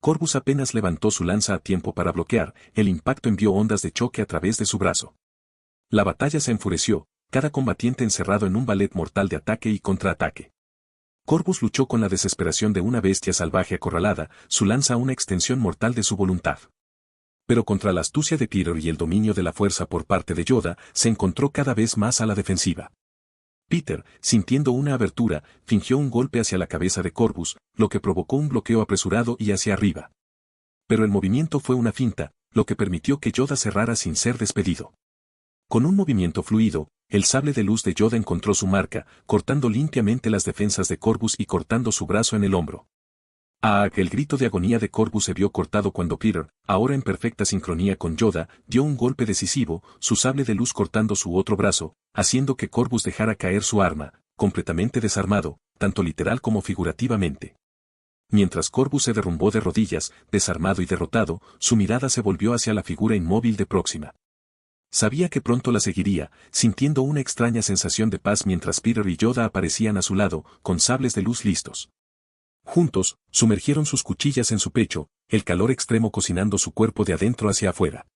Corvus apenas levantó su lanza a tiempo para bloquear, el impacto envió ondas de choque a través de su brazo. La batalla se enfureció, cada combatiente encerrado en un ballet mortal de ataque y contraataque. Corvus luchó con la desesperación de una bestia salvaje acorralada, su lanza una extensión mortal de su voluntad. Pero contra la astucia de Peter y el dominio de la fuerza por parte de Yoda, se encontró cada vez más a la defensiva. Peter, sintiendo una abertura, fingió un golpe hacia la cabeza de Corvus, lo que provocó un bloqueo apresurado y hacia arriba. Pero el movimiento fue una finta, lo que permitió que Yoda cerrara sin ser despedido. Con un movimiento fluido, el sable de luz de Yoda encontró su marca, cortando limpiamente las defensas de Corvus y cortando su brazo en el hombro. El grito de agonía de Corvus se vio cortado cuando Peter, ahora en perfecta sincronía con Yoda, dio un golpe decisivo, su sable de luz cortando su otro brazo, haciendo que Corvus dejara caer su arma, completamente desarmado, tanto literal como figurativamente. Mientras Corvus se derrumbó de rodillas, desarmado y derrotado, su mirada se volvió hacia la figura inmóvil de Próxima. Sabía que pronto la seguiría, sintiendo una extraña sensación de paz mientras Peter y Yoda aparecían a su lado, con sables de luz listos. Juntos, sumergieron sus cuchillas en su pecho, el calor extremo cocinando su cuerpo de adentro hacia afuera.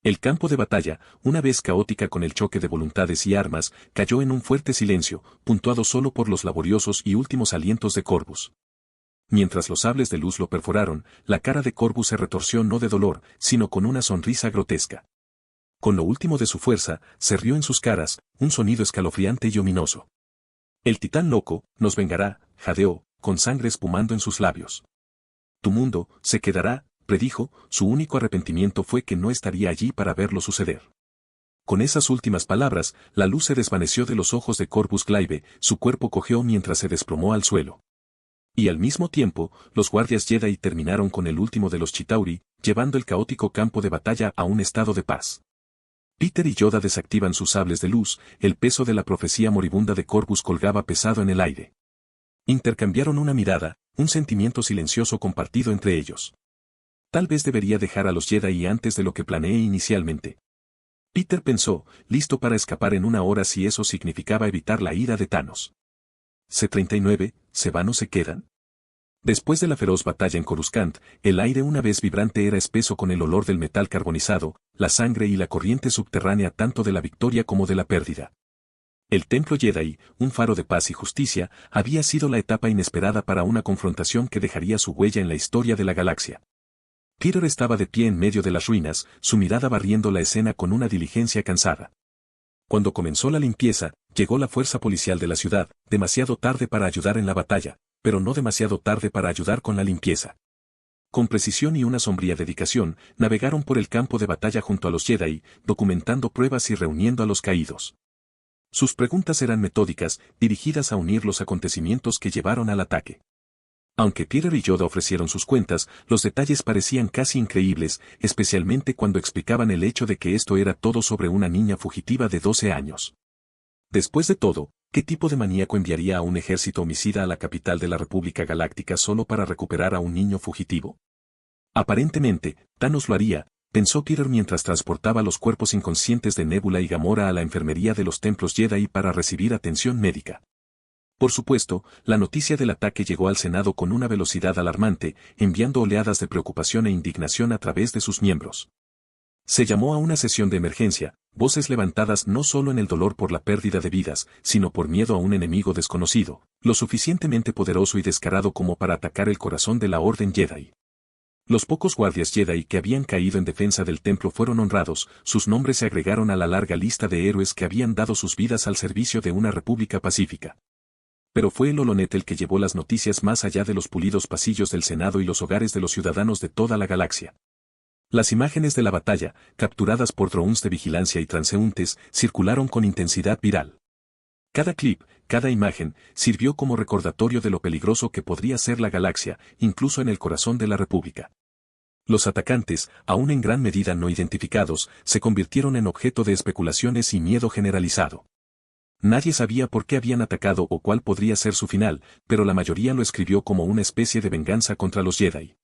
El campo de batalla, una vez caótica con el choque de voluntades y armas, cayó en un fuerte silencio, puntuado solo por los laboriosos y últimos alientos de Corvus. Mientras los sables de luz lo perforaron, la cara de Corvus se retorció no de dolor, sino con una sonrisa grotesca. Con lo último de su fuerza, se rió en sus caras, un sonido escalofriante y ominoso. El titán loco, nos vengará, jadeó, con sangre espumando en sus labios. Tu mundo, se quedará, predijo, su único arrepentimiento fue que no estaría allí para verlo suceder. Con esas últimas palabras, la luz se desvaneció de los ojos de Corvus Glaive, su cuerpo cojeó mientras se desplomó al suelo. Y al mismo tiempo, los guardias Jedi terminaron con el último de los Chitauri, llevando el caótico campo de batalla a un estado de paz. Peter y Yoda desactivan sus sables de luz, el peso de la profecía moribunda de Corvus colgaba pesado en el aire. Intercambiaron una mirada, un sentimiento silencioso compartido entre ellos. Tal vez debería dejar a los Jedi antes de lo que planeé inicialmente. Peter pensó, listo para escapar en una hora si eso significaba evitar la ira de Thanos. C-39, ¿se van o se quedan? Después de la feroz batalla en Coruscant, el aire una vez vibrante era espeso con el olor del metal carbonizado, la sangre y la corriente subterránea tanto de la victoria como de la pérdida. El Templo Jedi, un faro de paz y justicia, había sido la etapa inesperada para una confrontación que dejaría su huella en la historia de la galaxia. Peter estaba de pie en medio de las ruinas, su mirada barriendo la escena con una diligencia cansada. Cuando comenzó la limpieza, llegó la fuerza policial de la ciudad, demasiado tarde para ayudar en la batalla, pero no demasiado tarde para ayudar con la limpieza. Con precisión y una sombría dedicación, navegaron por el campo de batalla junto a los Jedi, documentando pruebas y reuniendo a los caídos. Sus preguntas eran metódicas, dirigidas a unir los acontecimientos que llevaron al ataque. Aunque Peter y Yoda ofrecieron sus cuentas, los detalles parecían casi increíbles, especialmente cuando explicaban el hecho de que esto era todo sobre una niña fugitiva de 12 años. Después de todo, ¿qué tipo de maníaco enviaría a un ejército homicida a la capital de la República Galáctica solo para recuperar a un niño fugitivo? Aparentemente, Thanos lo haría, pensó Peter mientras transportaba los cuerpos inconscientes de Nebula y Gamora a la enfermería de los templos Jedi para recibir atención médica. Por supuesto, la noticia del ataque llegó al Senado con una velocidad alarmante, enviando oleadas de preocupación e indignación a través de sus miembros. Se llamó a una sesión de emergencia, voces levantadas no solo en el dolor por la pérdida de vidas, sino por miedo a un enemigo desconocido, lo suficientemente poderoso y descarado como para atacar el corazón de la Orden Jedi. Los pocos guardias Jedi que habían caído en defensa del templo fueron honrados, sus nombres se agregaron a la larga lista de héroes que habían dado sus vidas al servicio de una república pacífica. Pero fue el Holonet el que llevó las noticias más allá de los pulidos pasillos del Senado y los hogares de los ciudadanos de toda la galaxia. Las imágenes de la batalla, capturadas por drones de vigilancia y transeúntes, circularon con intensidad viral. Cada clip, cada imagen, sirvió como recordatorio de lo peligroso que podría ser la galaxia, incluso en el corazón de la República. Los atacantes, aún en gran medida no identificados, se convirtieron en objeto de especulaciones y miedo generalizado. Nadie sabía por qué habían atacado o cuál podría ser su final, pero la mayoría lo escribió como una especie de venganza contra los Jedi.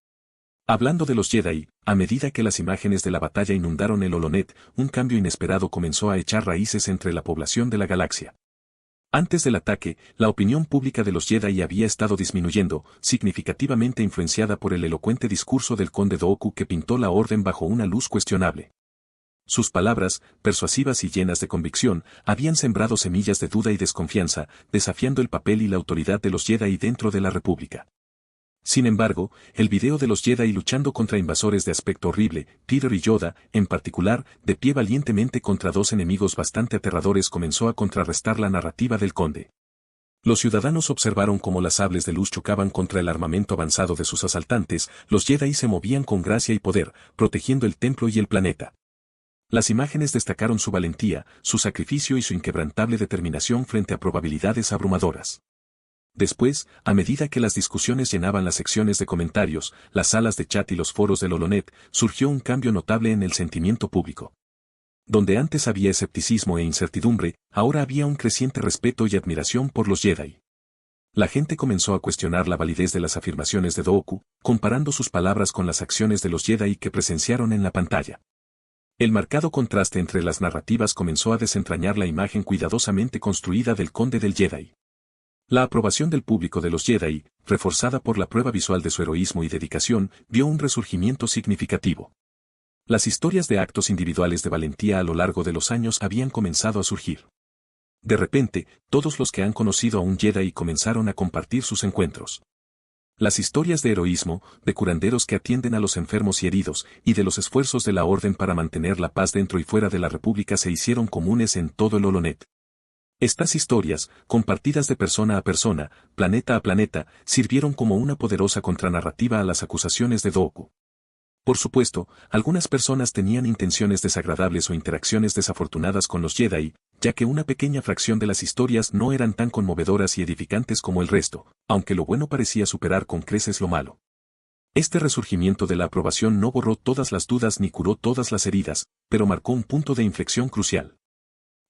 Hablando de los Jedi, a medida que las imágenes de la batalla inundaron el Holonet, un cambio inesperado comenzó a echar raíces entre la población de la galaxia. Antes del ataque, la opinión pública de los Jedi había estado disminuyendo, significativamente influenciada por el elocuente discurso del conde Dooku que pintó la orden bajo una luz cuestionable. Sus palabras, persuasivas y llenas de convicción, habían sembrado semillas de duda y desconfianza, desafiando el papel y la autoridad de los Jedi dentro de la República. Sin embargo, el video de los Jedi luchando contra invasores de aspecto horrible, Peter y Yoda, en particular, de pie valientemente contra dos enemigos bastante aterradores comenzó a contrarrestar la narrativa del conde. Los ciudadanos observaron cómo las sables de luz chocaban contra el armamento avanzado de sus asaltantes, los Jedi se movían con gracia y poder, protegiendo el templo y el planeta. Las imágenes destacaron su valentía, su sacrificio y su inquebrantable determinación frente a probabilidades abrumadoras. Después, a medida que las discusiones llenaban las secciones de comentarios, las salas de chat y los foros del Holonet, surgió un cambio notable en el sentimiento público. Donde antes había escepticismo e incertidumbre, ahora había un creciente respeto y admiración por los Jedi. La gente comenzó a cuestionar la validez de las afirmaciones de Dooku, comparando sus palabras con las acciones de los Jedi que presenciaron en la pantalla. El marcado contraste entre las narrativas comenzó a desentrañar la imagen cuidadosamente construida del conde del Jedi. La aprobación del público de los Jedi, reforzada por la prueba visual de su heroísmo y dedicación, vio un resurgimiento significativo. Las historias de actos individuales de valentía a lo largo de los años habían comenzado a surgir. De repente, todos los que han conocido a un Jedi comenzaron a compartir sus encuentros. Las historias de heroísmo, de curanderos que atienden a los enfermos y heridos, y de los esfuerzos de la Orden para mantener la paz dentro y fuera de la República se hicieron comunes en todo el Holonet. Estas historias, compartidas de persona a persona, planeta a planeta, sirvieron como una poderosa contranarrativa a las acusaciones de Dooku. Por supuesto, algunas personas tenían intenciones desagradables o interacciones desafortunadas con los Jedi, ya que una pequeña fracción de las historias no eran tan conmovedoras y edificantes como el resto, aunque lo bueno parecía superar con creces lo malo. Este resurgimiento de la aprobación no borró todas las dudas ni curó todas las heridas, pero marcó un punto de inflexión crucial.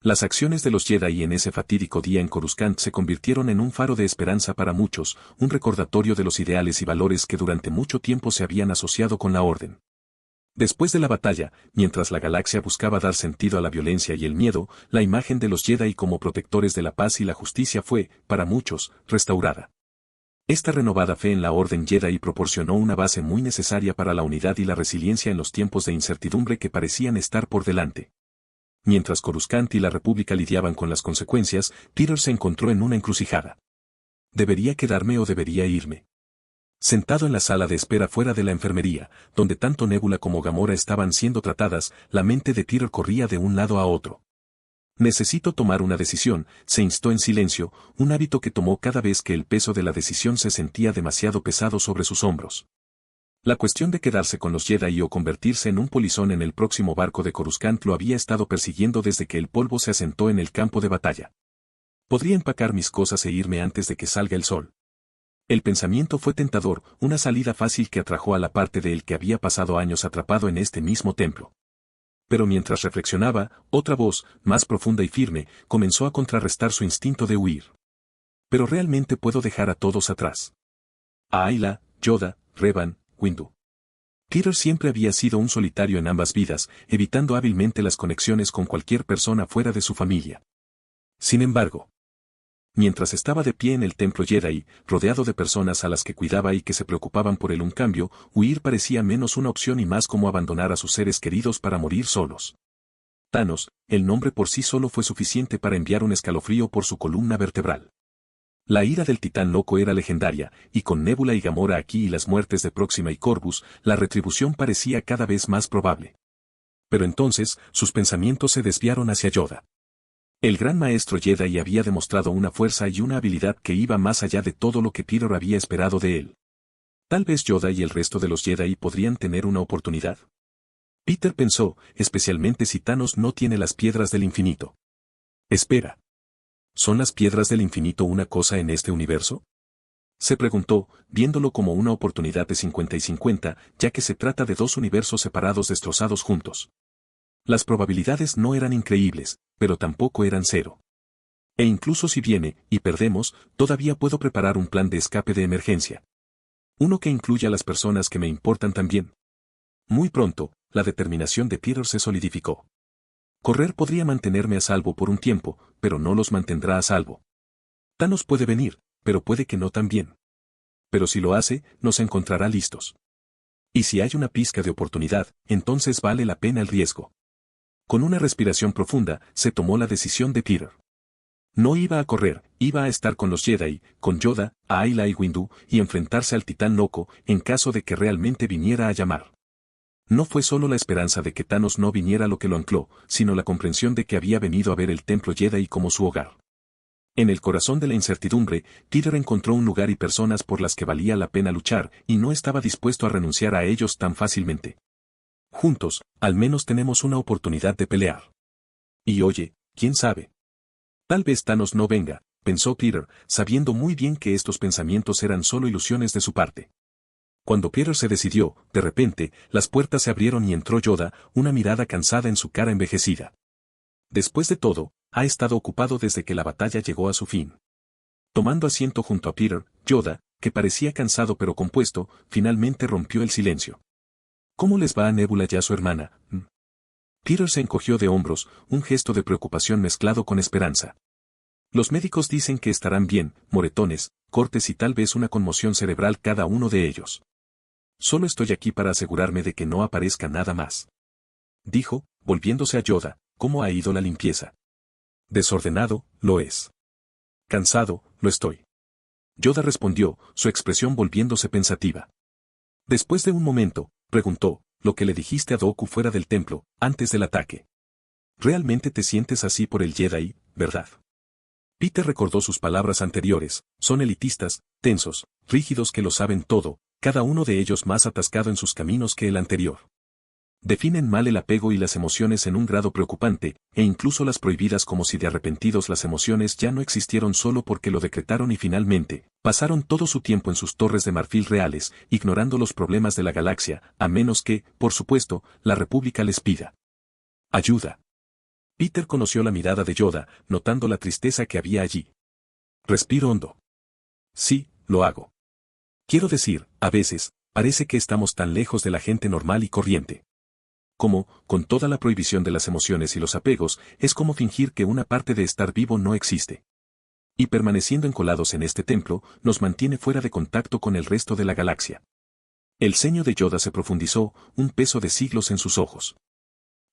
Las acciones de los Jedi en ese fatídico día en Coruscant se convirtieron en un faro de esperanza para muchos, un recordatorio de los ideales y valores que durante mucho tiempo se habían asociado con la Orden. Después de la batalla, mientras la galaxia buscaba dar sentido a la violencia y el miedo, la imagen de los Jedi como protectores de la paz y la justicia fue, para muchos, restaurada. Esta renovada fe en la Orden Jedi proporcionó una base muy necesaria para la unidad y la resiliencia en los tiempos de incertidumbre que parecían estar por delante. Mientras Coruscant y la República lidiaban con las consecuencias, Peter se encontró en una encrucijada. ¿Debería quedarme o debería irme? Sentado en la sala de espera fuera de la enfermería, donde tanto Nebula como Gamora estaban siendo tratadas, la mente de Peter corría de un lado a otro. Necesito tomar una decisión, se instó en silencio, un hábito que tomó cada vez que el peso de la decisión se sentía demasiado pesado sobre sus hombros. La cuestión de quedarse con los Jedi o convertirse en un polizón en el próximo barco de Coruscant lo había estado persiguiendo desde que el polvo se asentó en el campo de batalla. Podría empacar mis cosas e irme antes de que salga el sol. El pensamiento fue tentador, una salida fácil que atrajo a la parte de él que había pasado años atrapado en este mismo templo. Pero mientras reflexionaba, otra voz, más profunda y firme, comenzó a contrarrestar su instinto de huir. Pero realmente puedo dejar a todos atrás. A Ayla, Yoda, Revan, Windu. Peter siempre había sido un solitario en ambas vidas, evitando hábilmente las conexiones con cualquier persona fuera de su familia. Sin embargo, mientras estaba de pie en el templo Jedi, rodeado de personas a las que cuidaba y que se preocupaban por él un cambio, huir parecía menos una opción y más como abandonar a sus seres queridos para morir solos. Thanos, el nombre por sí solo fue suficiente para enviar un escalofrío por su columna vertebral. La ira del titán loco era legendaria, y con Nebula y Gamora aquí y las muertes de Próxima y Corvus, la retribución parecía cada vez más probable. Pero entonces, sus pensamientos se desviaron hacia Yoda. El gran maestro Jedi había demostrado una fuerza y una habilidad que iba más allá de todo lo que Peter había esperado de él. Tal vez Yoda y el resto de los Jedi podrían tener una oportunidad. Peter pensó, especialmente si Thanos no tiene las piedras del infinito. Espera. ¿Son las piedras del infinito una cosa en este universo? Se preguntó, viéndolo como una oportunidad de 50 y 50, ya que se trata de dos universos separados destrozados juntos. Las probabilidades no eran increíbles, pero tampoco eran cero. E incluso si viene, y perdemos, todavía puedo preparar un plan de escape de emergencia. Uno que incluya a las personas que me importan también. Muy pronto, la determinación de Peter se solidificó. Correr podría mantenerme a salvo por un tiempo, pero no los mantendrá a salvo. Thanos puede venir, pero puede que no también. Pero si lo hace, nos encontrará listos. Y si hay una pizca de oportunidad, entonces vale la pena el riesgo. Con una respiración profunda, se tomó la decisión de Peter. No iba a correr, iba a estar con los Jedi, con Yoda, Ayla y Windu, y enfrentarse al titán loco, en caso de que realmente viniera a llamar. No fue solo la esperanza de que Thanos no viniera lo que lo ancló, sino la comprensión de que había venido a ver el templo Jedi como su hogar. En el corazón de la incertidumbre, Peter encontró un lugar y personas por las que valía la pena luchar, y no estaba dispuesto a renunciar a ellos tan fácilmente. Juntos, al menos tenemos una oportunidad de pelear. Y oye, ¿quién sabe? Tal vez Thanos no venga, pensó Peter, sabiendo muy bien que estos pensamientos eran solo ilusiones de su parte. Cuando Peter se decidió, de repente, las puertas se abrieron y entró Yoda, una mirada cansada en su cara envejecida. Después de todo, ha estado ocupado desde que la batalla llegó a su fin. Tomando asiento junto a Peter, Yoda, que parecía cansado pero compuesto, finalmente rompió el silencio. ¿Cómo les va a Nebula y a su hermana? Peter se encogió de hombros, un gesto de preocupación mezclado con esperanza. Los médicos dicen que estarán bien, moretones, cortes y tal vez una conmoción cerebral cada uno de ellos. Solo estoy aquí para asegurarme de que no aparezca nada más. Dijo, volviéndose a Yoda, ¿cómo ha ido la limpieza? Desordenado, lo es. Cansado, lo estoy. Yoda respondió, su expresión volviéndose pensativa. Después de un momento, preguntó, lo que le dijiste a Dooku fuera del templo, antes del ataque. ¿Realmente te sientes así por el Jedi, verdad? Peter recordó sus palabras anteriores, son elitistas, tensos, rígidos que lo saben todo, cada uno de ellos más atascado en sus caminos que el anterior. Definen mal el apego y las emociones en un grado preocupante, e incluso las prohibidas como si de arrepentidos las emociones ya no existieron solo porque lo decretaron y finalmente, pasaron todo su tiempo en sus torres de marfil reales, ignorando los problemas de la galaxia, a menos que, por supuesto, la República les pida ayuda. Peter conoció la mirada de Yoda, notando la tristeza que había allí. Respiro hondo. Sí, lo hago. Quiero decir, a veces, parece que estamos tan lejos de la gente normal y corriente. Como, con toda la prohibición de las emociones y los apegos, es como fingir que una parte de estar vivo no existe. Y permaneciendo encolados en este templo, nos mantiene fuera de contacto con el resto de la galaxia. El ceño de Yoda se profundizó, un peso de siglos en sus ojos.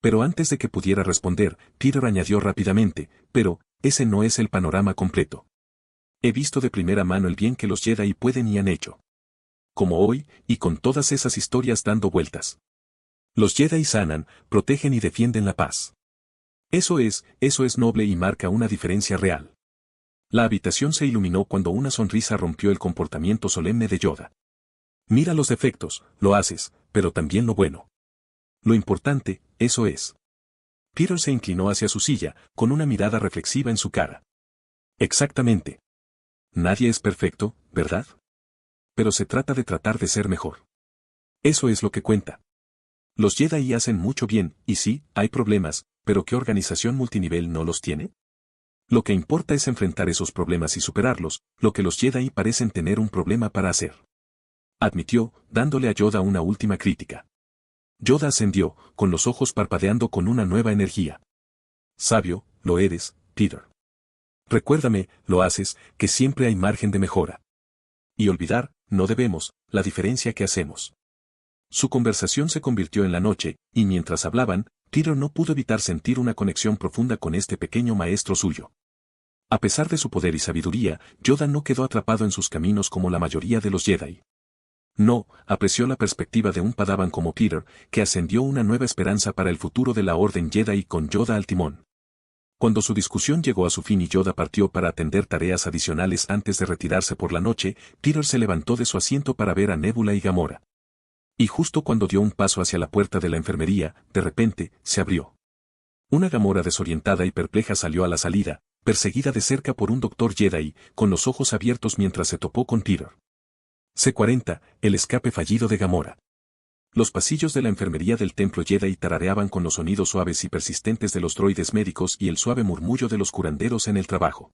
Pero antes de que pudiera responder, Peter añadió rápidamente, pero, ese no es el panorama completo. He visto de primera mano el bien que los Jedi pueden y han hecho. Como hoy, y con todas esas historias dando vueltas. Los Jedi sanan, protegen y defienden la paz. Eso es noble y marca una diferencia real. La habitación se iluminó cuando una sonrisa rompió el comportamiento solemne de Yoda. Mira los defectos, lo haces, pero también lo bueno. Lo importante, eso es. Peter se inclinó hacia su silla, con una mirada reflexiva en su cara. Exactamente. Nadie es perfecto, ¿verdad? Pero se trata de tratar de ser mejor. Eso es lo que cuenta. Los Jedi hacen mucho bien, y sí, hay problemas, pero ¿qué organización multinivel no los tiene? Lo que importa es enfrentar esos problemas y superarlos, lo que los Jedi parecen tener un problema para hacer. Admitió, dándole a Yoda una última crítica. Yoda ascendió, con los ojos parpadeando con una nueva energía. Sabio, lo eres, Peter. Recuérdame, lo haces, que siempre hay margen de mejora. Y olvidar, no debemos, la diferencia que hacemos. Su conversación se convirtió en la noche, y mientras hablaban, Peter no pudo evitar sentir una conexión profunda con este pequeño maestro suyo. A pesar de su poder y sabiduría, Yoda no quedó atrapado en sus caminos como la mayoría de los Jedi. No, apreció la perspectiva de un padawan como Peter, que ascendió una nueva esperanza para el futuro de la Orden Jedi con Yoda al timón. Cuando su discusión llegó a su fin y Yoda partió para atender tareas adicionales antes de retirarse por la noche, Peter se levantó de su asiento para ver a Nebula y Gamora. Y justo cuando dio un paso hacia la puerta de la enfermería, de repente, se abrió. Una Gamora desorientada y perpleja salió a la salida, perseguida de cerca por un doctor Jedi, con los ojos abiertos mientras se topó con Peter. C-40, el escape fallido de Gamora. Los pasillos de la enfermería del templo Jedi tarareaban con los sonidos suaves y persistentes de los droides médicos y el suave murmullo de los curanderos en el trabajo.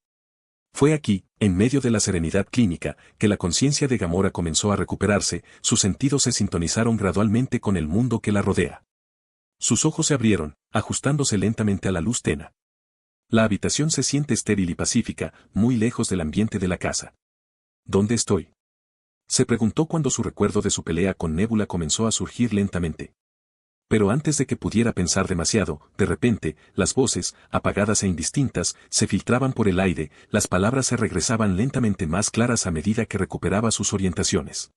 Fue aquí, en medio de la serenidad clínica, que la conciencia de Gamora comenzó a recuperarse, sus sentidos se sintonizaron gradualmente con el mundo que la rodea. Sus ojos se abrieron, ajustándose lentamente a la luz tenue. La habitación se siente estéril y pacífica, muy lejos del ambiente de la casa. ¿Dónde estoy? Se preguntó cuando su recuerdo de su pelea con Nebula comenzó a surgir lentamente. Pero antes de que pudiera pensar demasiado, de repente, las voces, apagadas e indistintas, se filtraban por el aire, las palabras se regresaban lentamente más claras a medida que recuperaba sus orientaciones.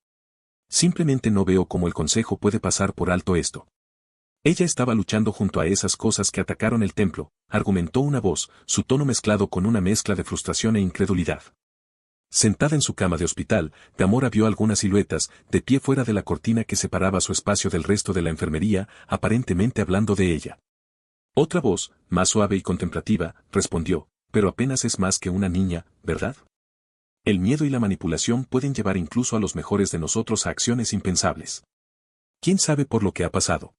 Simplemente no veo cómo el consejo puede pasar por alto esto. Ella estaba luchando junto a esas cosas que atacaron el templo, argumentó una voz, su tono mezclado con una mezcla de frustración e incredulidad. Sentada en su cama de hospital, Gamora vio algunas siluetas, de pie fuera de la cortina que separaba su espacio del resto de la enfermería, aparentemente hablando de ella. Otra voz, más suave y contemplativa, respondió, pero apenas es más que una niña, ¿verdad? El miedo y la manipulación pueden llevar incluso a los mejores de nosotros a acciones impensables. ¿Quién sabe por lo que ha pasado?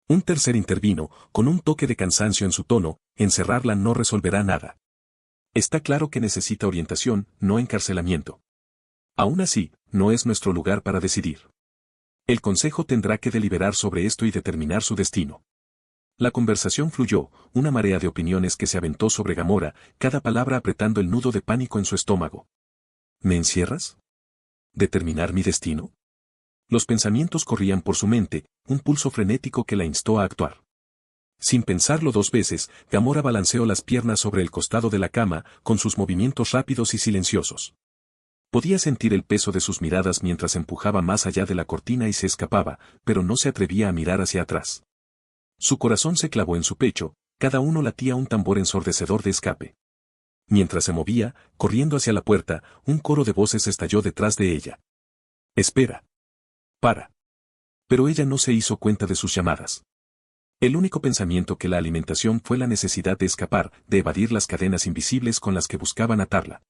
Un tercer intervino, con un toque de cansancio en su tono, encerrarla no resolverá nada. Está claro que necesita orientación, no encarcelamiento. Aún así, no es nuestro lugar para decidir. El consejo tendrá que deliberar sobre esto y determinar su destino. La conversación fluyó, una marea de opiniones que se aventó sobre Gamora, cada palabra apretando el nudo de pánico en su estómago. ¿Me encierras? ¿Determinar mi destino? Los pensamientos corrían por su mente, un pulso frenético que la instó a actuar. Sin pensarlo dos veces, Gamora balanceó las piernas sobre el costado de la cama, con sus movimientos rápidos y silenciosos. Podía sentir el peso de sus miradas mientras empujaba más allá de la cortina y se escapaba, pero no se atrevía a mirar hacia atrás. Su corazón se clavó en su pecho, cada uno latía un tambor ensordecedor de escape. Mientras se movía, corriendo hacia la puerta, un coro de voces estalló detrás de ella. «Espera. Para». Pero ella no se hizo cuenta de sus llamadas. El único pensamiento que la alimentación fue la necesidad de escapar, de evadir las cadenas invisibles con las que buscaban atarla.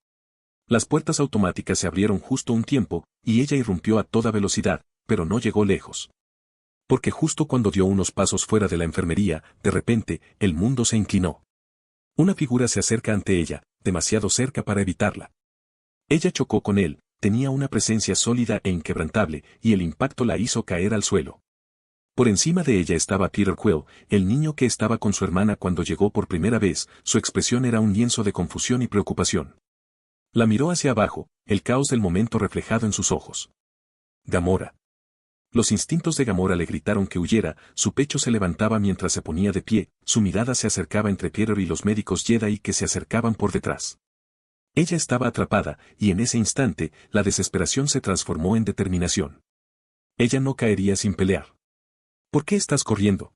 Las puertas automáticas se abrieron justo un tiempo, y ella irrumpió a toda velocidad, pero no llegó lejos. Porque justo cuando dio unos pasos fuera de la enfermería, de repente, el mundo se inclinó. Una figura se acerca ante ella, demasiado cerca para evitarla. Ella chocó con él, tenía una presencia sólida e inquebrantable, y el impacto la hizo caer al suelo. Por encima de ella estaba Peter Quill, el niño que estaba con su hermana cuando llegó por primera vez, su expresión era un lienzo de confusión y preocupación. La miró hacia abajo, el caos del momento reflejado en sus ojos. Gamora. Los instintos de Gamora le gritaron que huyera, su pecho se levantaba mientras se ponía de pie, su mirada se acercaba entre Peter y los médicos Jedi que se acercaban por detrás. Ella estaba atrapada, y en ese instante, la desesperación se transformó en determinación. Ella no caería sin pelear. ¿Por qué estás corriendo?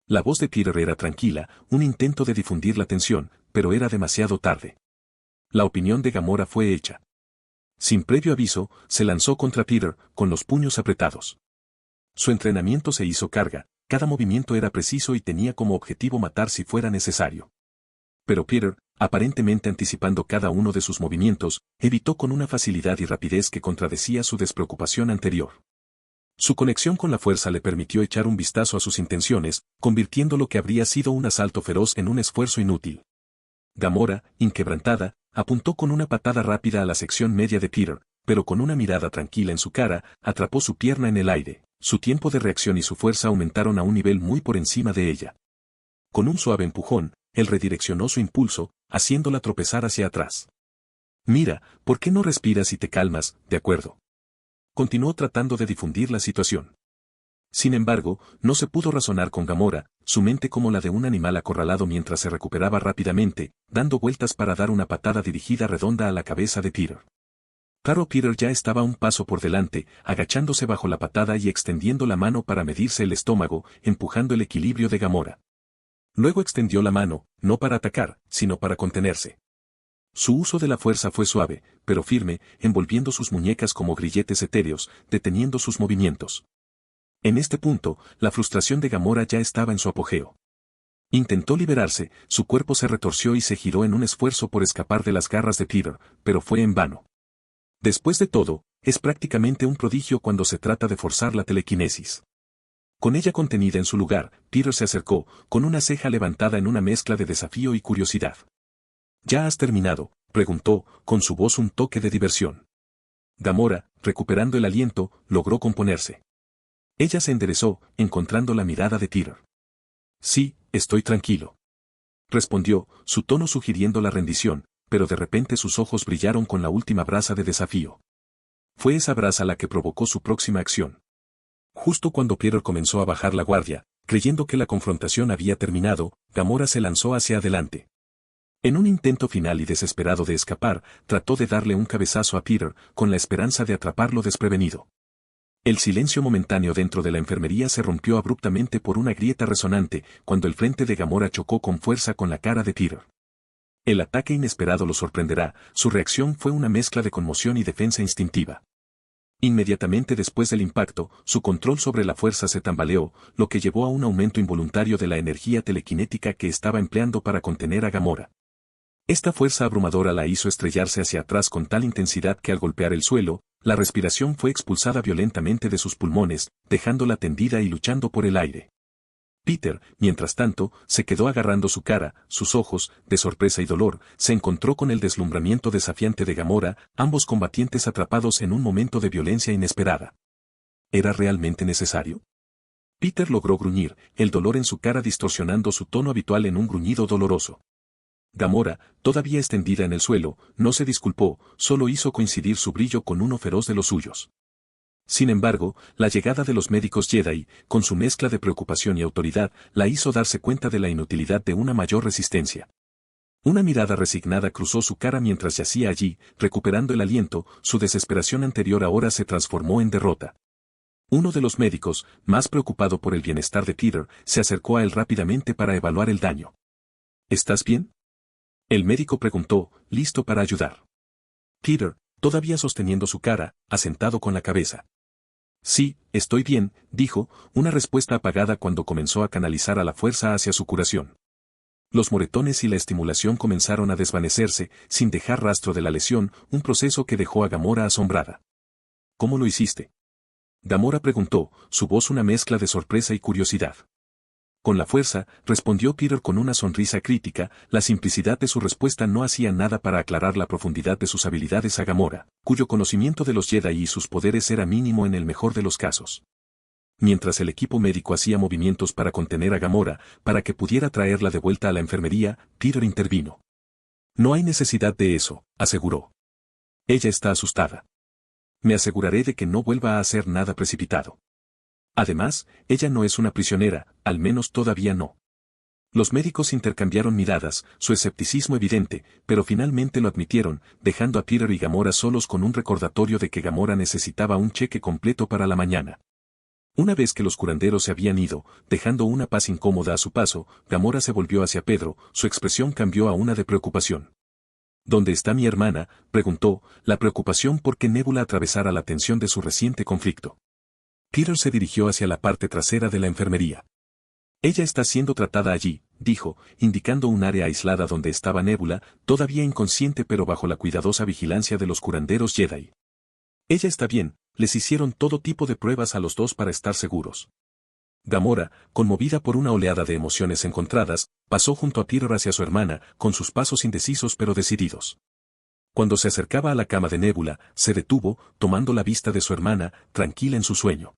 La voz de Peter era tranquila, un intento de difundir la tensión, pero era demasiado tarde. La opinión de Gamora fue hecha. Sin previo aviso, se lanzó contra Peter, con los puños apretados. Su entrenamiento se hizo carga, cada movimiento era preciso y tenía como objetivo matar si fuera necesario. Pero Peter, aparentemente anticipando cada uno de sus movimientos, evitó con una facilidad y rapidez que contradecía su despreocupación anterior. Su conexión con la fuerza le permitió echar un vistazo a sus intenciones, convirtiendo lo que habría sido un asalto feroz en un esfuerzo inútil. Gamora, inquebrantada, apuntó con una patada rápida a la sección media de Peter, pero con una mirada tranquila en su cara, atrapó su pierna en el aire. Su tiempo de reacción y su fuerza aumentaron a un nivel muy por encima de ella. Con un suave empujón, él redireccionó su impulso, haciéndola tropezar hacia atrás. «Mira, ¿por qué no respiras y te calmas, de acuerdo?» Continuó tratando de difundir la situación. Sin embargo, no se pudo razonar con Gamora, su mente como la de un animal acorralado mientras se recuperaba rápidamente, dando vueltas para dar una patada dirigida redonda a la cabeza de Peter. Claro, Peter ya estaba un paso por delante, agachándose bajo la patada y extendiendo la mano para medirse el estómago, empujando el equilibrio de Gamora. Luego extendió la mano, no para atacar, sino para contenerse. Su uso de la fuerza fue suave, pero firme, envolviendo sus muñecas como grilletes etéreos, deteniendo sus movimientos. En este punto, la frustración de Gamora ya estaba en su apogeo. Intentó liberarse, su cuerpo se retorció y se giró en un esfuerzo por escapar de las garras de Peter, pero fue en vano. Después de todo, es prácticamente un prodigio cuando se trata de forzar la telequinesis. Con ella contenida en su lugar, Peter se acercó, con una ceja levantada en una mezcla de desafío y curiosidad. «¿Ya has terminado?», preguntó, con su voz un toque de diversión. Gamora, recuperando el aliento, logró componerse. Ella se enderezó, encontrando la mirada de Peter. «Sí, estoy tranquilo. respondió, su tono sugiriendo la rendición, pero de repente sus ojos brillaron con la última brasa de desafío. Fue esa brasa la que provocó su próxima acción. Justo cuando Peter comenzó a bajar la guardia, creyendo que la confrontación había terminado, Gamora se lanzó hacia adelante. En un intento final y desesperado de escapar, trató de darle un cabezazo a Peter, con la esperanza de atraparlo desprevenido. El silencio momentáneo dentro de la enfermería se rompió abruptamente por una grieta resonante, cuando el frente de Gamora chocó con fuerza con la cara de Peter. El ataque inesperado lo sorprenderá, su reacción fue una mezcla de conmoción y defensa instintiva. Inmediatamente después del impacto, su control sobre la fuerza se tambaleó, lo que llevó a un aumento involuntario de la energía telequinética que estaba empleando para contener a Gamora. Esta fuerza abrumadora la hizo estrellarse hacia atrás con tal intensidad que al golpear el suelo, la respiración fue expulsada violentamente de sus pulmones, dejándola tendida y luchando por el aire. Peter, mientras tanto, se quedó agarrando su cara, sus ojos, de sorpresa y dolor, se encontró con el deslumbramiento desafiante de Gamora, ambos combatientes atrapados en un momento de violencia inesperada. ¿Era realmente necesario? Peter logró gruñir, el dolor en su cara distorsionando su tono habitual en un gruñido doloroso. Gamora, todavía extendida en el suelo, no se disculpó, solo hizo coincidir su brillo con uno feroz de los suyos. Sin embargo, la llegada de los médicos Jedi, con su mezcla de preocupación y autoridad, la hizo darse cuenta de la inutilidad de una mayor resistencia. Una mirada resignada cruzó su cara mientras yacía allí, recuperando el aliento, su desesperación anterior ahora se transformó en derrota. Uno de los médicos, más preocupado por el bienestar de Peter, se acercó a él rápidamente para evaluar el daño. ¿Estás bien? El médico preguntó, listo para ayudar. Peter, todavía sosteniendo su cara, asentado con la cabeza. Sí, estoy bien, dijo, una respuesta apagada cuando comenzó a canalizar a la fuerza hacia su curación. Los moretones y la estimulación comenzaron a desvanecerse, sin dejar rastro de la lesión, un proceso que dejó a Gamora asombrada. ¿Cómo lo hiciste? Gamora preguntó, su voz una mezcla de sorpresa y curiosidad. Con la fuerza, respondió Peter con una sonrisa crítica, la simplicidad de su respuesta no hacía nada para aclarar la profundidad de sus habilidades a Gamora, cuyo conocimiento de los Jedi y sus poderes era mínimo en el mejor de los casos. Mientras el equipo médico hacía movimientos para contener a Gamora, para que pudiera traerla de vuelta a la enfermería, Peter intervino. No hay necesidad de eso, aseguró. Ella está asustada. Me aseguraré de que no vuelva a hacer nada precipitado. Además, ella no es una prisionera, al menos todavía no. Los médicos intercambiaron miradas, su escepticismo evidente, pero finalmente lo admitieron, dejando a Peter y Gamora solos con un recordatorio de que Gamora necesitaba un cheque completo para la mañana. Una vez que los curanderos se habían ido, dejando una paz incómoda a su paso, Gamora se volvió hacia Pedro, su expresión cambió a una de preocupación. ¿Dónde está mi hermana?, preguntó, la preocupación por que Nebula atravesara la tensión de su reciente conflicto. Peter se dirigió hacia la parte trasera de la enfermería. Ella está siendo tratada allí, dijo, indicando un área aislada donde estaba Nebula, todavía inconsciente pero bajo la cuidadosa vigilancia de los curanderos Jedi. Ella está bien, les hicieron todo tipo de pruebas a los dos para estar seguros. Gamora, conmovida por una oleada de emociones encontradas, pasó junto a Peter hacia su hermana, con sus pasos indecisos pero decididos. Cuando se acercaba a la cama de Nebula, se detuvo, tomando la vista de su hermana, tranquila en su sueño.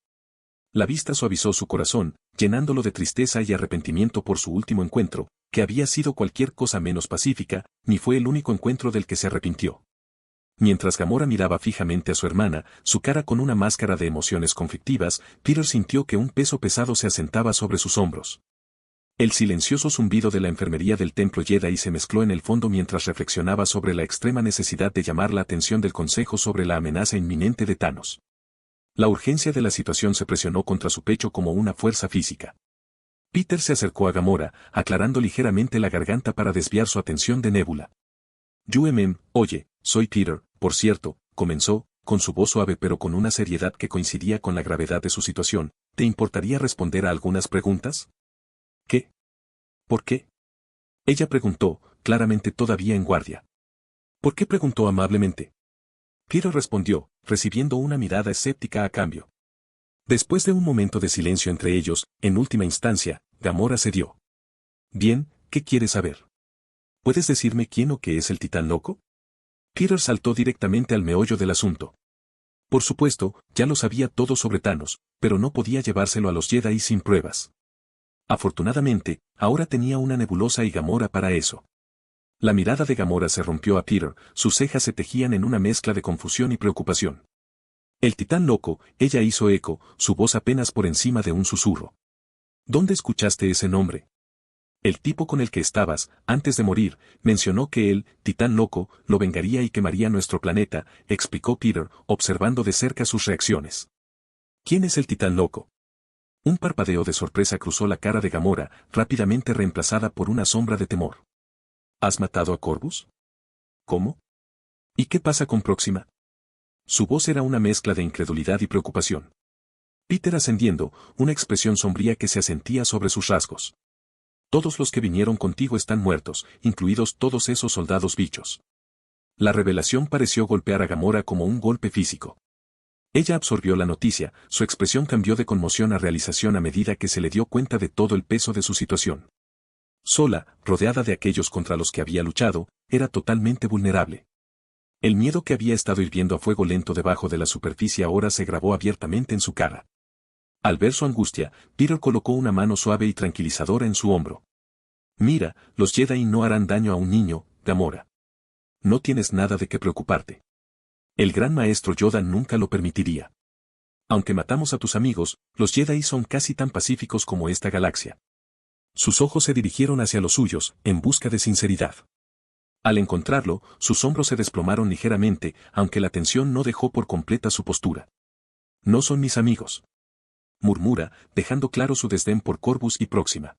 La vista suavizó su corazón, llenándolo de tristeza y arrepentimiento por su último encuentro, que había sido cualquier cosa menos pacífica, ni fue el único encuentro del que se arrepintió. Mientras Gamora miraba fijamente a su hermana, su cara con una máscara de emociones conflictivas, Peter sintió que un peso pesado se asentaba sobre sus hombros. El silencioso zumbido de la enfermería del templo Jedi se mezcló en el fondo mientras reflexionaba sobre la extrema necesidad de llamar la atención del Consejo sobre la amenaza inminente de Thanos. La urgencia de la situación se presionó contra su pecho como una fuerza física. Peter se acercó a Gamora, aclarando ligeramente la garganta para desviar su atención de Nebula. Oye, soy Peter, por cierto, comenzó, con su voz suave pero con una seriedad que coincidía con la gravedad de su situación, ¿te importaría responder a algunas preguntas? ¿Qué? ¿Por qué? Ella preguntó, claramente todavía en guardia. ¿Por qué preguntó amablemente? Peter respondió, recibiendo una mirada escéptica a cambio. Después de un momento de silencio entre ellos, en última instancia, Gamora cedió. Bien, ¿qué quieres saber? ¿Puedes decirme quién o qué es el titán loco? Peter saltó directamente al meollo del asunto. Por supuesto, ya lo sabía todo sobre Thanos, pero no podía llevárselo a los Jedi sin pruebas. Afortunadamente, ahora tenía una nebulosa y Gamora para eso. La mirada de Gamora se rompió a Peter, sus cejas se tejían en una mezcla de confusión y preocupación. El titán loco, ella hizo eco, su voz apenas por encima de un susurro. ¿Dónde escuchaste ese nombre? El tipo con el que estabas, antes de morir, mencionó que el titán loco lo vengaría y quemaría nuestro planeta, explicó Peter, observando de cerca sus reacciones. ¿Quién es el titán loco? Un parpadeo de sorpresa cruzó la cara de Gamora, rápidamente reemplazada por una sombra de temor. ¿Has matado a Corvus? ¿Cómo? ¿Y qué pasa con Próxima? Su voz era una mezcla de incredulidad y preocupación. Peter ascendiendo, una expresión sombría que se asentía sobre sus rasgos. Todos los que vinieron contigo están muertos, incluidos todos esos soldados bichos. La revelación pareció golpear a Gamora como un golpe físico. Ella absorbió la noticia, su expresión cambió de conmoción a realización a medida que se le dio cuenta de todo el peso de su situación. Sola, rodeada de aquellos contra los que había luchado, era totalmente vulnerable. El miedo que había estado hirviendo a fuego lento debajo de la superficie ahora se grabó abiertamente en su cara. Al ver su angustia, Peter colocó una mano suave y tranquilizadora en su hombro. Mira, los Jedi no harán daño a un niño, Gamora. No tienes nada de qué preocuparte. El gran maestro Yoda nunca lo permitiría. Aunque matamos a tus amigos, los Jedi son casi tan pacíficos como esta galaxia. Sus ojos se dirigieron hacia los suyos, en busca de sinceridad. Al encontrarlo, sus hombros se desplomaron ligeramente, aunque la tensión no dejó por completa su postura. No son mis amigos. Murmura, dejando claro su desdén por Corvus y Próxima.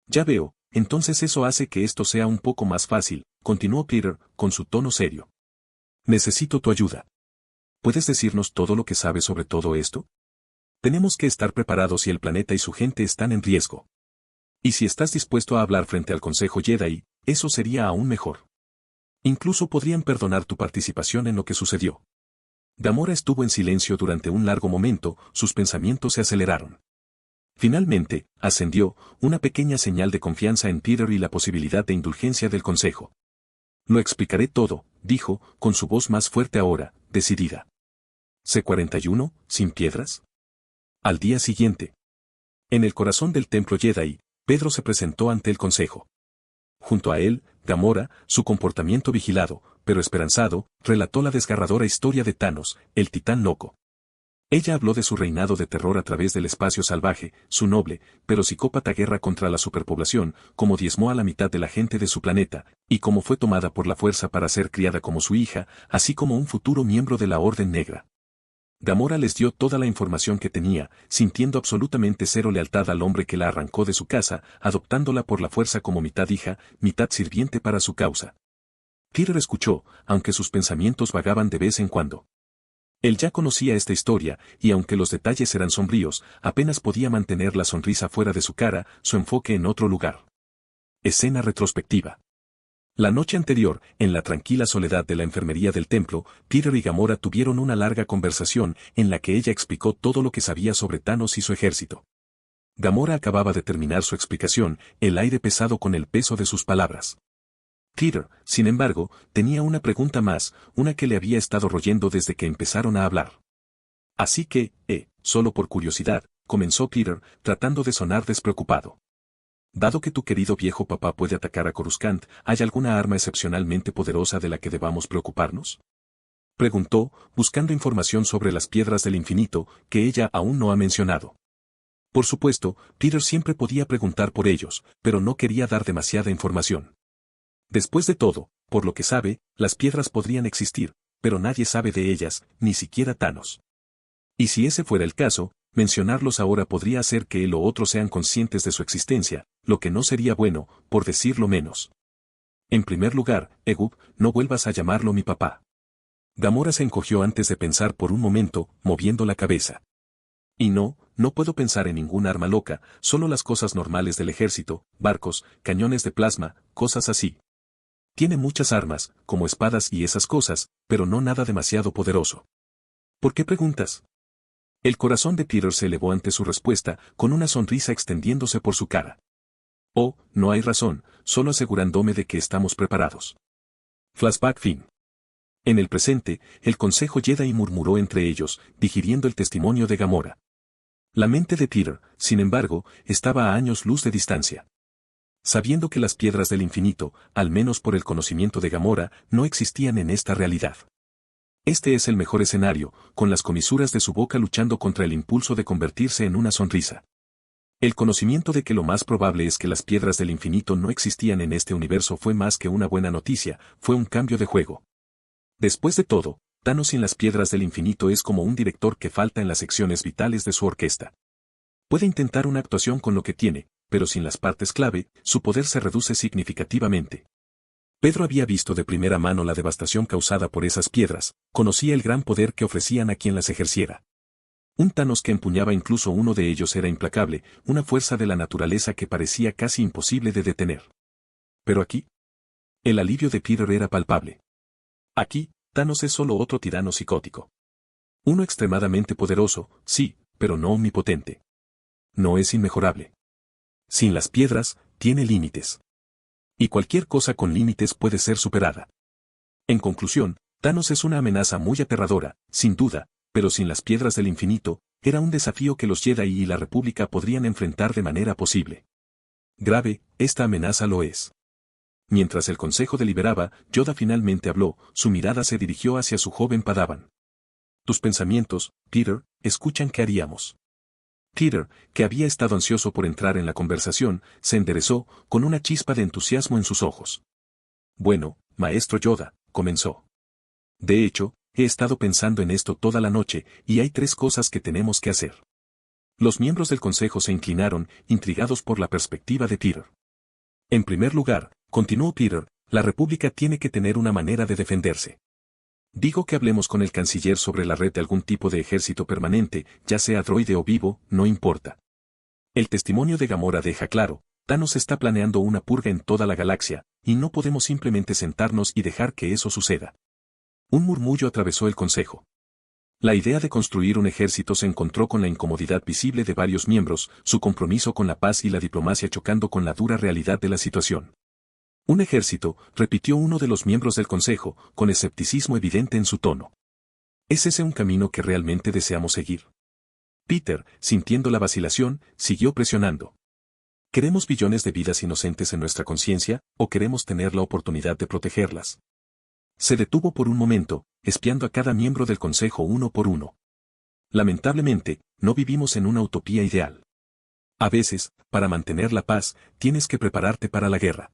Ya veo, entonces eso hace que esto sea un poco más fácil, continuó Peter, con su tono serio. Necesito tu ayuda. ¿Puedes decirnos todo lo que sabes sobre todo esto? Tenemos que estar preparados si el planeta y su gente están en riesgo. Y si estás dispuesto a hablar frente al Consejo Jedi, eso sería aún mejor. Incluso podrían perdonar tu participación en lo que sucedió. Gamora estuvo en silencio durante un largo momento, sus pensamientos se aceleraron. Finalmente, ascendió, una pequeña señal de confianza en Peter y la posibilidad de indulgencia del Consejo. Lo explicaré todo, dijo, con su voz más fuerte ahora, decidida. C-41, sin piedras. Al día siguiente. En el corazón del templo Jedi, Pedro se presentó ante el Consejo. Junto a él, Gamora, su comportamiento vigilado, pero esperanzado, relató la desgarradora historia de Thanos, el titán loco. Ella habló de su reinado de terror a través del espacio salvaje, su noble, pero psicópata guerra contra la superpoblación, cómo diezmó a la mitad de la gente de su planeta, y cómo fue tomada por la fuerza para ser criada como su hija, así como un futuro miembro de la Orden Negra. Gamora les dio toda la información que tenía, sintiendo absolutamente cero lealtad al hombre que la arrancó de su casa, adoptándola por la fuerza como mitad hija, mitad sirviente para su causa. Peter escuchó, aunque sus pensamientos vagaban de vez en cuando. Él ya conocía esta historia, y aunque los detalles eran sombríos, apenas podía mantener la sonrisa fuera de su cara, su enfoque en otro lugar. Escena retrospectiva. La noche anterior, en la tranquila soledad de la enfermería del templo, Peter y Gamora tuvieron una larga conversación en la que ella explicó todo lo que sabía sobre Thanos y su ejército. Gamora acababa de terminar su explicación, el aire pesado con el peso de sus palabras. Peter, sin embargo, tenía una pregunta más, una que le había estado royendo desde que empezaron a hablar. Así que, solo por curiosidad, comenzó Peter, tratando de sonar despreocupado. Dado que tu querido viejo papá puede atacar a Coruscant, ¿hay alguna arma excepcionalmente poderosa de la que debamos preocuparnos? Preguntó, buscando información sobre las piedras del infinito, que ella aún no ha mencionado. Por supuesto, Peter siempre podía preguntar por ellos, pero no quería dar demasiada información. Después de todo, por lo que sabe, las piedras podrían existir, pero nadie sabe de ellas, ni siquiera Thanos. Y si ese fuera el caso, mencionarlos ahora podría hacer que él o otros sean conscientes de su existencia, lo que no sería bueno, por decirlo menos. En primer lugar, Egub, no vuelvas a llamarlo mi papá. Gamora se encogió antes de pensar por un momento, moviendo la cabeza. Y no puedo pensar en ningún arma loca, solo las cosas normales del ejército, barcos, cañones de plasma, cosas así. Tiene muchas armas, como espadas y esas cosas, pero no nada demasiado poderoso. ¿Por qué preguntas? El corazón de Peter se elevó ante su respuesta, con una sonrisa extendiéndose por su cara. Oh, no hay razón, solo asegurándome de que estamos preparados. Flashback fin. En el presente, el Consejo Jedi murmuró entre ellos, digiriendo el testimonio de Gamora. La mente de Peter, sin embargo, estaba a años luz de distancia. Sabiendo que las piedras del infinito, al menos por el conocimiento de Gamora, no existían en esta realidad. Este es el mejor escenario, con las comisuras de su boca luchando contra el impulso de convertirse en una sonrisa. El conocimiento de que lo más probable es que las piedras del infinito no existían en este universo fue más que una buena noticia, fue un cambio de juego. Después de todo, Thanos sin las piedras del infinito es como un director que falta en las secciones vitales de su orquesta. Puede intentar una actuación con lo que tiene, pero sin las partes clave, su poder se reduce significativamente. Pedro había visto de primera mano la devastación causada por esas piedras, conocía el gran poder que ofrecían a quien las ejerciera. Un Thanos que empuñaba incluso uno de ellos era implacable, una fuerza de la naturaleza que parecía casi imposible de detener. Pero aquí, el alivio de Peter era palpable. Aquí, Thanos es solo otro tirano psicótico. Uno extremadamente poderoso, sí, pero no omnipotente. No es inmejorable. Sin las piedras, tiene límites. Y cualquier cosa con límites puede ser superada. En conclusión, Thanos es una amenaza muy aterradora, sin duda, pero sin las piedras del infinito, era un desafío que los Jedi y la República podrían enfrentar de manera posible. Grave, esta amenaza lo es. Mientras el consejo deliberaba, Yoda finalmente habló, su mirada se dirigió hacia su joven Padawan. Tus pensamientos, Peter, escuchan qué haríamos. Peter, que había estado ansioso por entrar en la conversación, se enderezó, con una chispa de entusiasmo en sus ojos. Bueno, maestro Yoda, comenzó. De hecho, he estado pensando en esto toda la noche, y hay 3 cosas que tenemos que hacer. Los miembros del consejo se inclinaron, intrigados por la perspectiva de Peter. En primer lugar, continuó Peter, la República tiene que tener una manera de defenderse. Digo que hablemos con el canciller sobre la red de algún tipo de ejército permanente, ya sea droide o vivo, no importa. El testimonio de Gamora deja claro, Thanos está planeando una purga en toda la galaxia, y no podemos simplemente sentarnos y dejar que eso suceda. Un murmullo atravesó el consejo. La idea de construir un ejército se encontró con la incomodidad visible de varios miembros, su compromiso con la paz y la diplomacia chocando con la dura realidad de la situación. Un ejército, repitió uno de los miembros del consejo, con escepticismo evidente en su tono. ¿Es ese un camino que realmente deseamos seguir? Peter, sintiendo la vacilación, siguió presionando. ¿Queremos billones de vidas inocentes en nuestra conciencia, o queremos tener la oportunidad de protegerlas? Se detuvo por un momento, espiando a cada miembro del consejo uno por uno. Lamentablemente, no vivimos en una utopía ideal. A veces, para mantener la paz, tienes que prepararte para la guerra.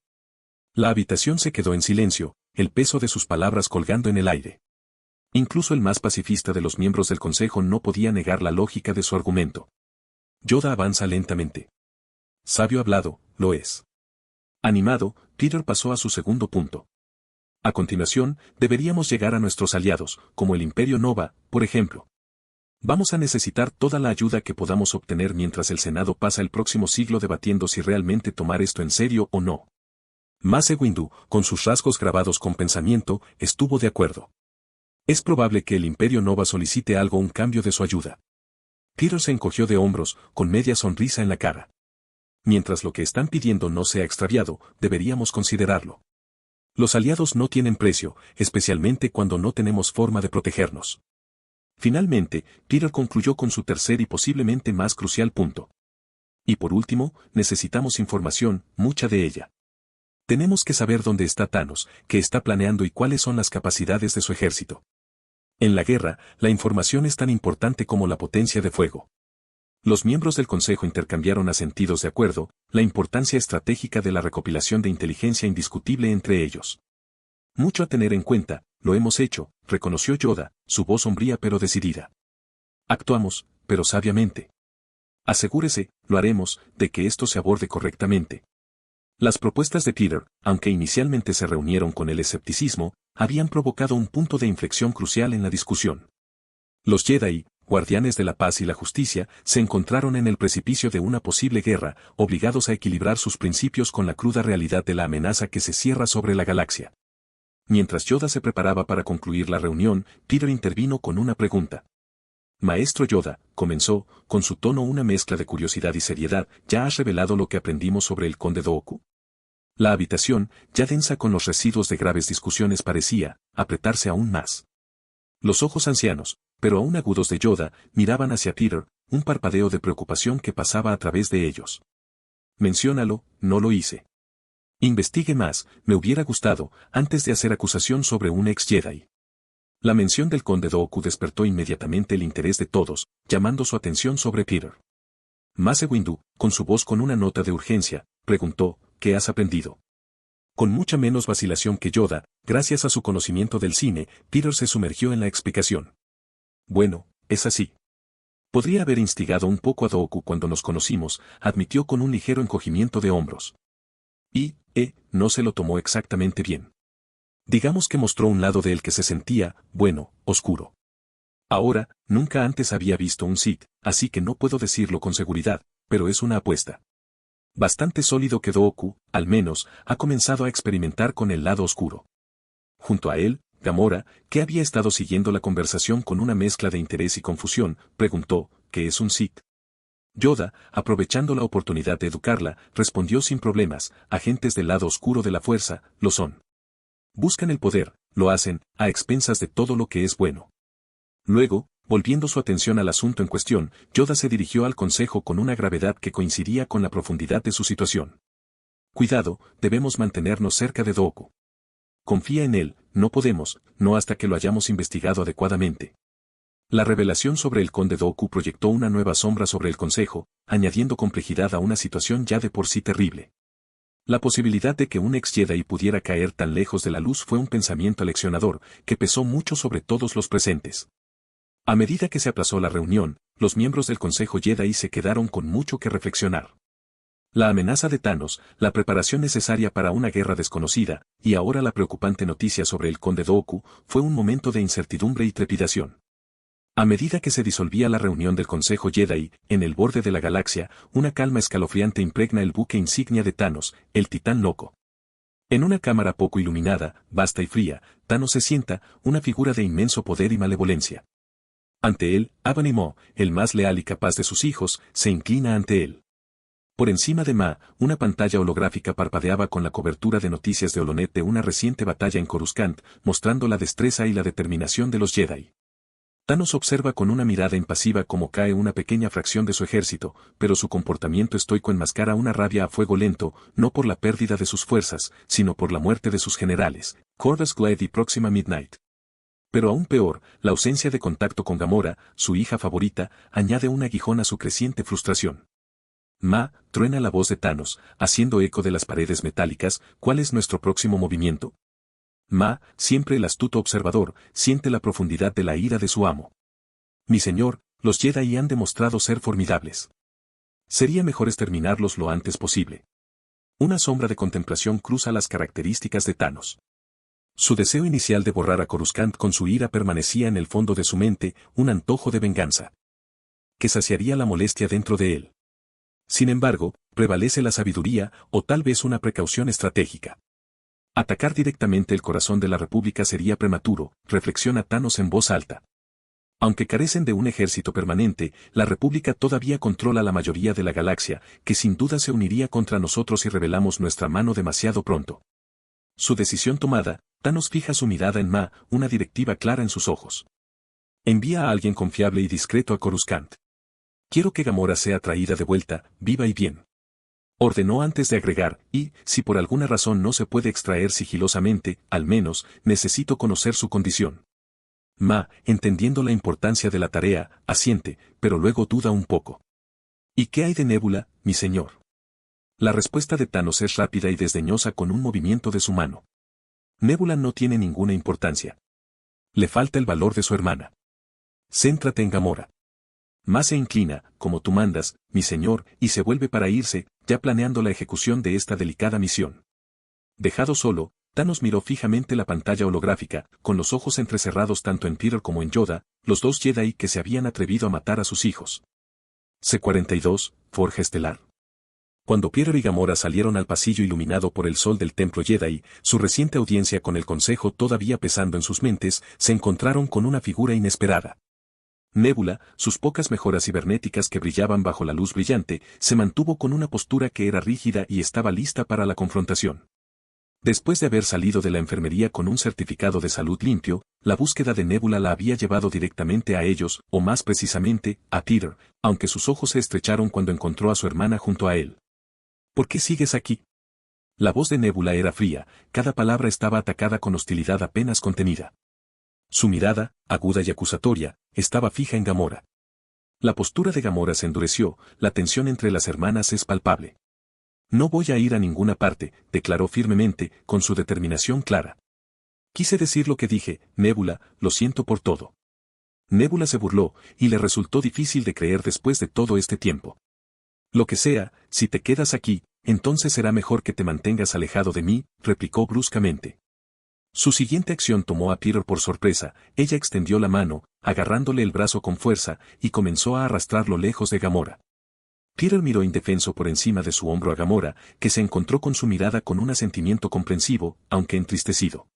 La habitación se quedó en silencio, el peso de sus palabras colgando en el aire. Incluso el más pacifista de los miembros del consejo no podía negar la lógica de su argumento. Yoda avanza lentamente. Sabio hablado, lo es. Animado, Peter pasó a su segundo punto. A continuación, deberíamos llegar a nuestros aliados, como el Imperio Nova, por ejemplo. Vamos a necesitar toda la ayuda que podamos obtener mientras el Senado pasa el próximo siglo debatiendo si realmente tomar esto en serio o no. Mace Windu, con sus rasgos grabados con pensamiento, estuvo de acuerdo. Es probable que el Imperio Nova solicite algo un cambio de su ayuda. Peter se encogió de hombros, con media sonrisa en la cara. Mientras lo que están pidiendo no sea extraviado, deberíamos considerarlo. Los aliados no tienen precio, especialmente cuando no tenemos forma de protegernos. Finalmente, Peter concluyó con su tercer y posiblemente más crucial punto. Y por último, necesitamos información, mucha de ella. Tenemos que saber dónde está Thanos, qué está planeando y cuáles son las capacidades de su ejército. En la guerra, la información es tan importante como la potencia de fuego. Los miembros del Consejo intercambiaron asentidos de acuerdo, la importancia estratégica de la recopilación de inteligencia indiscutible entre ellos. Mucho a tener en cuenta, lo hemos hecho, reconoció Yoda, su voz sombría pero decidida. Actuamos, pero sabiamente. Asegúrese, lo haremos, de que esto se aborde correctamente. Las propuestas de Peter, aunque inicialmente se reunieron con el escepticismo, habían provocado un punto de inflexión crucial en la discusión. Los Jedi, guardianes de la paz y la justicia, se encontraron en el precipicio de una posible guerra, obligados a equilibrar sus principios con la cruda realidad de la amenaza que se cierra sobre la galaxia. Mientras Yoda se preparaba para concluir la reunión, Peter intervino con una pregunta. Maestro Yoda, comenzó, con su tono una mezcla de curiosidad y seriedad, ¿ya has revelado lo que aprendimos sobre el Conde Dooku? La habitación, ya densa con los residuos de graves discusiones parecía, apretarse aún más. Los ojos ancianos, pero aún agudos de Yoda, miraban hacia Peter, un parpadeo de preocupación que pasaba a través de ellos. Menciónalo, no lo hice. Investigue más, me hubiera gustado, antes de hacer acusación sobre un ex Jedi. La mención del conde Dooku despertó inmediatamente el interés de todos, llamando su atención sobre Peter. Mace Windu, con su voz con una nota de urgencia, preguntó, ¿qué has aprendido? Con mucha menos vacilación que Yoda, gracias a su conocimiento del cine, Peter se sumergió en la explicación. Bueno, es así. Podría haber instigado un poco a Dooku cuando nos conocimos, admitió con un ligero encogimiento de hombros. Y, no se lo tomó exactamente bien. Digamos que mostró un lado de él que se sentía, bueno, oscuro. Ahora, nunca antes había visto un Sith, así que no puedo decirlo con seguridad, pero es una apuesta. Bastante sólido que Dooku, al menos, ha comenzado a experimentar con el lado oscuro. Junto a él, Gamora, que había estado siguiendo la conversación con una mezcla de interés y confusión, preguntó, ¿qué es un Sith? Yoda, aprovechando la oportunidad de educarla, respondió sin problemas, agentes del lado oscuro de la fuerza, lo son. Buscan el poder, lo hacen, a expensas de todo lo que es bueno. Luego, volviendo su atención al asunto en cuestión, Yoda se dirigió al consejo con una gravedad que coincidía con la profundidad de su situación. Cuidado, debemos mantenernos cerca de Dooku. Confía en él, no podemos, no hasta que lo hayamos investigado adecuadamente. La revelación sobre el conde Dooku proyectó una nueva sombra sobre el consejo, añadiendo complejidad a una situación ya de por sí terrible. La posibilidad de que un ex Jedi pudiera caer tan lejos de la luz fue un pensamiento aleccionador, que pesó mucho sobre todos los presentes. A medida que se aplazó la reunión, los miembros del Consejo Jedi se quedaron con mucho que reflexionar. La amenaza de Thanos, la preparación necesaria para una guerra desconocida, y ahora la preocupante noticia sobre el conde Dooku, fue un momento de incertidumbre y trepidación. A medida que se disolvía la reunión del Consejo Jedi, en el borde de la galaxia, una calma escalofriante impregna el buque insignia de Thanos, el Titán Loco. En una cámara poco iluminada, vasta y fría, Thanos se sienta, una figura de inmenso poder y malevolencia. Ante él, Abanimo, el más leal y capaz de sus hijos, se inclina ante él. Por encima de Ma, una pantalla holográfica parpadeaba con la cobertura de noticias de Holonet de una reciente batalla en Coruscant, mostrando la destreza y la determinación de los Jedi. Thanos observa con una mirada impasiva cómo cae una pequeña fracción de su ejército, pero su comportamiento estoico enmascara una rabia a fuego lento, no por la pérdida de sus fuerzas, sino por la muerte de sus generales, Corvus Glaive y Próxima Midnight. Pero aún peor, la ausencia de contacto con Gamora, su hija favorita, añade un aguijón a su creciente frustración. Ma, truena la voz de Thanos, haciendo eco de las paredes metálicas, ¿cuál es nuestro próximo movimiento? Ma, siempre el astuto observador, siente la profundidad de la ira de su amo. Mi señor, los Jedi han demostrado ser formidables. Sería mejor exterminarlos lo antes posible. Una sombra de contemplación cruza las características de Thanos. Su deseo inicial de borrar a Coruscant con su ira permanecía en el fondo de su mente, un antojo de venganza, que saciaría la molestia dentro de él. Sin embargo, prevalece la sabiduría, o tal vez una precaución estratégica. Atacar directamente el corazón de la República sería prematuro, reflexiona Thanos en voz alta. Aunque carecen de un ejército permanente, la República todavía controla la mayoría de la galaxia, que sin duda se uniría contra nosotros si revelamos nuestra mano demasiado pronto. Su decisión tomada, Thanos fija su mirada en Ma, una directiva clara en sus ojos. Envía a alguien confiable y discreto a Coruscant. Quiero que Gamora sea traída de vuelta, viva y bien. Ordenó antes de agregar, y, si por alguna razón no se puede extraer sigilosamente, al menos, necesito conocer su condición. Ma, entendiendo la importancia de la tarea, asiente, pero luego duda un poco. ¿Y qué hay de Nebula, mi señor? La respuesta de Thanos es rápida y desdeñosa con un movimiento de su mano. Nebula no tiene ninguna importancia. Le falta el valor de su hermana. Céntrate en Gamora. Ma se inclina, como tú mandas, mi señor, y se vuelve para irse, ya planeando la ejecución de esta delicada misión. Dejado solo, Thanos miró fijamente la pantalla holográfica, con los ojos entrecerrados tanto en Peter como en Yoda, los dos Jedi que se habían atrevido a matar a sus hijos. C-42, Forja Estelar. Cuando Peter y Gamora salieron al pasillo iluminado por el sol del templo Jedi, su reciente audiencia con el Consejo todavía pesando en sus mentes, se encontraron con una figura inesperada. Nebula, sus pocas mejoras cibernéticas que brillaban bajo la luz brillante, se mantuvo con una postura que era rígida y estaba lista para la confrontación. Después de haber salido de la enfermería con un certificado de salud limpio, la búsqueda de Nebula la había llevado directamente a ellos, o más precisamente, a Peter, aunque sus ojos se estrecharon cuando encontró a su hermana junto a él. ¿Por qué sigues aquí? La voz de Nebula era fría, cada palabra estaba atacada con hostilidad apenas contenida. Su mirada, aguda y acusatoria, estaba fija en Gamora. La postura de Gamora se endureció, la tensión entre las hermanas es palpable. No voy a ir a ninguna parte, declaró firmemente, con su determinación clara. Quise decir lo que dije, Nebula, lo siento por todo. Nebula se burló, y le resultó difícil de creer después de todo este tiempo. Lo que sea, si te quedas aquí, entonces será mejor que te mantengas alejado de mí, replicó bruscamente. Su siguiente acción tomó a Peter por sorpresa, ella extendió la mano, agarrándole el brazo con fuerza, y comenzó a arrastrarlo lejos de Gamora. Peter miró indefenso por encima de su hombro a Gamora, que se encontró con su mirada con un asentimiento comprensivo, aunque entristecido.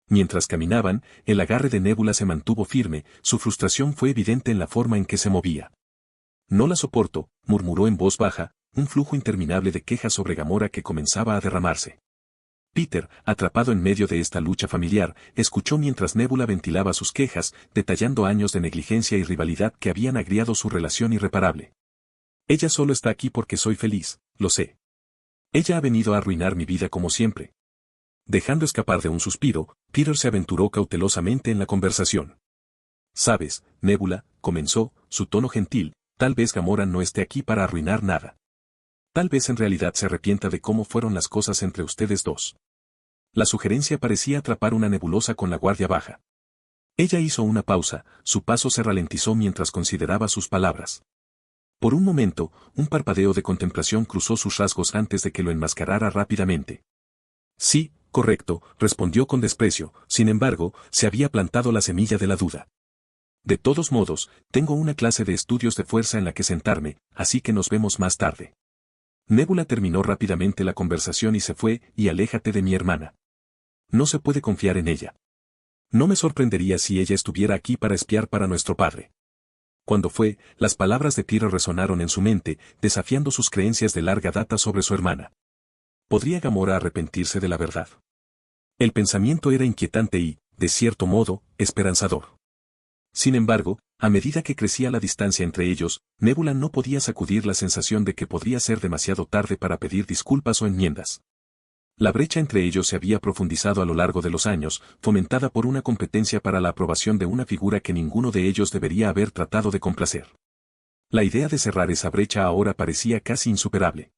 Mientras caminaban, el agarre de Nebula se mantuvo firme, su frustración fue evidente en la forma en que se movía. No la soporto, murmuró en voz baja, un flujo interminable de quejas sobre Gamora que comenzaba a derramarse. Peter, atrapado en medio de esta lucha familiar, escuchó mientras Nebula ventilaba sus quejas, detallando años de negligencia y rivalidad que habían agriado su relación irreparable. Ella solo está aquí porque soy feliz, lo sé. Ella ha venido a arruinar mi vida como siempre. Dejando escapar de un suspiro, Peter se aventuró cautelosamente en la conversación. Sabes, Nebula, comenzó, su tono gentil, tal vez Gamora no esté aquí para arruinar nada. Tal vez en realidad se arrepienta de cómo fueron las cosas entre ustedes dos. La sugerencia parecía atrapar una nebulosa con la guardia baja. Ella hizo una pausa, su paso se ralentizó mientras consideraba sus palabras. Por un momento, un parpadeo de contemplación cruzó sus rasgos antes de que lo enmascarara rápidamente. Sí, correcto, respondió con desprecio, sin embargo, se había plantado la semilla de la duda. De todos modos, tengo una clase de estudios de fuerza en la que sentarme, así que nos vemos más tarde. Nebula terminó rápidamente la conversación y se fue, y aléjate de mi hermana. No se puede confiar en ella. No me sorprendería si ella estuviera aquí para espiar para nuestro padre. Cuando fue, las palabras de Peter resonaron en su mente, desafiando sus creencias de larga data sobre su hermana. ¿Podría Gamora arrepentirse de la verdad? El pensamiento era inquietante y, de cierto modo, esperanzador. Sin embargo, a medida que crecía la distancia entre ellos, Nebula no podía sacudir la sensación de que podría ser demasiado tarde para pedir disculpas o enmiendas. La brecha entre ellos se había profundizado a lo largo de los años, fomentada por una competencia para la aprobación de una figura que ninguno de ellos debería haber tratado de complacer. La idea de cerrar esa brecha ahora parecía casi insuperable.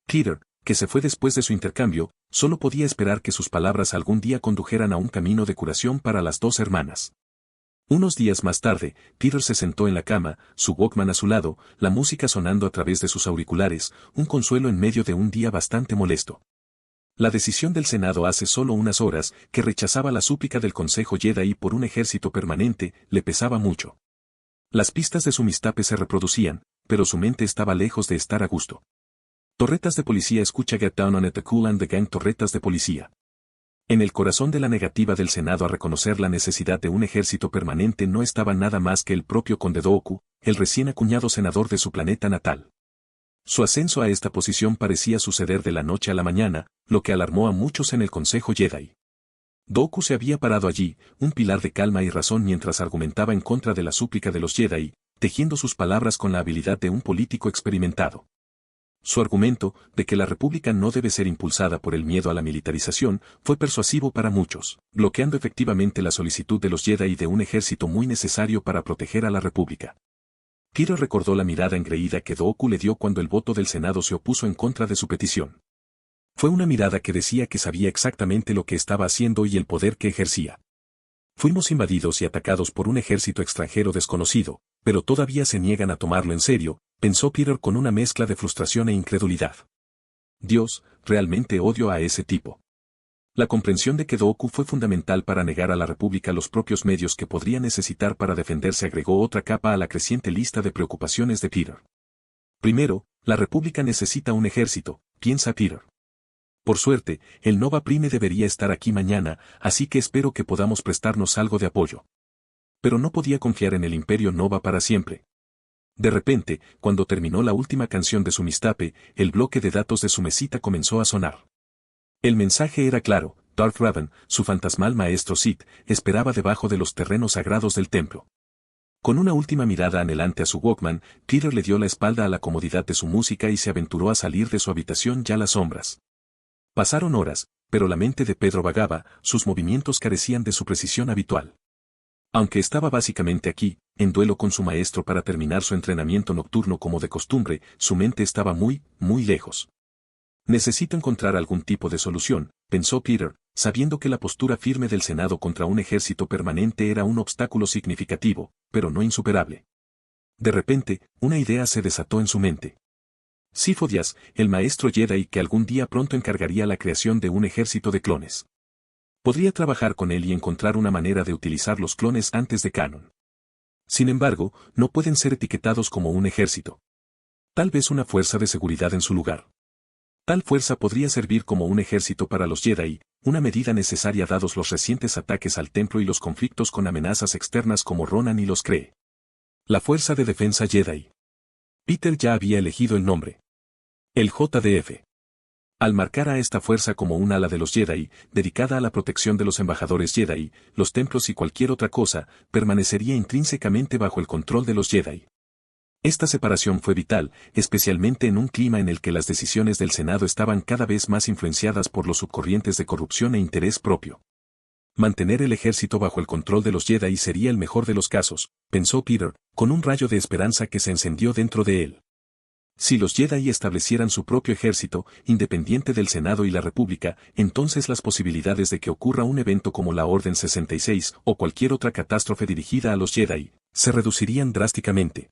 Peter, que se fue después de su intercambio, solo podía esperar que sus palabras algún día condujeran a un camino de curación para las dos hermanas. Unos días más tarde, Peter se sentó en la cama, su Walkman a su lado, la música sonando a través de sus auriculares, un consuelo en medio de un día bastante molesto. La decisión del Senado hace solo unas horas, que rechazaba la súplica del Consejo Jedi por un ejército permanente, le pesaba mucho. Las pistas de su mistape se reproducían, pero su mente estaba lejos de estar a gusto. Torretas de policía escucha Get Down on It Cool and the Gang. Torretas de policía. En el corazón de la negativa del Senado a reconocer la necesidad de un ejército permanente no estaba nada más que el propio Conde Dooku, el recién acuñado senador de su planeta natal. Su ascenso a esta posición parecía suceder de la noche a la mañana, lo que alarmó a muchos en el Consejo Jedi. Dooku se había parado allí, un pilar de calma y razón mientras argumentaba en contra de la súplica de los Jedi, tejiendo sus palabras con la habilidad de un político experimentado. Su argumento, de que la República no debe ser impulsada por el miedo a la militarización, fue persuasivo para muchos, bloqueando efectivamente la solicitud de los Jedi de un ejército muy necesario para proteger a la República. Peter recordó la mirada engreída que Dooku le dio cuando el voto del Senado se opuso en contra de su petición. Fue una mirada que decía que sabía exactamente lo que estaba haciendo y el poder que ejercía. Fuimos invadidos y atacados por un ejército extranjero desconocido, pero todavía se niegan a tomarlo en serio, pensó Peter con una mezcla de frustración e incredulidad. Dios, realmente odio a ese tipo. La comprensión de que Dooku fue fundamental para negar a la República los propios medios que podría necesitar para defenderse agregó otra capa a la creciente lista de preocupaciones de Peter. Primero, la República necesita un ejército, piensa Peter. Por suerte, el Nova Prime debería estar aquí mañana, así que espero que podamos prestarnos algo de apoyo. Pero no podía confiar en el Imperio Nova para siempre. De repente, cuando terminó la última canción de su mistape, el bloque de datos de su mesita comenzó a sonar. El mensaje era claro: Darth Revan, su fantasmal maestro Sith, esperaba debajo de los terrenos sagrados del templo. Con una última mirada anhelante a su Walkman, Peter le dio la espalda a la comodidad de su música y se aventuró a salir de su habitación ya las sombras. Pasaron horas, pero la mente de Pedro vagaba, sus movimientos carecían de su precisión habitual. Aunque estaba básicamente aquí, en duelo con su maestro para terminar su entrenamiento nocturno como de costumbre, su mente estaba muy, muy lejos. Necesito encontrar algún tipo de solución, pensó Peter, sabiendo que la postura firme del Senado contra un ejército permanente era un obstáculo significativo, pero no insuperable. De repente, una idea se desató en su mente. Sifo Dyas, el maestro Jedi que algún día pronto encargaría la creación de un ejército de clones. Podría trabajar con él y encontrar una manera de utilizar los clones antes de canon. Sin embargo, no pueden ser etiquetados como un ejército. Tal vez una fuerza de seguridad en su lugar. Tal fuerza podría servir como un ejército para los Jedi, una medida necesaria dados los recientes ataques al templo y los conflictos con amenazas externas como Ronan y los Kree. La Fuerza de Defensa Jedi. Peter ya había elegido el nombre. El JDF. Al marcar a esta fuerza como un ala de los Jedi, dedicada a la protección de los embajadores Jedi, los templos y cualquier otra cosa, permanecería intrínsecamente bajo el control de los Jedi. Esta separación fue vital, especialmente en un clima en el que las decisiones del Senado estaban cada vez más influenciadas por los subcorrientes de corrupción e interés propio. Mantener el ejército bajo el control de los Jedi sería el mejor de los casos, pensó Peter, con un rayo de esperanza que se encendió dentro de él. Si los Jedi establecieran su propio ejército, independiente del Senado y la República, entonces las posibilidades de que ocurra un evento como la Orden 66 o cualquier otra catástrofe dirigida a los Jedi, se reducirían drásticamente.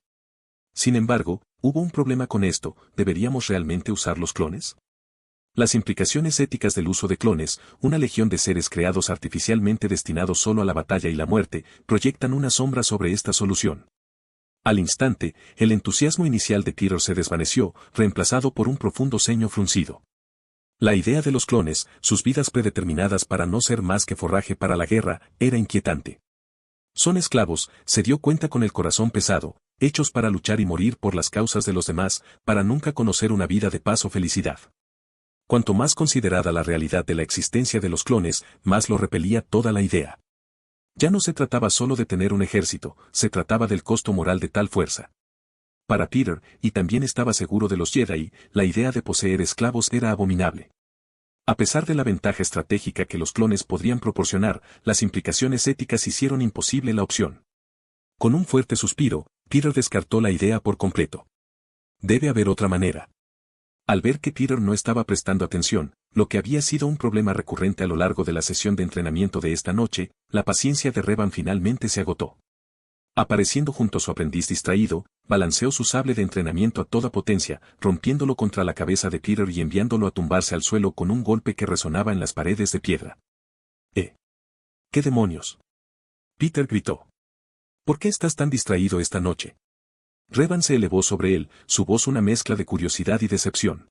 Sin embargo, hubo un problema con esto: ¿deberíamos realmente usar los clones? Las implicaciones éticas del uso de clones, una legión de seres creados artificialmente destinados solo a la batalla y la muerte, proyectan una sombra sobre esta solución. Al instante, el entusiasmo inicial de Peter se desvaneció, reemplazado por un profundo ceño fruncido. La idea de los clones, sus vidas predeterminadas para no ser más que forraje para la guerra, era inquietante. Son esclavos, se dio cuenta con el corazón pesado, hechos para luchar y morir por las causas de los demás, para nunca conocer una vida de paz o felicidad. Cuanto más considerada la realidad de la existencia de los clones, más lo repelía toda la idea. Ya no se trataba solo de tener un ejército, se trataba del costo moral de tal fuerza. Para Peter, y también estaba seguro de los Jedi, la idea de poseer esclavos era abominable. A pesar de la ventaja estratégica que los clones podrían proporcionar, las implicaciones éticas hicieron imposible la opción. Con un fuerte suspiro, Peter descartó la idea por completo. Debe haber otra manera. Al ver que Peter no estaba prestando atención, lo que había sido un problema recurrente a lo largo de la sesión de entrenamiento de esta noche, la paciencia de Revan finalmente se agotó. Apareciendo junto a su aprendiz distraído, balanceó su sable de entrenamiento a toda potencia, rompiéndolo contra la cabeza de Peter y enviándolo a tumbarse al suelo con un golpe que resonaba en las paredes de piedra. ¿Qué demonios? Peter gritó. ¿Por qué estás tan distraído esta noche? Revan se elevó sobre él, su voz una mezcla de curiosidad y decepción.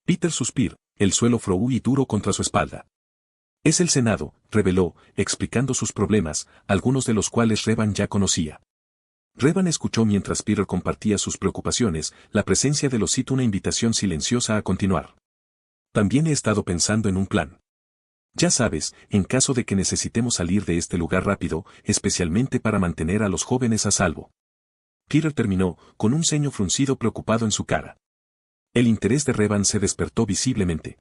Peter suspiró, el suelo froú y duro contra su espalda. Es el Senado, reveló, explicando sus problemas, algunos de los cuales Revan ya conocía. Revan escuchó mientras Peter compartía sus preocupaciones, la presencia de los Sith una invitación silenciosa a continuar. También he estado pensando en un plan. Ya sabes, en caso de que necesitemos salir de este lugar rápido, especialmente para mantener a los jóvenes a salvo. Peter terminó, con un ceño fruncido preocupado en su cara. El interés de Revan se despertó visiblemente.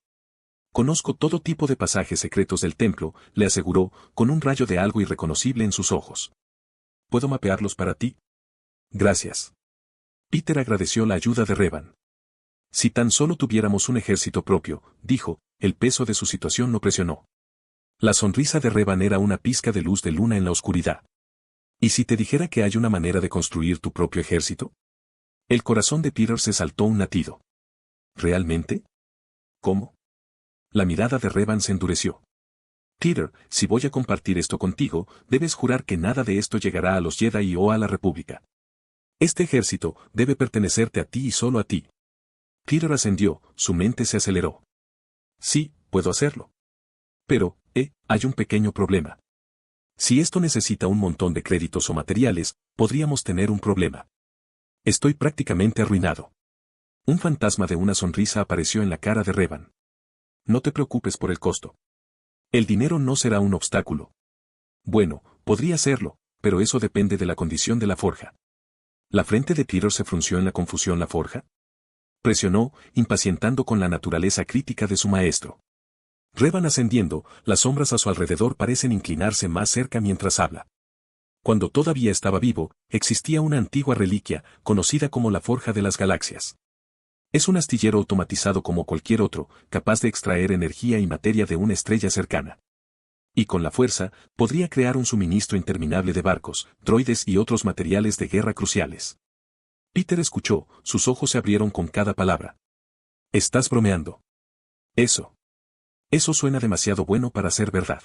Conozco todo tipo de pasajes secretos del templo, le aseguró, con un rayo de algo irreconocible en sus ojos. ¿Puedo mapearlos para ti? Gracias. Peter agradeció la ayuda de Revan. Si tan solo tuviéramos un ejército propio, dijo, el peso de su situación lo presionó. La sonrisa de Revan era una pizca de luz de luna en la oscuridad. ¿Y si te dijera que hay una manera de construir tu propio ejército? El corazón de Peter se saltó un latido. ¿Realmente? ¿Cómo? La mirada de Revan se endureció. Peter, si voy a compartir esto contigo, debes jurar que nada de esto llegará a los Jedi o a la República. Este ejército debe pertenecerte a ti y solo a ti. Peter ascendió, su mente se aceleró. Sí, puedo hacerlo. Pero, hay un pequeño problema. Si esto necesita un montón de créditos o materiales, podríamos tener un problema. Estoy prácticamente arruinado. Un fantasma de una sonrisa apareció en la cara de Revan. No te preocupes por el costo. El dinero no será un obstáculo. Bueno, podría serlo, pero eso depende de la condición de la forja. La frente de Peter se frunció en la confusión. ¿La forja? Presionó, impacientando con la naturaleza crítica de su maestro. Revan ascendiendo, las sombras a su alrededor parecen inclinarse más cerca mientras habla. Cuando todavía estaba vivo, existía una antigua reliquia, conocida como la Forja de las Galaxias. Es un astillero automatizado como cualquier otro, capaz de extraer energía y materia de una estrella cercana. Y con la fuerza, podría crear un suministro interminable de barcos, droides y otros materiales de guerra cruciales. Peter escuchó, sus ojos se abrieron con cada palabra. ¿Estás bromeando? Eso suena demasiado bueno para ser verdad.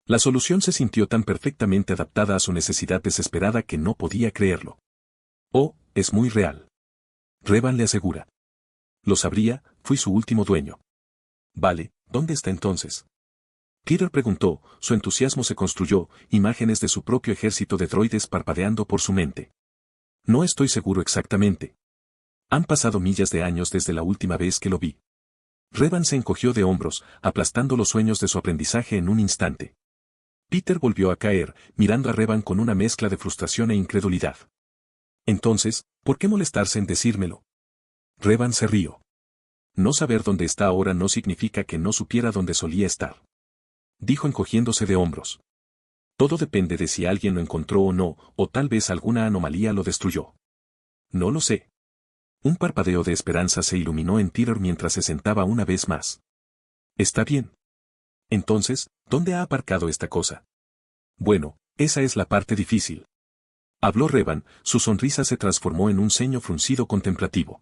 La solución se sintió tan perfectamente adaptada a su necesidad desesperada que no podía creerlo. Oh, es muy real. Revan le asegura. Lo sabría, fui su último dueño. Vale, ¿dónde está entonces? Peter preguntó, su entusiasmo se construyó, imágenes de su propio ejército de droides parpadeando por su mente. No estoy seguro exactamente. Han pasado millas de años desde la última vez que lo vi. Revan se encogió de hombros, aplastando los sueños de su aprendizaje en un instante. Peter volvió a caer, mirando a Revan con una mezcla de frustración e incredulidad. Entonces, ¿por qué molestarse en decírmelo? Revan se rió. No saber dónde está ahora no significa que no supiera dónde solía estar. Dijo encogiéndose de hombros. Todo depende de si alguien lo encontró o no, o tal vez alguna anomalía lo destruyó. No lo sé. Un parpadeo de esperanza se iluminó en Peter mientras se sentaba una vez más. Está bien. Entonces, ¿dónde ha aparcado esta cosa? Bueno, esa es la parte difícil. Habló Revan, su sonrisa se transformó en un ceño fruncido contemplativo.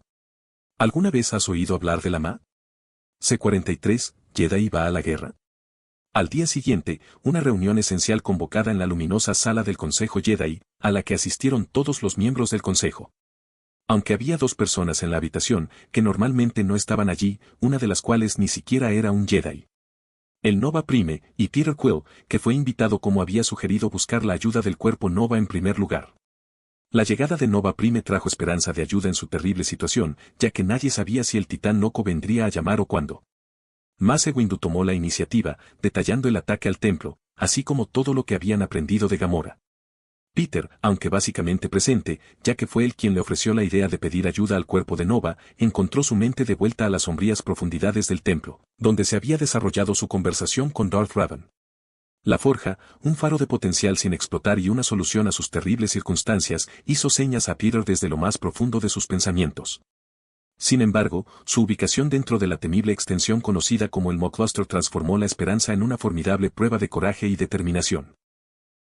¿Alguna vez has oído hablar de la Ma? C-43, Jedi va a la guerra. Al día siguiente, una reunión esencial convocada en la luminosa sala del Consejo Jedi, a la que asistieron todos los miembros del Consejo. Aunque había 2 personas en la habitación, que normalmente no estaban allí, una de las cuales ni siquiera era un Jedi. El Nova Prime, y Peter Quill, que fue invitado como había sugerido buscar la ayuda del cuerpo Nova en primer lugar. La llegada de Nova Prime trajo esperanza de ayuda en su terrible situación, ya que nadie sabía si el Titán Noco vendría a llamar o cuándo. Mace Windu tomó la iniciativa, detallando el ataque al templo, así como todo lo que habían aprendido de Gamora. Peter, aunque básicamente presente, ya que fue él quien le ofreció la idea de pedir ayuda al cuerpo de Nova, encontró su mente de vuelta a las sombrías profundidades del templo, donde se había desarrollado su conversación con Darth Revan. La forja, un faro de potencial sin explotar y una solución a sus terribles circunstancias, hizo señas a Peter desde lo más profundo de sus pensamientos. Sin embargo, su ubicación dentro de la temible extensión conocida como el Maw Cluster transformó la esperanza en una formidable prueba de coraje y determinación.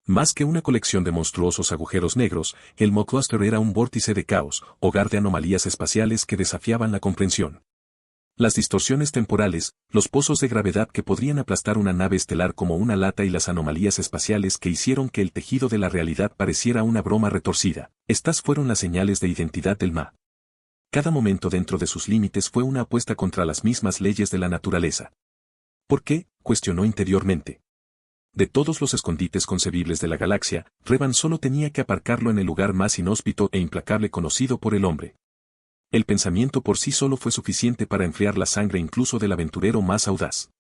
Más que una colección de monstruosos agujeros negros, el Maw Cluster era un vórtice de caos, hogar de anomalías espaciales que desafiaban la comprensión. Las distorsiones temporales, los pozos de gravedad que podrían aplastar una nave estelar como una lata y las anomalías espaciales que hicieron que el tejido de la realidad pareciera una broma retorcida, estas fueron las señales de identidad del Ma. Cada momento dentro de sus límites fue una apuesta contra las mismas leyes de la naturaleza. ¿Por qué?, cuestionó interiormente. De todos los escondites concebibles de la galaxia, Revan solo tenía que aparcarlo en el lugar más inhóspito e implacable conocido por el hombre. El pensamiento por sí solo fue suficiente para enfriar la sangre incluso del aventurero más audaz.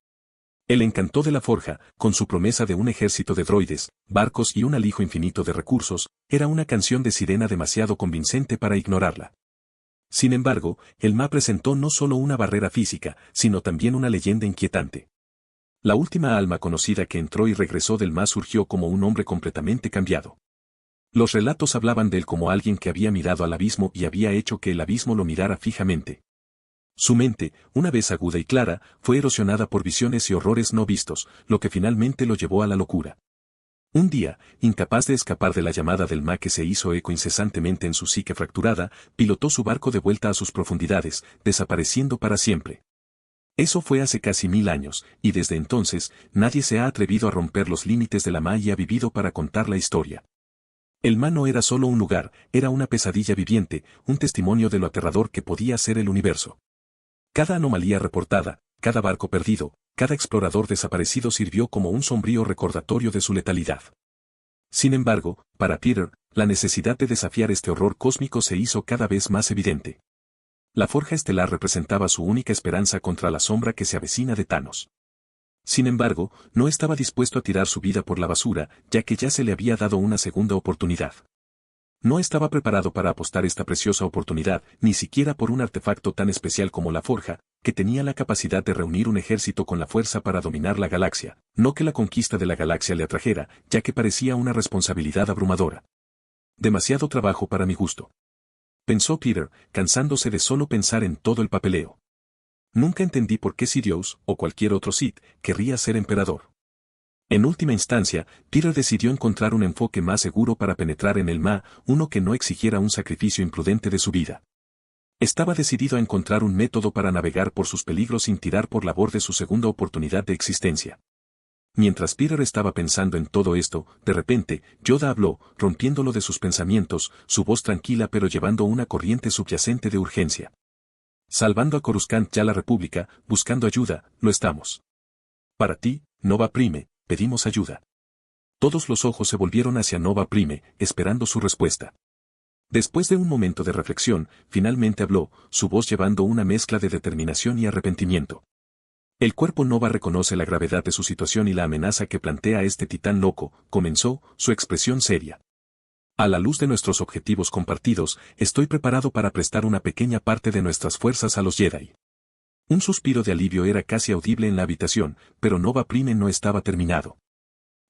El encanto de la forja, con su promesa de un ejército de droides, barcos y un alijo infinito de recursos, era una canción de sirena demasiado convincente para ignorarla. Sin embargo, el Ma presentó no solo una barrera física, sino también una leyenda inquietante. La última alma conocida que entró y regresó del Ma surgió como un hombre completamente cambiado. Los relatos hablaban de él como alguien que había mirado al abismo y había hecho que el abismo lo mirara fijamente. Su mente, una vez aguda y clara, fue erosionada por visiones y horrores no vistos, lo que finalmente lo llevó a la locura. Un día, incapaz de escapar de la llamada del Ma que se hizo eco incesantemente en su psique fracturada, pilotó su barco de vuelta a sus profundidades, desapareciendo para siempre. Eso fue hace casi 1000 años, y desde entonces, nadie se ha atrevido a romper los límites de la Ma y ha vivido para contar la historia. El Ma no era solo un lugar, era una pesadilla viviente, un testimonio de lo aterrador que podía ser el universo. Cada anomalía reportada, cada barco perdido, cada explorador desaparecido sirvió como un sombrío recordatorio de su letalidad. Sin embargo, para Peter, la necesidad de desafiar este horror cósmico se hizo cada vez más evidente. La forja estelar representaba su única esperanza contra la sombra que se avecina de Thanos. Sin embargo, no estaba dispuesto a tirar su vida por la basura, ya que ya se le había dado una segunda oportunidad. No estaba preparado para apostar esta preciosa oportunidad, ni siquiera por un artefacto tan especial como la forja, que tenía la capacidad de reunir un ejército con la fuerza para dominar la galaxia, no que la conquista de la galaxia le atrajera, ya que parecía una responsabilidad abrumadora. Demasiado trabajo para mi gusto. Pensó Peter, cansándose de solo pensar en todo el papeleo. Nunca entendí por qué Sidious, o cualquier otro Sith, querría ser emperador. En última instancia, Peter decidió encontrar un enfoque más seguro para penetrar en el Ma, uno que no exigiera un sacrificio imprudente de su vida. Estaba decidido a encontrar un método para navegar por sus peligros sin tirar por la borda su segunda oportunidad de existencia. Mientras Peter estaba pensando en todo esto, de repente, Yoda habló, rompiéndolo de sus pensamientos, su voz tranquila pero llevando una corriente subyacente de urgencia. Salvando a Coruscant ya la República, buscando ayuda, lo estamos. Para ti, Nova Prime, pedimos ayuda. Todos los ojos se volvieron hacia Nova Prime, esperando su respuesta. Después de un momento de reflexión, finalmente habló, su voz llevando una mezcla de determinación y arrepentimiento. El cuerpo Nova reconoce la gravedad de su situación y la amenaza que plantea este titán loco, comenzó, su expresión seria. A la luz de nuestros objetivos compartidos, estoy preparado para prestar una pequeña parte de nuestras fuerzas a los Jedi. Un suspiro de alivio era casi audible en la habitación, pero Nova Prime no estaba terminado.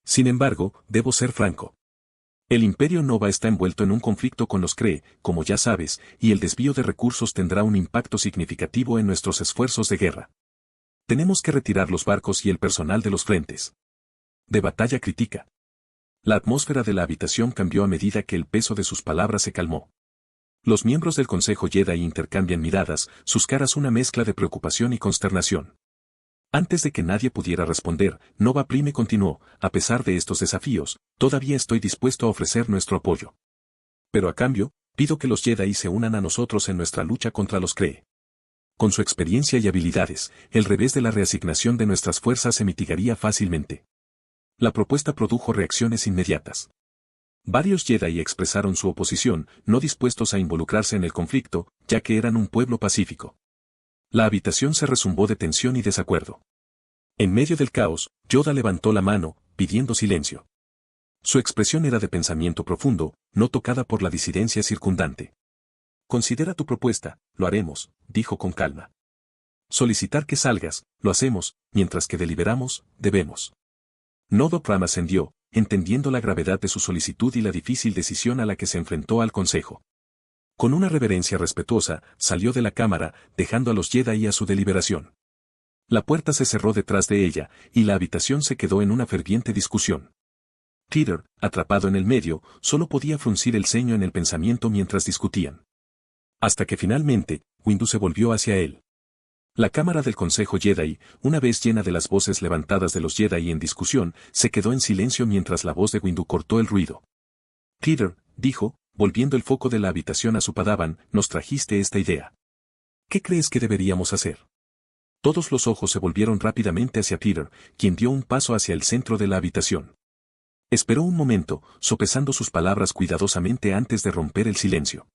Sin embargo, debo ser franco. El Imperio Nova está envuelto en un conflicto con los Kree, como ya sabes, y el desvío de recursos tendrá un impacto significativo en nuestros esfuerzos de guerra. Tenemos que retirar los barcos y el personal de los frentes de batalla crítica. La atmósfera de la habitación cambió a medida que el peso de sus palabras se calmó. Los miembros del Consejo Jedi intercambian miradas, sus caras una mezcla de preocupación y consternación. Antes de que nadie pudiera responder, Nova Prime continuó, a pesar de estos desafíos, todavía estoy dispuesto a ofrecer nuestro apoyo. Pero a cambio, pido que los Jedi se unan a nosotros en nuestra lucha contra los Kree. Con su experiencia y habilidades, el revés de la reasignación de nuestras fuerzas se mitigaría fácilmente. La propuesta produjo reacciones inmediatas. Varios Jedi expresaron su oposición, no dispuestos a involucrarse en el conflicto, ya que eran un pueblo pacífico. La habitación se rezumbó de tensión y desacuerdo. En medio del caos, Yoda levantó la mano, pidiendo silencio. Su expresión era de pensamiento profundo, no tocada por la disidencia circundante. Considera tu propuesta, lo haremos, dijo con calma. Solicitar que salgas, lo hacemos, mientras que deliberamos, debemos. Nova Prime ascendió, entendiendo la gravedad de su solicitud y la difícil decisión a la que se enfrentó al Consejo. Con una reverencia respetuosa, salió de la cámara, dejando a los Jedi a su deliberación. La puerta se cerró detrás de ella, y la habitación se quedó en una ferviente discusión. Peter, atrapado en el medio, solo podía fruncir el ceño en el pensamiento mientras discutían. Hasta que finalmente, Windu se volvió hacia él. La cámara del Consejo Jedi, una vez llena de las voces levantadas de los Jedi en discusión, se quedó en silencio mientras la voz de Windu cortó el ruido. Peter, dijo, volviendo el foco de la habitación a su Padawan, nos trajiste esta idea. ¿Qué crees que deberíamos hacer? Todos los ojos se volvieron rápidamente hacia Peter, quien dio un paso hacia el centro de la habitación. Esperó un momento, sopesando sus palabras cuidadosamente antes de romper el silencio.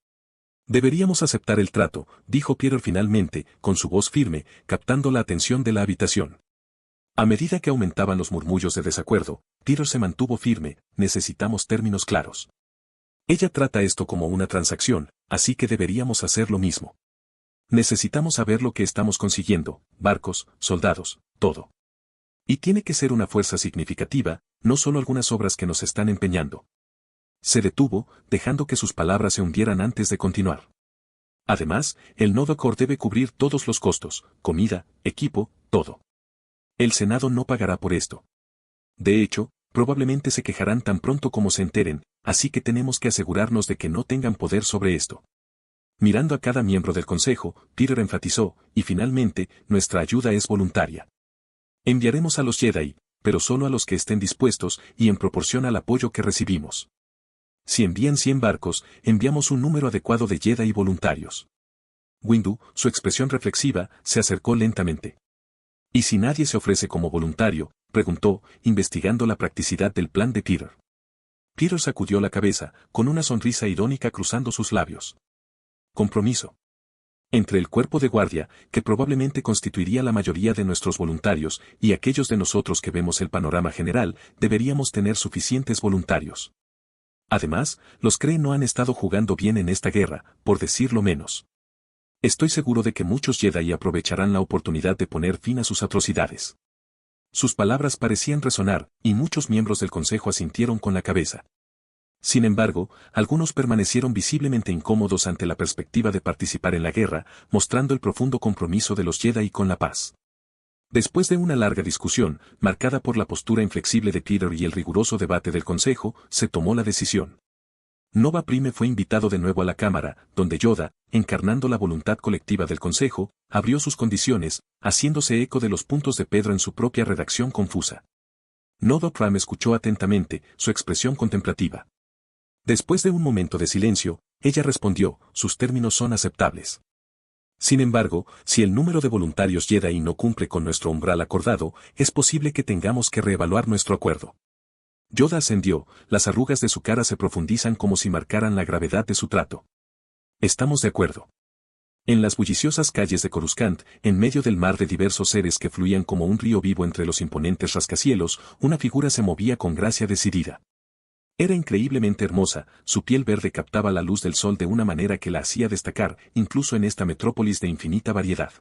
Deberíamos aceptar el trato, dijo Peter finalmente, con su voz firme, captando la atención de la habitación. A medida que aumentaban los murmullos de desacuerdo, Peter se mantuvo firme, necesitamos términos claros. Ella trata esto como una transacción, así que deberíamos hacer lo mismo. Necesitamos saber lo que estamos consiguiendo, barcos, soldados, todo. Y tiene que ser una fuerza significativa, no solo algunas obras que nos están empeñando. Se detuvo, dejando que sus palabras se hundieran antes de continuar. Además, el Nova Corps debe cubrir todos los costos, comida, equipo, todo. El Senado no pagará por esto. De hecho, probablemente se quejarán tan pronto como se enteren, así que tenemos que asegurarnos de que no tengan poder sobre esto. Mirando a cada miembro del Consejo, Peter enfatizó, y finalmente, nuestra ayuda es voluntaria. Enviaremos a los Jedi, pero solo a los que estén dispuestos y en proporción al apoyo que recibimos. Si envían 100 barcos, enviamos un número adecuado de Jedi voluntarios. Windu, su expresión reflexiva, se acercó lentamente. ¿Y si nadie se ofrece como voluntario?, preguntó, investigando la practicidad del plan de Peter. Peter sacudió la cabeza, con una sonrisa irónica cruzando sus labios. Compromiso. Entre el cuerpo de guardia, que probablemente constituiría la mayoría de nuestros voluntarios, y aquellos de nosotros que vemos el panorama general, deberíamos tener suficientes voluntarios. Además, los Kree no han estado jugando bien en esta guerra, por decirlo menos. Estoy seguro de que muchos Jedi aprovecharán la oportunidad de poner fin a sus atrocidades. Sus palabras parecían resonar, y muchos miembros del Consejo asintieron con la cabeza. Sin embargo, algunos permanecieron visiblemente incómodos ante la perspectiva de participar en la guerra, mostrando el profundo compromiso de los Jedi con la paz. Después de una larga discusión, marcada por la postura inflexible de Peter y el riguroso debate del Consejo, se tomó la decisión. Nova Prime fue invitado de nuevo a la Cámara, donde Yoda, encarnando la voluntad colectiva del Consejo, abrió sus condiciones, haciéndose eco de los puntos de Pedro en su propia redacción confusa. Nova Prime escuchó atentamente, su expresión contemplativa. Después de un momento de silencio, ella respondió, sus términos son aceptables. Sin embargo, si el número de voluntarios Jedi no cumple con nuestro umbral acordado, es posible que tengamos que reevaluar nuestro acuerdo. Yoda ascendió, las arrugas de su cara se profundizan como si marcaran la gravedad de su trato. Estamos de acuerdo. En las bulliciosas calles de Coruscant, en medio del mar de diversos seres que fluían como un río vivo entre los imponentes rascacielos, una figura se movía con gracia decidida. Era increíblemente hermosa, su piel verde captaba la luz del sol de una manera que la hacía destacar, incluso en esta metrópolis de infinita variedad.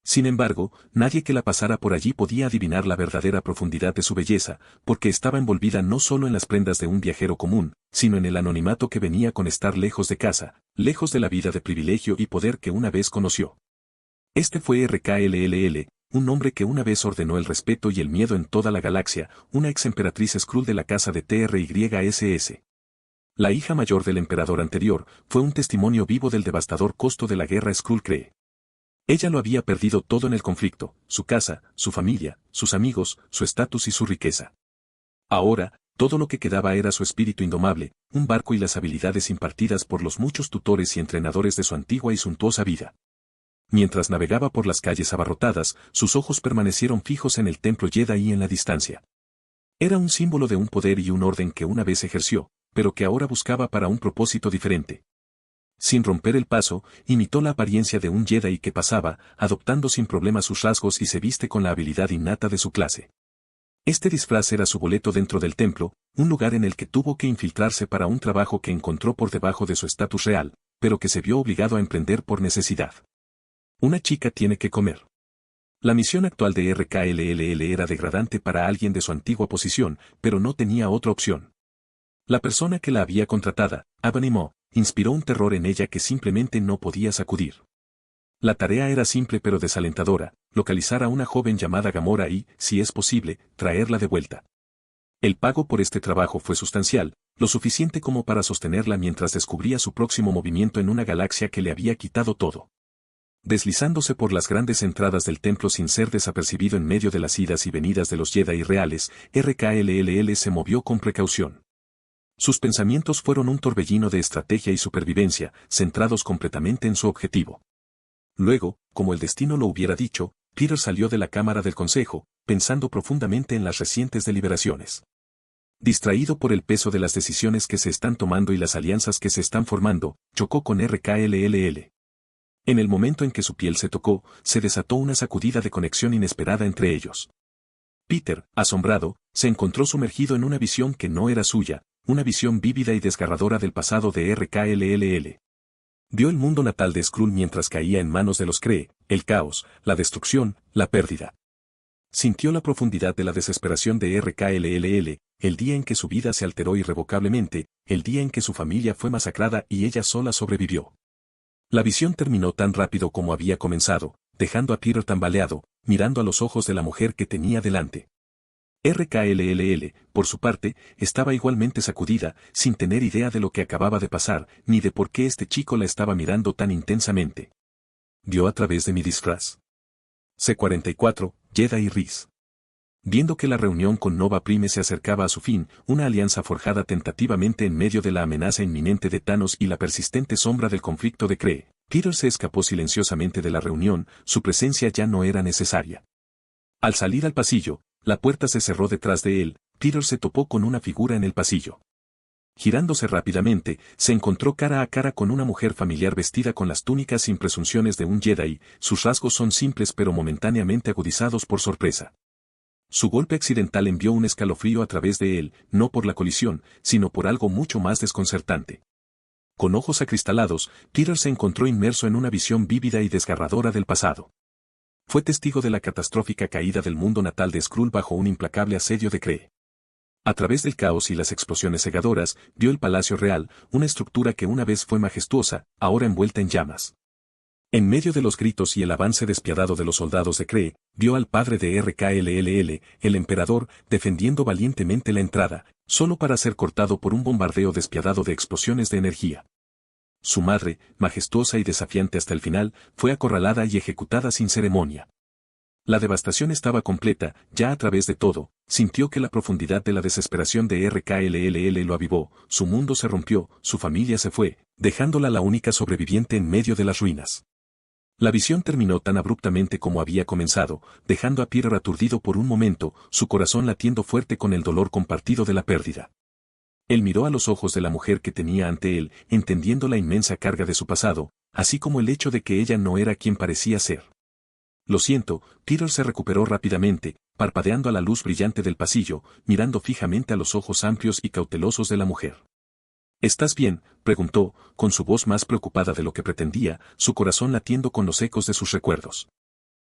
Sin embargo, nadie que la pasara por allí podía adivinar la verdadera profundidad de su belleza, porque estaba envolvida no solo en las prendas de un viajero común, sino en el anonimato que venía con estar lejos de casa, lejos de la vida de privilegio y poder que una vez conoció. Este fue RKLLL, un hombre que una vez ordenó el respeto y el miedo en toda la galaxia, una ex emperatriz Skrull de la casa de TRYSS. La hija mayor del emperador anterior, fue un testimonio vivo del devastador costo de la guerra Skrull-Kree. Ella lo había perdido todo en el conflicto, su casa, su familia, sus amigos, su estatus y su riqueza. Ahora, todo lo que quedaba era su espíritu indomable, un barco y las habilidades impartidas por los muchos tutores y entrenadores de su antigua y suntuosa vida. Mientras navegaba por las calles abarrotadas, sus ojos permanecieron fijos en el templo Jedi y en la distancia. Era un símbolo de un poder y un orden que una vez ejerció, pero que ahora buscaba para un propósito diferente. Sin romper el paso, imitó la apariencia de un Jedi que pasaba, adoptando sin problema sus rasgos y se viste con la habilidad innata de su clase. Este disfraz era su boleto dentro del templo, un lugar en el que tuvo que infiltrarse para un trabajo que encontró por debajo de su estatus real, pero que se vio obligado a emprender por necesidad. Una chica tiene que comer. La misión actual de RKLLL era degradante para alguien de su antigua posición, pero no tenía otra opción. La persona que la había contratada, Ebony Maw, inspiró un terror en ella que simplemente no podía sacudir. La tarea era simple pero desalentadora, localizar a una joven llamada Gamora y, si es posible, traerla de vuelta. El pago por este trabajo fue sustancial, lo suficiente como para sostenerla mientras descubría su próximo movimiento en una galaxia que le había quitado todo. Deslizándose por las grandes entradas del templo sin ser desapercibido en medio de las idas y venidas de los Jedi reales, RKLLL se movió con precaución. Sus pensamientos fueron un torbellino de estrategia y supervivencia, centrados completamente en su objetivo. Luego, como el destino lo hubiera dicho, Peter salió de la Cámara del Consejo, pensando profundamente en las recientes deliberaciones. Distraído por el peso de las decisiones que se están tomando y las alianzas que se están formando, chocó con RKLLL. En el momento en que su piel se tocó, se desató una sacudida de conexión inesperada entre ellos. Peter, asombrado, se encontró sumergido en una visión que no era suya, una visión vívida y desgarradora del pasado de RKLLL. Vio el mundo natal de Skrull mientras caía en manos de los Kree, el caos, la destrucción, la pérdida. Sintió la profundidad de la desesperación de RKLLL, el día en que su vida se alteró irrevocablemente, el día en que su familia fue masacrada y ella sola sobrevivió. La visión terminó tan rápido como había comenzado, dejando a Peter tambaleado, mirando a los ojos de la mujer que tenía delante. RKLLL, por su parte, estaba igualmente sacudida, sin tener idea de lo que acababa de pasar, ni de por qué este chico la estaba mirando tan intensamente. ¿Vio a través de mi disfraz? C-44, Jedi y Riz. Viendo que la reunión con Nova Prime se acercaba a su fin, una alianza forjada tentativamente en medio de la amenaza inminente de Thanos y la persistente sombra del conflicto de Kree, Peter se escapó silenciosamente de la reunión, su presencia ya no era necesaria. Al salir al pasillo, la puerta se cerró detrás de él, Peter se topó con una figura en el pasillo. Girándose rápidamente, se encontró cara a cara con una mujer familiar vestida con las túnicas sin presunciones de un Jedi. Sus rasgos son simples pero momentáneamente agudizados por sorpresa. Su golpe accidental envió un escalofrío a través de él, no por la colisión, sino por algo mucho más desconcertante. Con ojos acristalados, Peter se encontró inmerso en una visión vívida y desgarradora del pasado. Fue testigo de la catastrófica caída del mundo natal de Skrull bajo un implacable asedio de Kree. A través del caos y las explosiones cegadoras, vio el Palacio Real, una estructura que una vez fue majestuosa, ahora envuelta en llamas. En medio de los gritos y el avance despiadado de los soldados de Kree, vio al padre de RKLLL, el emperador, defendiendo valientemente la entrada, solo para ser cortado por un bombardeo despiadado de explosiones de energía. Su madre, majestuosa y desafiante hasta el final, fue acorralada y ejecutada sin ceremonia. La devastación estaba completa, ya a través de todo, sintió que la profundidad de la desesperación de RKLLL lo avivó, su mundo se rompió, su familia se fue, dejándola la única sobreviviente en medio de las ruinas. La visión terminó tan abruptamente como había comenzado, dejando a Peter aturdido por un momento, su corazón latiendo fuerte con el dolor compartido de la pérdida. Él miró a los ojos de la mujer que tenía ante él, entendiendo la inmensa carga de su pasado, así como el hecho de que ella no era quien parecía ser. Lo siento, Peter se recuperó rápidamente, parpadeando a la luz brillante del pasillo, mirando fijamente a los ojos amplios y cautelosos de la mujer. ¿Estás bien?, preguntó, con su voz más preocupada de lo que pretendía, su corazón latiendo con los ecos de sus recuerdos.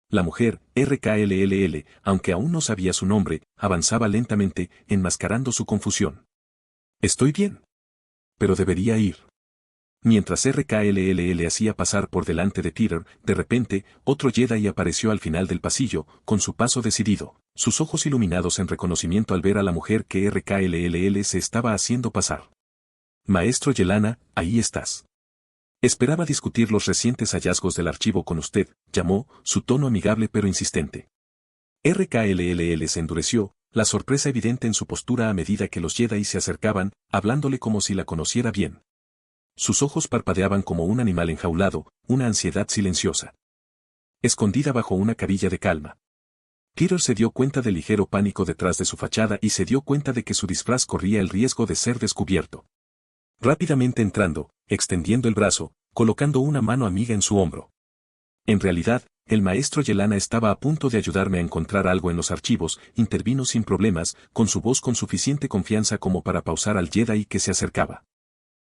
La mujer, RKLLL, aunque aún no sabía su nombre, avanzaba lentamente, enmascarando su confusión. Estoy bien. Pero debería ir. Mientras RKLLL hacía pasar por delante de Peter, de repente, otro Jedi apareció al final del pasillo, con su paso decidido, sus ojos iluminados en reconocimiento al ver a la mujer que RKLLL se estaba haciendo pasar. Maestro Yelana, ahí estás. Esperaba discutir los recientes hallazgos del archivo con usted, llamó, su tono amigable pero insistente. RKLLL se endureció, la sorpresa evidente en su postura a medida que los Jedi se acercaban, hablándole como si la conociera bien. Sus ojos parpadeaban como un animal enjaulado, una ansiedad silenciosa. Escondida bajo una carilla de calma. Peter se dio cuenta del ligero pánico detrás de su fachada y se dio cuenta de que su disfraz corría el riesgo de ser descubierto. Rápidamente entrando, extendiendo el brazo, colocando una mano amiga en su hombro. En realidad, el maestro Yelana estaba a punto de ayudarme a encontrar algo en los archivos, intervino sin problemas, con su voz con suficiente confianza como para pausar al Jedi que se acercaba.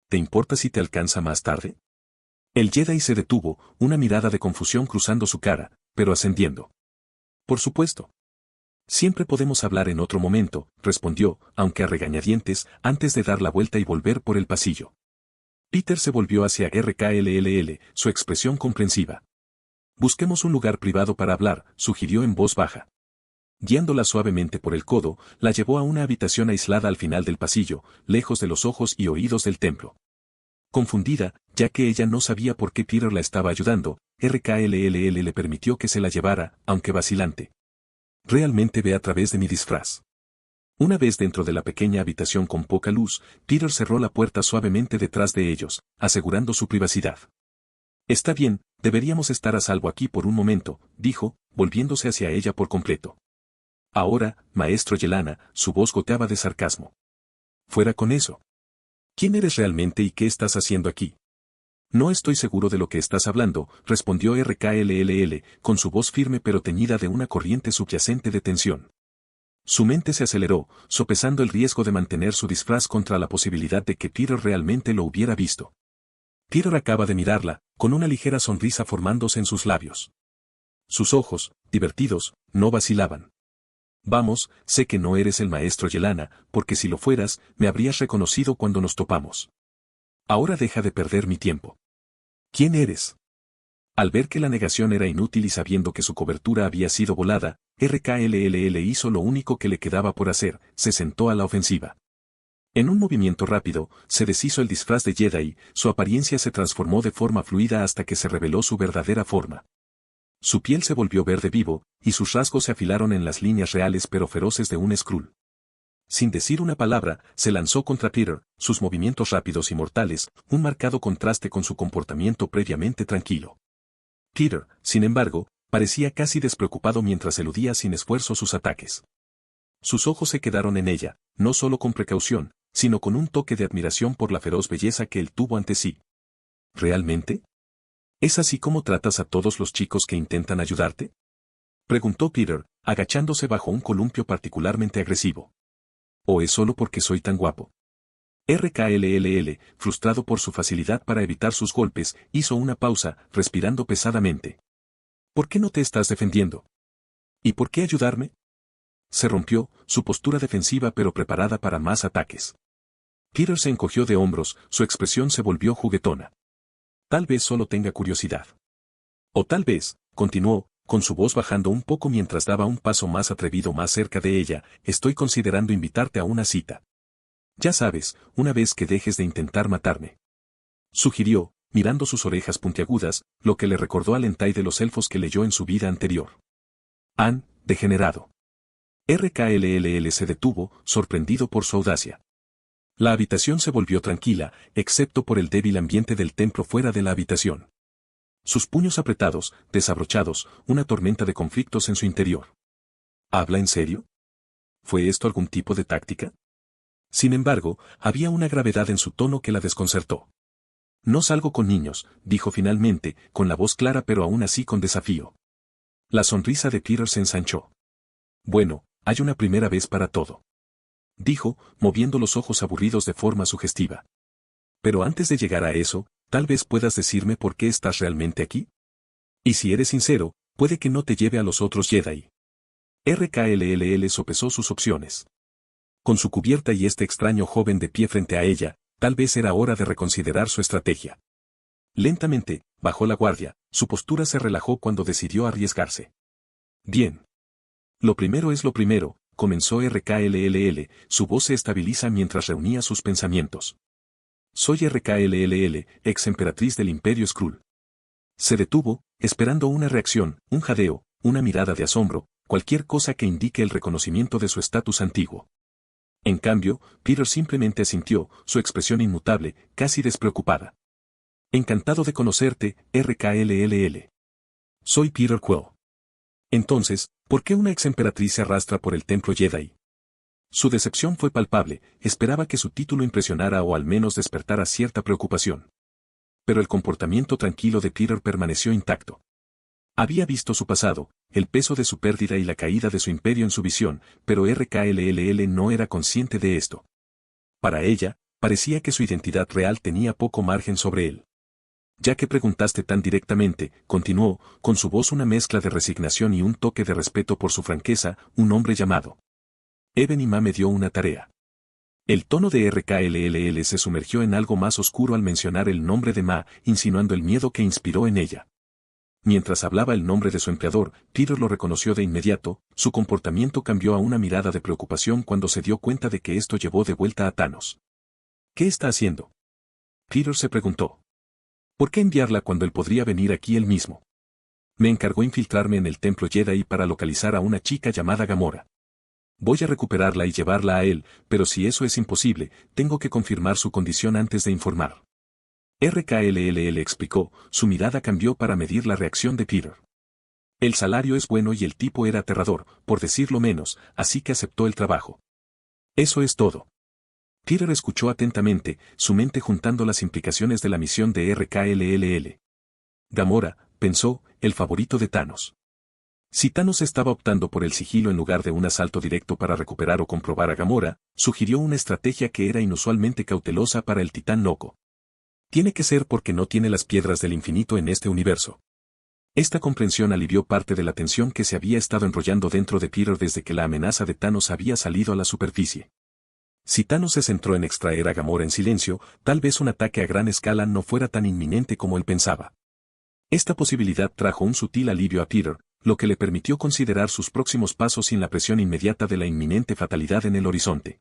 ¿Te importa si te alcanza más tarde? El Jedi se detuvo, una mirada de confusión cruzando su cara, pero ascendiendo. Por supuesto. Siempre podemos hablar en otro momento, respondió, aunque a regañadientes, antes de dar la vuelta y volver por el pasillo. Peter se volvió hacia RKLLL, su expresión comprensiva. Busquemos un lugar privado para hablar, sugirió en voz baja. Guiándola suavemente por el codo, la llevó a una habitación aislada al final del pasillo, lejos de los ojos y oídos del templo. Confundida, ya que ella no sabía por qué Peter la estaba ayudando, RKLLL le permitió que se la llevara, aunque vacilante. Realmente ve a través de mi disfraz. Una vez dentro de la pequeña habitación con poca luz, Peter cerró la puerta suavemente detrás de ellos, asegurando su privacidad. Está bien, deberíamos estar a salvo aquí por un momento, dijo, volviéndose hacia ella por completo. Ahora, maestro Yelana, su voz goteaba de sarcasmo. Fuera con eso. ¿Quién eres realmente y qué estás haciendo aquí? No estoy seguro de lo que estás hablando, respondió RKLLL, con su voz firme pero teñida de una corriente subyacente de tensión. Su mente se aceleró, sopesando el riesgo de mantener su disfraz contra la posibilidad de que Peter realmente lo hubiera visto. Peter acaba de mirarla, con una ligera sonrisa formándose en sus labios. Sus ojos, divertidos, no vacilaban. Vamos, sé que no eres el maestro Yelana, porque si lo fueras, me habrías reconocido cuando nos topamos. Ahora deja de perder mi tiempo. ¿Quién eres? Al ver que la negación era inútil y sabiendo que su cobertura había sido volada, RKLLL hizo lo único que le quedaba por hacer, se sentó a la ofensiva. En un movimiento rápido, se deshizo el disfraz de Jedi, su apariencia se transformó de forma fluida hasta que se reveló su verdadera forma. Su piel se volvió verde vivo, y sus rasgos se afilaron en las líneas reales pero feroces de un Skrull. Sin decir una palabra, se lanzó contra Peter, sus movimientos rápidos y mortales, un marcado contraste con su comportamiento previamente tranquilo. Peter, sin embargo, parecía casi despreocupado mientras eludía sin esfuerzo sus ataques. Sus ojos se quedaron en ella, no solo con precaución, sino con un toque de admiración por la feroz belleza que él tuvo ante sí. ¿Realmente? ¿Es así como tratas a todos los chicos que intentan ayudarte? Preguntó Peter, agachándose bajo un columpio particularmente agresivo. ¿O es solo porque soy tan guapo? RKLLL, frustrado por su facilidad para evitar sus golpes, hizo una pausa, respirando pesadamente. ¿Por qué no te estás defendiendo? ¿Y por qué ayudarme? Se rompió, su postura defensiva pero preparada para más ataques. Peter se encogió de hombros, su expresión se volvió juguetona. Tal vez solo tenga curiosidad. O tal vez, continuó, con su voz bajando un poco mientras daba un paso más atrevido más cerca de ella, estoy considerando invitarte a una cita. Ya sabes, una vez que dejes de intentar matarme. Sugirió, mirando sus orejas puntiagudas, lo que le recordó al hentai de los elfos que leyó en su vida anterior. Han, degenerado. RKLLL se detuvo, sorprendido por su audacia. La habitación se volvió tranquila, excepto por el débil ambiente del templo fuera de la habitación. Sus puños apretados, desabrochados, una tormenta de conflictos en su interior. ¿Habla en serio? ¿Fue esto algún tipo de táctica? Sin embargo, había una gravedad en su tono que la desconcertó. No salgo con niños, dijo finalmente, con la voz clara pero aún así con desafío. La sonrisa de Peter se ensanchó. Bueno, hay una primera vez para todo. Dijo, moviendo los ojos aburridos de forma sugestiva. Pero antes de llegar a eso, tal vez puedas decirme por qué estás realmente aquí. Y si eres sincero, puede que no te lleve a los otros Jedi. RKLLL sopesó sus opciones. Con su cubierta y este extraño joven de pie frente a ella, tal vez era hora de reconsiderar su estrategia. Lentamente, bajó la guardia, su postura se relajó cuando decidió arriesgarse. Bien. Lo primero es lo primero, comenzó RKLLL, su voz se estabiliza mientras reunía sus pensamientos. Soy RKLLL, ex emperatriz del Imperio Skrull. Se detuvo, esperando una reacción, un jadeo, una mirada de asombro, cualquier cosa que indique el reconocimiento de su estatus antiguo. En cambio, Peter simplemente asintió, su expresión inmutable, casi despreocupada. Encantado de conocerte, RKLLL. Soy Peter Quill. Entonces, ¿por qué una ex emperatriz se arrastra por el templo Jedi? Su decepción fue palpable, esperaba que su título impresionara o al menos despertara cierta preocupación. Pero el comportamiento tranquilo de Peter permaneció intacto. Había visto su pasado, el peso de su pérdida y la caída de su imperio en su visión, pero RKLLL no era consciente de esto. Para ella, parecía que su identidad real tenía poco margen sobre él. Ya que preguntaste tan directamente, continuó, con su voz una mezcla de resignación y un toque de respeto por su franqueza, un hombre llamado Eben y Ma me dio una tarea. El tono de RKLLL se sumergió en algo más oscuro al mencionar el nombre de Ma, insinuando el miedo que inspiró en ella. Mientras hablaba el nombre de su empleador, Peter lo reconoció de inmediato, su comportamiento cambió a una mirada de preocupación cuando se dio cuenta de que esto llevó de vuelta a Thanos. ¿Qué está haciendo? Peter se preguntó. ¿Por qué enviarla cuando él podría venir aquí él mismo? Me encargó infiltrarme en el templo Jedi para localizar a una chica llamada Gamora. Voy a recuperarla y llevarla a él, pero si eso es imposible, tengo que confirmar su condición antes de informar. RKLLL explicó, su mirada cambió para medir la reacción de Peter. El salario es bueno y el tipo era aterrador, por decirlo menos, así que aceptó el trabajo. Eso es todo. Peter escuchó atentamente, su mente juntando las implicaciones de la misión de RKLLL. Gamora, pensó, el favorito de Thanos. Si Thanos estaba optando por el sigilo en lugar de un asalto directo para recuperar o comprobar a Gamora, sugirió una estrategia que era inusualmente cautelosa para el titán loco. Tiene que ser porque no tiene las piedras del infinito en este universo. Esta comprensión alivió parte de la tensión que se había estado enrollando dentro de Peter desde que la amenaza de Thanos había salido a la superficie. Si Thanos se centró en extraer a Gamora en silencio, tal vez un ataque a gran escala no fuera tan inminente como él pensaba. Esta posibilidad trajo un sutil alivio a Peter, lo que le permitió considerar sus próximos pasos sin la presión inmediata de la inminente fatalidad en el horizonte.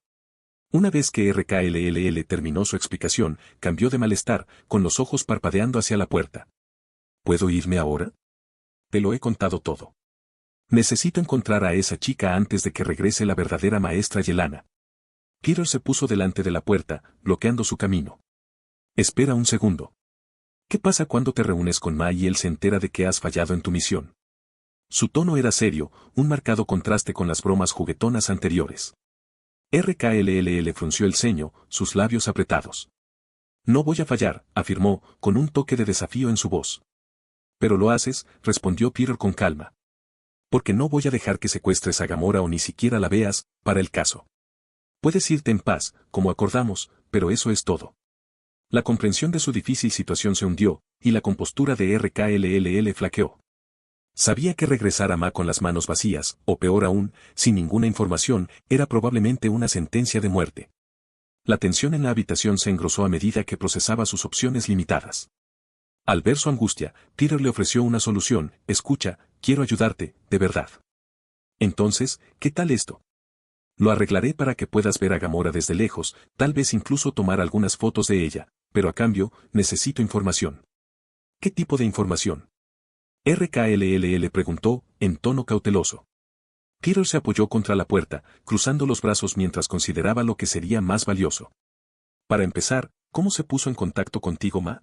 Una vez que RKLLL terminó su explicación, cambió de malestar, con los ojos parpadeando hacia la puerta. ¿Puedo irme ahora? Te lo he contado todo. Necesito encontrar a esa chica antes de que regrese la verdadera maestra Yelana. Peter se puso delante de la puerta, bloqueando su camino. Espera un segundo. ¿Qué pasa cuando te reúnes con Ma y él se entera de que has fallado en tu misión? Su tono era serio, un marcado contraste con las bromas juguetonas anteriores. RKLLL frunció el ceño, sus labios apretados. No voy a fallar, afirmó, con un toque de desafío en su voz. Pero lo haces, respondió Peter con calma. Porque no voy a dejar que secuestres a Gamora o ni siquiera la veas, para el caso. Puedes irte en paz, como acordamos, pero eso es todo. La comprensión de su difícil situación se hundió, y la compostura de RKLLL flaqueó. Sabía que regresar a Ma con las manos vacías, o peor aún, sin ninguna información, era probablemente una sentencia de muerte. La tensión en la habitación se engrosó a medida que procesaba sus opciones limitadas. Al ver su angustia, Peter le ofreció una solución: escucha, quiero ayudarte, de verdad. Entonces, ¿qué tal esto? Lo arreglaré para que puedas ver a Gamora desde lejos, tal vez incluso tomar algunas fotos de ella, pero a cambio, necesito información. ¿Qué tipo de información? RKLLL preguntó, en tono cauteloso. Peter se apoyó contra la puerta, cruzando los brazos mientras consideraba lo que sería más valioso. Para empezar, ¿cómo se puso en contacto contigo, Ma?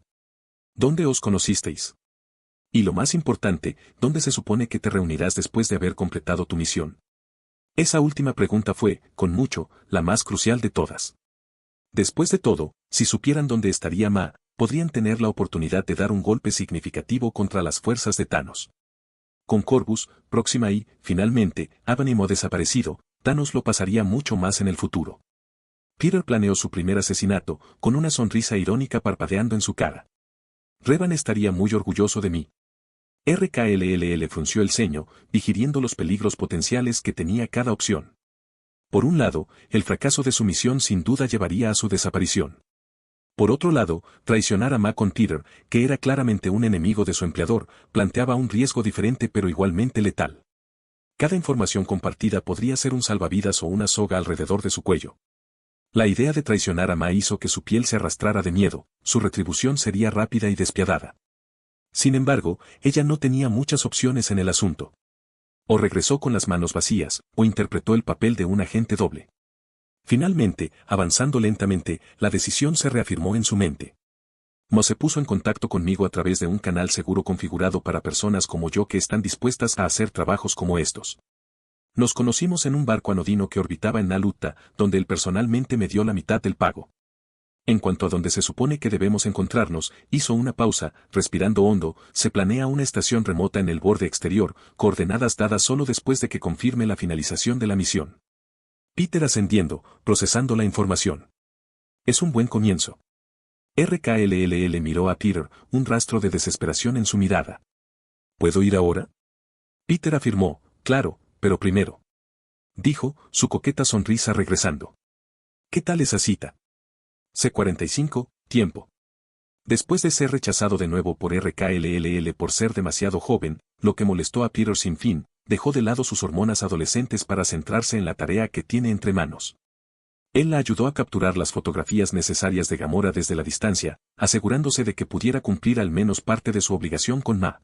¿Dónde os conocisteis? Y lo más importante, ¿dónde se supone que te reunirás después de haber completado tu misión? Esa última pregunta fue, con mucho, la más crucial de todas. Después de todo, si supieran dónde estaría Ma, podrían tener la oportunidad de dar un golpe significativo contra las fuerzas de Thanos. Con Corvus, Próxima y, finalmente, Abánimo desaparecido, Thanos lo pasaría mucho más en el futuro. Peter planeó su primer asesinato, con una sonrisa irónica parpadeando en su cara. Revan estaría muy orgulloso de mí. RKLLL frunció el ceño, digiriendo los peligros potenciales que tenía cada opción. Por un lado, el fracaso de su misión sin duda llevaría a su desaparición. Por otro lado, traicionar a Ma con Peter, que era claramente un enemigo de su empleador, planteaba un riesgo diferente pero igualmente letal. Cada información compartida podría ser un salvavidas o una soga alrededor de su cuello. La idea de traicionar a Ma hizo que su piel se arrastrara de miedo, su retribución sería rápida y despiadada. Sin embargo, ella no tenía muchas opciones en el asunto. O regresó con las manos vacías, o interpretó el papel de un agente doble. Finalmente, avanzando lentamente, la decisión se reafirmó en su mente. Mo se puso en contacto conmigo a través de un canal seguro configurado para personas como yo que están dispuestas a hacer trabajos como estos. Nos conocimos en un barco anodino que orbitaba en Nalutta, donde él personalmente me dio la mitad del pago. En cuanto a donde se supone que debemos encontrarnos, hizo una pausa, respirando hondo, se planea una estación remota en el borde exterior, coordenadas dadas solo después de que confirme la finalización de la misión. Peter ascendiendo, procesando la información. Es un buen comienzo. RKLLL miró a Peter, un rastro de desesperación en su mirada. ¿Puedo ir ahora? Peter afirmó, claro, pero primero. Dijo, su coqueta sonrisa regresando. ¿Qué tal esa cita? C45, tiempo. Después de ser rechazado de nuevo por RKLLL por ser demasiado joven, lo que molestó a Peter sin fin, dejó de lado sus hormonas adolescentes para centrarse en la tarea que tiene entre manos. Él la ayudó a capturar las fotografías necesarias de Gamora desde la distancia, asegurándose de que pudiera cumplir al menos parte de su obligación con Ma.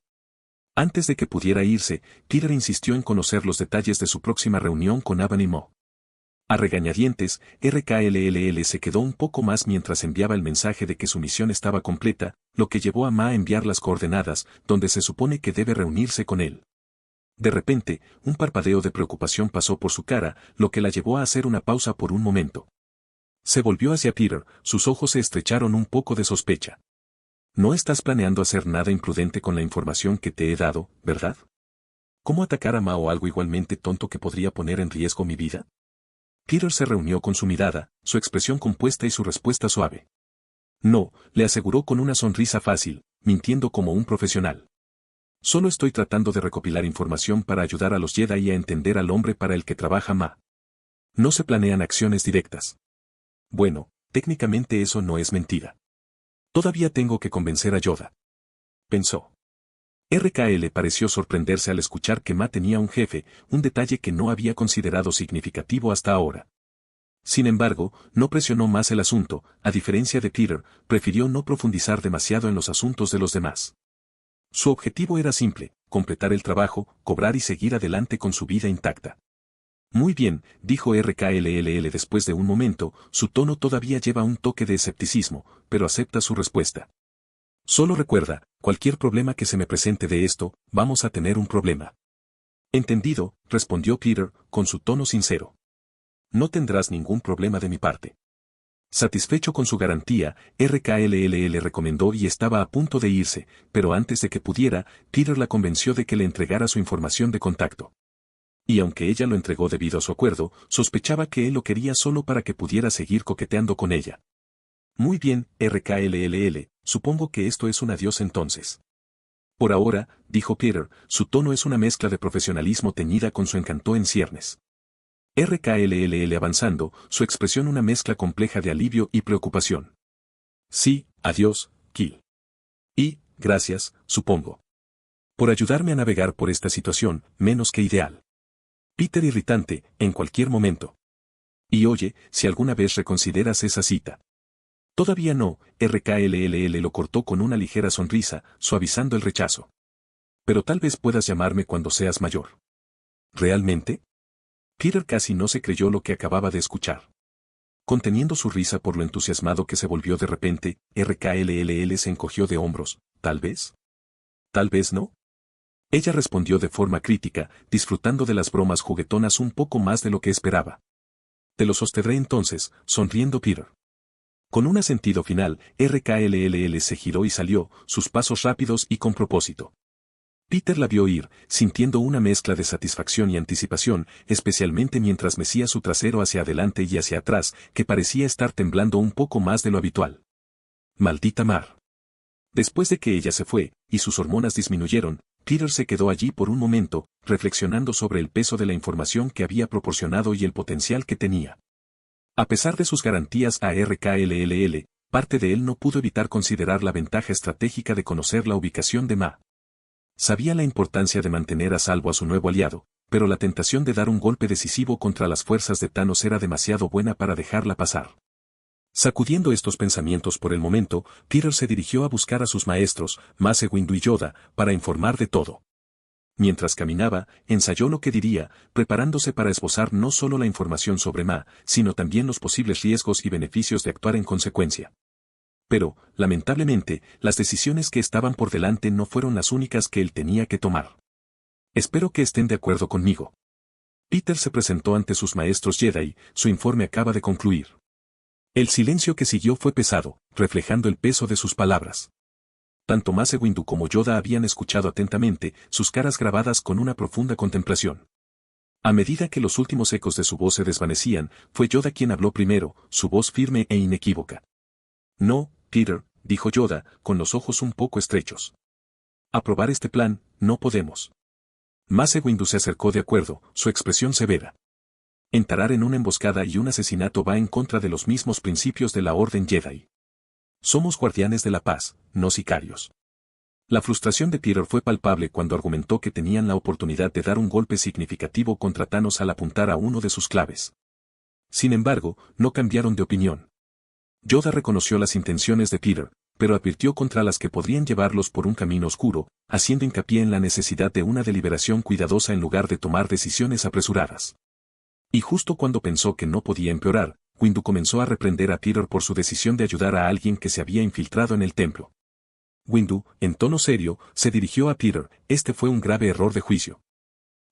Antes de que pudiera irse, Peter insistió en conocer los detalles de su próxima reunión con Abánimo. A regañadientes, RKLLL se quedó un poco más mientras enviaba el mensaje de que su misión estaba completa, lo que llevó a Ma a enviar las coordenadas, donde se supone que debe reunirse con él. De repente, un parpadeo de preocupación pasó por su cara, lo que la llevó a hacer una pausa por un momento. Se volvió hacia Peter, sus ojos se estrecharon un poco de sospecha. No estás planeando hacer nada imprudente con la información que te he dado, ¿verdad? ¿Cómo atacar a Ma o algo igualmente tonto que podría poner en riesgo mi vida? Peter se reunió con su mirada, su expresión compuesta y su respuesta suave. No, le aseguró con una sonrisa fácil, mintiendo como un profesional. Solo estoy tratando de recopilar información para ayudar a los Jedi a entender al hombre para el que trabaja Ma. No se planean acciones directas. Bueno, técnicamente eso no es mentira. Todavía tengo que convencer a Yoda. Pensó. RKL pareció sorprenderse al escuchar que Ma tenía un jefe, un detalle que no había considerado significativo hasta ahora. Sin embargo, no presionó más el asunto, a diferencia de Peter, prefirió no profundizar demasiado en los asuntos de los demás. Su objetivo era simple, completar el trabajo, cobrar y seguir adelante con su vida intacta. Muy bien, dijo RKLLL después de un momento, su tono todavía lleva un toque de escepticismo, pero acepta su respuesta. Solo recuerda, cualquier problema que se me presente de esto, vamos a tener un problema. Entendido, respondió Peter, con su tono sincero. No tendrás ningún problema de mi parte. Satisfecho con su garantía, RKLL le recomendó y estaba a punto de irse, pero antes de que pudiera, Peter la convenció de que le entregara su información de contacto. Y aunque ella lo entregó debido a su acuerdo, sospechaba que él lo quería solo para que pudiera seguir coqueteando con ella. Muy bien, RKLL, supongo que esto es un adiós entonces. Por ahora, dijo Peter, su tono es una mezcla de profesionalismo teñida con su encanto en ciernes. RKLL avanzando, su expresión una mezcla compleja de alivio y preocupación. Sí, adiós, Kill. Y, gracias, supongo. Por ayudarme a navegar por esta situación, menos que ideal. Peter irritante, en cualquier momento. Y oye, si alguna vez reconsideras esa cita. Todavía no, RKLL lo cortó con una ligera sonrisa, suavizando el rechazo. Pero tal vez puedas llamarme cuando seas mayor. ¿Realmente? Peter casi no se creyó lo que acababa de escuchar. Conteniendo su risa por lo entusiasmado que se volvió de repente, RKLL se encogió de hombros, ¿tal vez? ¿Tal vez no? Ella respondió de forma crítica, disfrutando de las bromas juguetonas un poco más de lo que esperaba. Te lo sostendré entonces, sonriendo Peter. Con un asentido final, RKLL se giró y salió, sus pasos rápidos y con propósito. Peter la vio ir, sintiendo una mezcla de satisfacción y anticipación, especialmente mientras mecía su trasero hacia adelante y hacia atrás, que parecía estar temblando un poco más de lo habitual. Maldita mar. Después de que ella se fue, y sus hormonas disminuyeron, Peter se quedó allí por un momento, reflexionando sobre el peso de la información que había proporcionado y el potencial que tenía. A pesar de sus garantías a RKLL, parte de él no pudo evitar considerar la ventaja estratégica de conocer la ubicación de Ma. Sabía la importancia de mantener a salvo a su nuevo aliado, pero la tentación de dar un golpe decisivo contra las fuerzas de Thanos era demasiado buena para dejarla pasar. Sacudiendo estos pensamientos por el momento, Peter se dirigió a buscar a sus maestros, Mace Windu y Yoda, para informar de todo. Mientras caminaba, ensayó lo que diría, preparándose para esbozar no solo la información sobre Ma, sino también los posibles riesgos y beneficios de actuar en consecuencia. Pero, lamentablemente, las decisiones que estaban por delante no fueron las únicas que él tenía que tomar. Espero que estén de acuerdo conmigo. Peter se presentó ante sus maestros Jedi, su informe acaba de concluir. El silencio que siguió fue pesado, reflejando el peso de sus palabras. Tanto Mace Windu como Yoda habían escuchado atentamente, sus caras grabadas con una profunda contemplación. A medida que los últimos ecos de su voz se desvanecían, fue Yoda quien habló primero, su voz firme e inequívoca. No, Peter, dijo Yoda, con los ojos un poco estrechos. Aprobar este plan, no podemos. Mace Windu se acercó de acuerdo, su expresión severa. Entrar en una emboscada y un asesinato va en contra de los mismos principios de la Orden Jedi. Somos guardianes de la paz, no sicarios. La frustración de Peter fue palpable cuando argumentó que tenían la oportunidad de dar un golpe significativo contra Thanos al apuntar a uno de sus claves. Sin embargo, no cambiaron de opinión. Yoda reconoció las intenciones de Peter, pero advirtió contra las que podrían llevarlos por un camino oscuro, haciendo hincapié en la necesidad de una deliberación cuidadosa en lugar de tomar decisiones apresuradas. Y justo cuando pensó que no podía empeorar, Windu comenzó a reprender a Peter por su decisión de ayudar a alguien que se había infiltrado en el templo. Windu, en tono serio, se dirigió a Peter, este fue un grave error de juicio.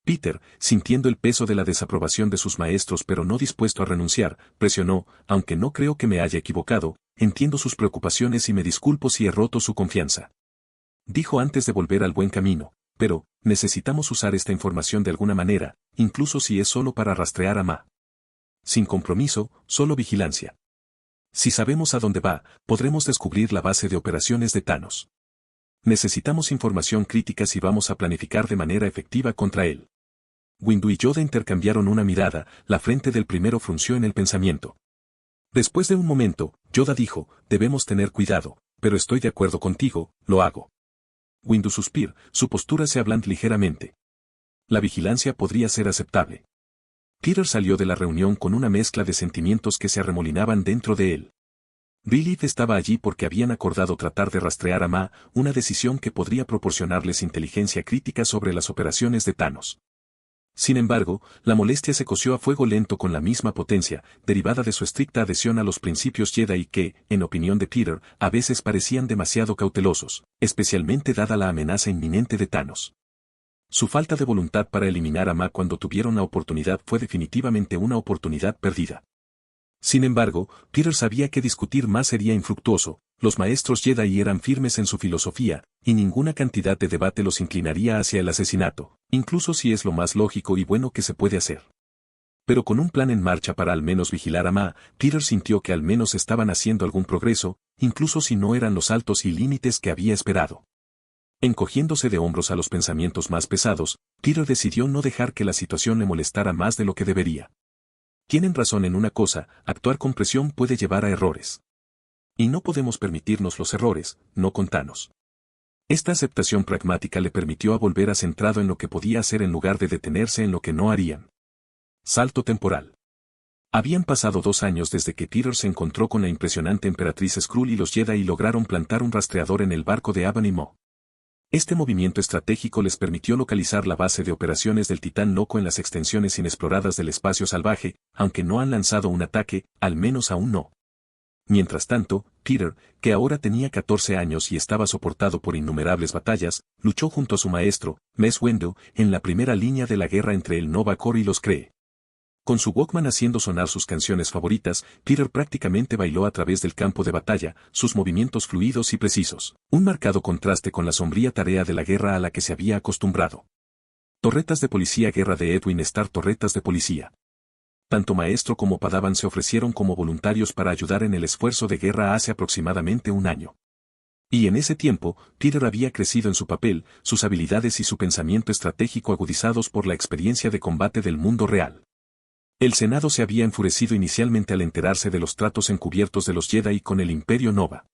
Peter, sintiendo el peso de la desaprobación de sus maestros pero no dispuesto a renunciar, presionó, aunque no creo que me haya equivocado, entiendo sus preocupaciones y me disculpo si he roto su confianza. Dijo antes de volver al buen camino, pero, necesitamos usar esta información de alguna manera, incluso si es solo para rastrear a Ma. Sin compromiso, solo vigilancia. Si sabemos a dónde va, podremos descubrir la base de operaciones de Thanos. Necesitamos información crítica si vamos a planificar de manera efectiva contra él. Windu y Yoda intercambiaron una mirada, la frente del primero frunció en el pensamiento. Después de un momento, Yoda dijo, debemos tener cuidado, pero estoy de acuerdo contigo, lo hago. Windu suspiró, su postura se ablandó ligeramente. La vigilancia podría ser aceptable. Peter salió de la reunión con una mezcla de sentimientos que se arremolinaban dentro de él. Lilith estaba allí porque habían acordado tratar de rastrear a Ma, una decisión que podría proporcionarles inteligencia crítica sobre las operaciones de Thanos. Sin embargo, la molestia se coció a fuego lento con la misma potencia, derivada de su estricta adhesión a los principios Jedi que, en opinión de Peter, a veces parecían demasiado cautelosos, especialmente dada la amenaza inminente de Thanos. Su falta de voluntad para eliminar a Ma cuando tuvieron la oportunidad fue definitivamente una oportunidad perdida. Sin embargo, Peter sabía que discutir más sería infructuoso, los maestros Jedi eran firmes en su filosofía, y ninguna cantidad de debate los inclinaría hacia el asesinato, incluso si es lo más lógico y bueno que se puede hacer. Pero con un plan en marcha para al menos vigilar a Ma, Peter sintió que al menos estaban haciendo algún progreso, incluso si no eran los altos y límites que había esperado. Encogiéndose de hombros a los pensamientos más pesados, Peter decidió no dejar que la situación le molestara más de lo que debería. Tienen razón en una cosa, actuar con presión puede llevar a errores. Y no podemos permitirnos los errores, no con Thanos. Esta aceptación pragmática le permitió a volver a centrado en lo que podía hacer en lugar de detenerse en lo que no harían. Salto temporal. Habían pasado 2 años desde que Peter se encontró con la impresionante emperatriz Skrull y los Jedi lograron plantar un rastreador en el barco de Aban y Mo. Este movimiento estratégico les permitió localizar la base de operaciones del Titán Loco en las extensiones inexploradas del espacio salvaje, aunque no han lanzado un ataque, al menos aún no. Mientras tanto, Peter, que ahora tenía 14 años y estaba soportado por innumerables batallas, luchó junto a su maestro, Mace Windu, en la primera línea de la guerra entre el Nova Corps y los Kree. Con su Walkman haciendo sonar sus canciones favoritas, Peter prácticamente bailó a través del campo de batalla, sus movimientos fluidos y precisos, un marcado contraste con la sombría tarea de la guerra a la que se había acostumbrado. Torretas de policía. Guerra de Edwin Starr. Torretas de policía. Tanto maestro como Padawan se ofrecieron como voluntarios para ayudar en el esfuerzo de guerra hace aproximadamente un año. Y en ese tiempo, Peter había crecido en su papel, sus habilidades y su pensamiento estratégico agudizados por la experiencia de combate del mundo real. El Senado se había enfurecido inicialmente al enterarse de los tratos encubiertos de los Jedi con el Imperio Nova.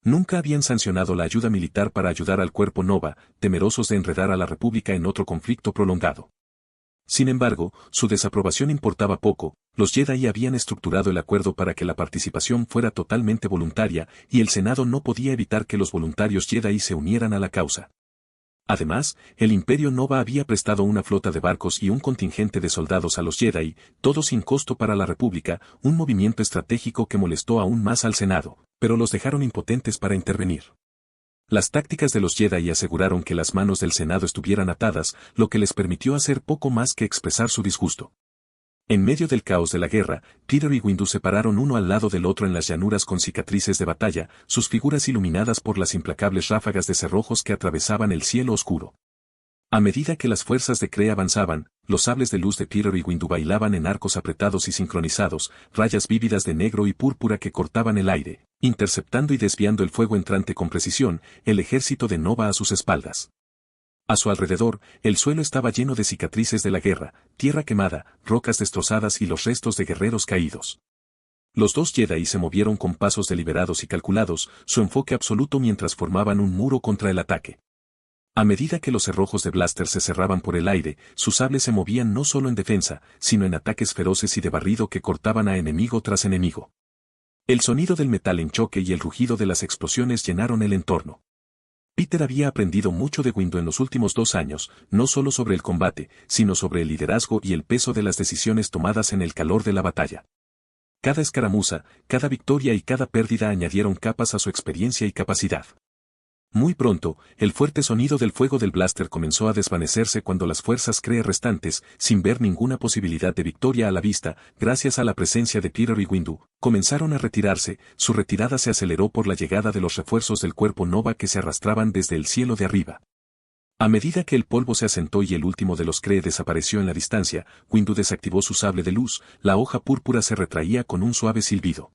Nunca habían sancionado la ayuda militar para ayudar al cuerpo Nova, temerosos de enredar a la República en otro conflicto prolongado. Sin embargo, su desaprobación importaba poco, los Jedi habían estructurado el acuerdo para que la participación fuera totalmente voluntaria, y el Senado no podía evitar que los voluntarios Jedi se unieran a la causa. Además, el Imperio Nova había prestado una flota de barcos y un contingente de soldados a los Jedi, todo sin costo para la República, un movimiento estratégico que molestó aún más al Senado, pero los dejaron impotentes para intervenir. Las tácticas de los Jedi aseguraron que las manos del Senado estuvieran atadas, lo que les permitió hacer poco más que expresar su disgusto. En medio del caos de la guerra, Peter y Windu se pararon uno al lado del otro en las llanuras con cicatrices de batalla, sus figuras iluminadas por las implacables ráfagas de cerrojos que atravesaban el cielo oscuro. A medida que las fuerzas de Kree avanzaban, los sables de luz de Peter y Windu bailaban en arcos apretados y sincronizados, rayas vívidas de negro y púrpura que cortaban el aire, interceptando y desviando el fuego entrante con precisión, el ejército de Nova a sus espaldas. A su alrededor, el suelo estaba lleno de cicatrices de la guerra, tierra quemada, rocas destrozadas y los restos de guerreros caídos. Los dos Jedi se movieron con pasos deliberados y calculados, su enfoque absoluto mientras formaban un muro contra el ataque. A medida que los cerrojos de Blaster se cerraban por el aire, sus sables se movían no solo en defensa, sino en ataques feroces y de barrido que cortaban a enemigo tras enemigo. El sonido del metal en choque y el rugido de las explosiones llenaron el entorno. Peter había aprendido mucho de Windu en los últimos 2 años, no solo sobre el combate, sino sobre el liderazgo y el peso de las decisiones tomadas en el calor de la batalla. Cada escaramuza, cada victoria y cada pérdida añadieron capas a su experiencia y capacidad. Muy pronto, el fuerte sonido del fuego del blaster comenzó a desvanecerse cuando las fuerzas Kree restantes, sin ver ninguna posibilidad de victoria a la vista, gracias a la presencia de Peter y Windu, comenzaron a retirarse. Su retirada se aceleró por la llegada de los refuerzos del cuerpo Nova que se arrastraban desde el cielo de arriba. A medida que el polvo se asentó y el último de los Kree desapareció en la distancia, Windu desactivó su sable de luz, la hoja púrpura se retraía con un suave silbido.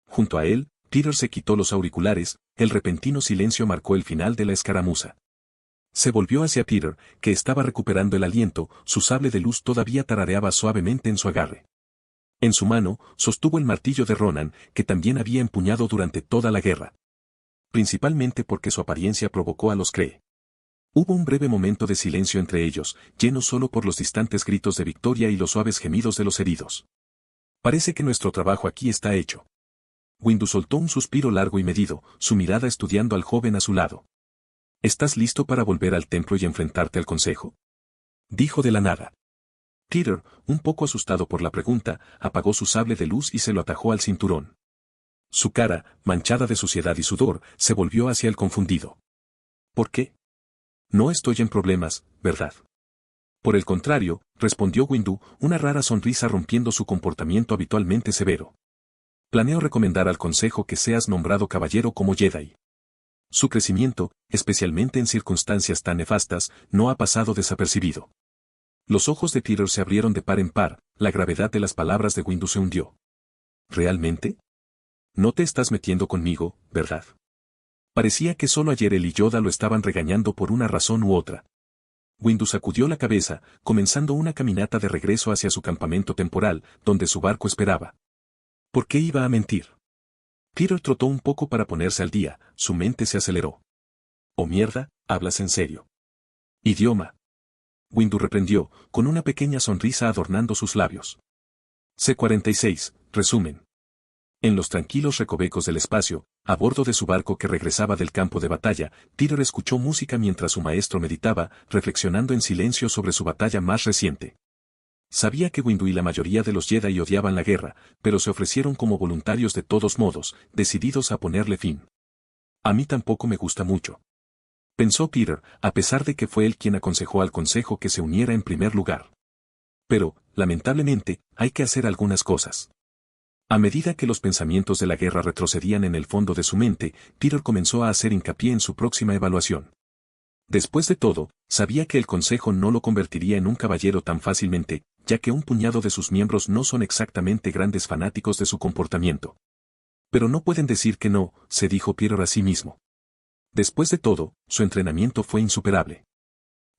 Junto a él, Peter se quitó los auriculares, el repentino silencio marcó el final de la escaramuza. Se volvió hacia Peter, que estaba recuperando el aliento, su sable de luz todavía tarareaba suavemente en su agarre. En su mano, sostuvo el martillo de Ronan, que también había empuñado durante toda la guerra. Principalmente porque su apariencia provocó a los Kree. Hubo un breve momento de silencio entre ellos, lleno solo por los distantes gritos de victoria y los suaves gemidos de los heridos. Parece que nuestro trabajo aquí está hecho. Windu soltó un suspiro largo y medido, su mirada estudiando al joven a su lado. ¿Estás listo para volver al templo y enfrentarte al consejo?, dijo de la nada. Peter, un poco asustado por la pregunta, apagó su sable de luz y se lo atajó al cinturón. Su cara, manchada de suciedad y sudor, se volvió hacia el confundido. ¿Por qué? No estoy en problemas, ¿verdad? Por el contrario, respondió Windu, una rara sonrisa rompiendo su comportamiento habitualmente severo. Planeo recomendar al Consejo que seas nombrado caballero como Jedi. Su crecimiento, especialmente en circunstancias tan nefastas, no ha pasado desapercibido. Los ojos de Peter se abrieron de par en par, la gravedad de las palabras de Windu se hundió. ¿Realmente? No te estás metiendo conmigo, ¿verdad? Parecía que solo ayer él y Yoda lo estaban regañando por una razón u otra. Windu sacudió la cabeza, comenzando una caminata de regreso hacia su campamento temporal, donde su barco esperaba. ¿Por qué iba a mentir? Peter trotó un poco para ponerse al día, su mente se aceleró. «Oh mierda, hablas en serio». «Idioma». Windu reprendió, con una pequeña sonrisa adornando sus labios. C-46, resumen. En los tranquilos recovecos del espacio, a bordo de su barco que regresaba del campo de batalla, Peter escuchó música mientras su maestro meditaba, reflexionando en silencio sobre su batalla más reciente. Sabía que Windu y la mayoría de los Jedi odiaban la guerra, pero se ofrecieron como voluntarios de todos modos, decididos a ponerle fin. A mí tampoco me gusta mucho. Pensó Peter, a pesar de que fue él quien aconsejó al Consejo que se uniera en primer lugar. Pero, lamentablemente, hay que hacer algunas cosas. A medida que los pensamientos de la guerra retrocedían en el fondo de su mente, Peter comenzó a hacer hincapié en su próxima evaluación. Después de todo, sabía que el Consejo no lo convertiría en un caballero tan fácilmente, ya que un puñado de sus miembros no son exactamente grandes fanáticos de su comportamiento. Pero no pueden decir que no, se dijo Peter a sí mismo. Después de todo, su entrenamiento fue insuperable.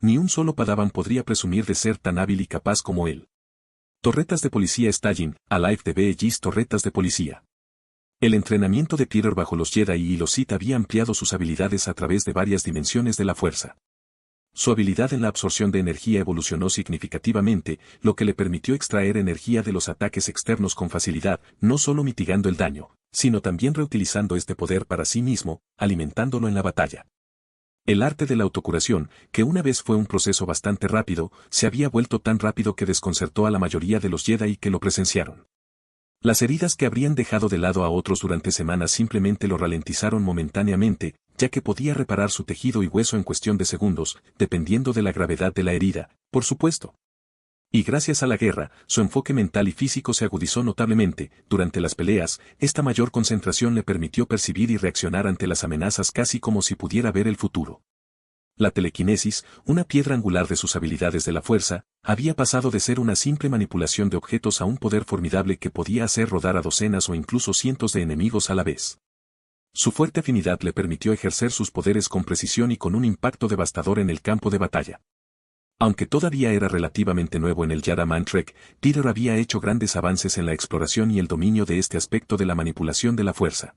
Ni un solo Padawan podría presumir de ser tan hábil y capaz como él. Torretas de policía Stalin, Alive de BG's torretas de policía. El entrenamiento de Peter bajo los Jedi y los Sith había ampliado sus habilidades a través de varias dimensiones de la fuerza. Su habilidad en la absorción de energía evolucionó significativamente, lo que le permitió extraer energía de los ataques externos con facilidad, no solo mitigando el daño, sino también reutilizando este poder para sí mismo, alimentándolo en la batalla. El arte de la autocuración, que una vez fue un proceso bastante rápido, se había vuelto tan rápido que desconcertó a la mayoría de los Jedi que lo presenciaron. Las heridas que habrían dejado de lado a otros durante semanas simplemente lo ralentizaron momentáneamente, ya que podía reparar su tejido y hueso en cuestión de segundos, dependiendo de la gravedad de la herida, por supuesto. Y gracias a la guerra, su enfoque mental y físico se agudizó notablemente. Durante las peleas, esta mayor concentración le permitió percibir y reaccionar ante las amenazas casi como si pudiera ver el futuro. La telequinesis, una piedra angular de sus habilidades de la fuerza, había pasado de ser una simple manipulación de objetos a un poder formidable que podía hacer rodar a docenas o incluso cientos de enemigos a la vez. Su fuerte afinidad le permitió ejercer sus poderes con precisión y con un impacto devastador en el campo de batalla. Aunque todavía era relativamente nuevo en el Jedi Mind Trek, Peter había hecho grandes avances en la exploración y el dominio de este aspecto de la manipulación de la fuerza.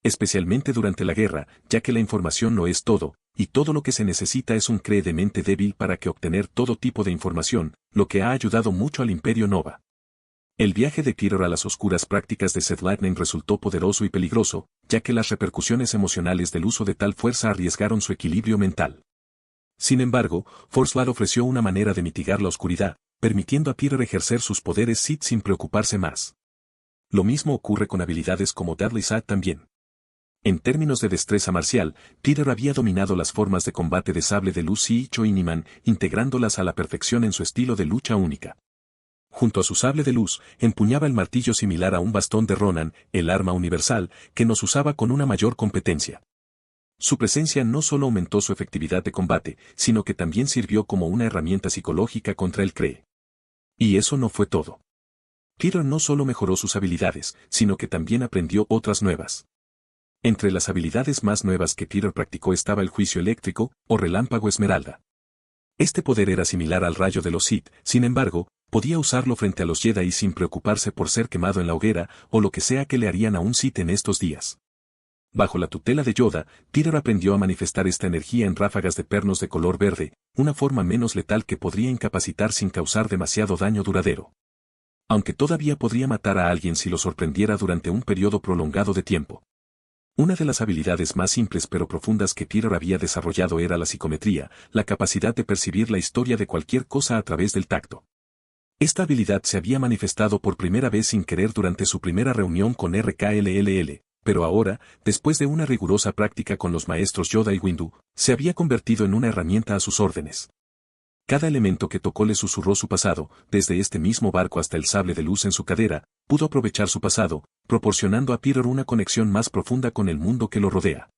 Especialmente durante la guerra, ya que la información no es todo, y todo lo que se necesita es un cree de mente débil para que obtener todo tipo de información, lo que ha ayudado mucho al Imperio Nova. El viaje de Peter a las oscuras prácticas de Seth Lightning resultó poderoso y peligroso, ya que las repercusiones emocionales del uso de tal fuerza arriesgaron su equilibrio mental. Sin embargo, Force Lad ofreció una manera de mitigar la oscuridad, permitiendo a Peter ejercer sus poderes Sith sin preocuparse más. Lo mismo ocurre con habilidades como Deadly Sight también. En términos de destreza marcial, Peter había dominado las formas de combate de sable de luz y Choi-Niman, integrándolas a la perfección en su estilo de lucha única. Junto a su sable de luz, empuñaba el martillo similar a un bastón de Ronan, el arma universal, que nos usaba con una mayor competencia. Su presencia no solo aumentó su efectividad de combate, sino que también sirvió como una herramienta psicológica contra el Kree. Y eso no fue todo. Peter no solo mejoró sus habilidades, sino que también aprendió otras nuevas. Entre las habilidades más nuevas que Peter practicó estaba el juicio eléctrico, o relámpago esmeralda. Este poder era similar al rayo de los Sith, sin embargo, podía usarlo frente a los Jedi sin preocuparse por ser quemado en la hoguera, o lo que sea que le harían a un Sith en estos días. Bajo la tutela de Yoda, Peter aprendió a manifestar esta energía en ráfagas de pernos de color verde, una forma menos letal que podría incapacitar sin causar demasiado daño duradero. Aunque todavía podría matar a alguien si lo sorprendiera durante un periodo prolongado de tiempo. Una de las habilidades más simples pero profundas que Peter había desarrollado era la psicometría, la capacidad de percibir la historia de cualquier cosa a través del tacto. Esta habilidad se había manifestado por primera vez sin querer durante su primera reunión con RKLLL, pero ahora, después de una rigurosa práctica con los maestros Yoda y Windu, se había convertido en una herramienta a sus órdenes. Cada elemento que tocó le susurró su pasado, desde este mismo barco hasta el sable de luz en su cadera, pudo aprovechar su pasado, proporcionando a Peter una conexión más profunda con el mundo que lo rodea.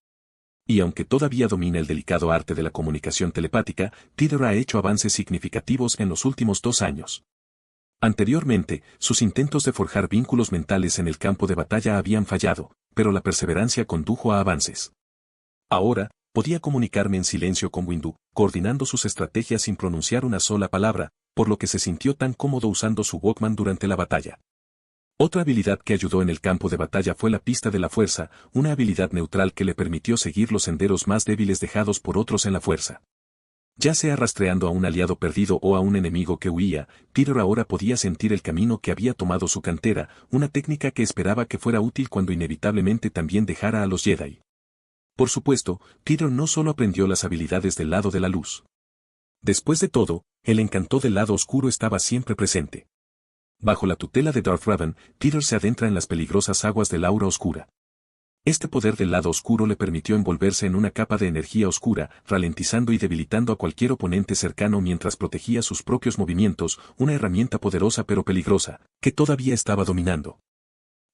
Y aunque todavía domina el delicado arte de la comunicación telepática, Peter ha hecho avances significativos en los últimos 2 años. Anteriormente, sus intentos de forjar vínculos mentales en el campo de batalla habían fallado, pero la perseverancia condujo a avances. Ahora, podía comunicarme en silencio con Windu, coordinando sus estrategias sin pronunciar una sola palabra, por lo que se sintió tan cómodo usando su Walkman durante la batalla. Otra habilidad que ayudó en el campo de batalla fue la pista de la fuerza, una habilidad neutral que le permitió seguir los senderos más débiles dejados por otros en la fuerza. Ya sea rastreando a un aliado perdido o a un enemigo que huía, Peter ahora podía sentir el camino que había tomado su cantera, una técnica que esperaba que fuera útil cuando inevitablemente también dejara a los Jedi. Por supuesto, Peter no solo aprendió las habilidades del lado de la luz. Después de todo, el encanto del lado oscuro estaba siempre presente. Bajo la tutela de Darth Revan, Peter se adentra en las peligrosas aguas del aura oscura. Este poder del lado oscuro le permitió envolverse en una capa de energía oscura, ralentizando y debilitando a cualquier oponente cercano mientras protegía sus propios movimientos, una herramienta poderosa pero peligrosa, que todavía estaba dominando.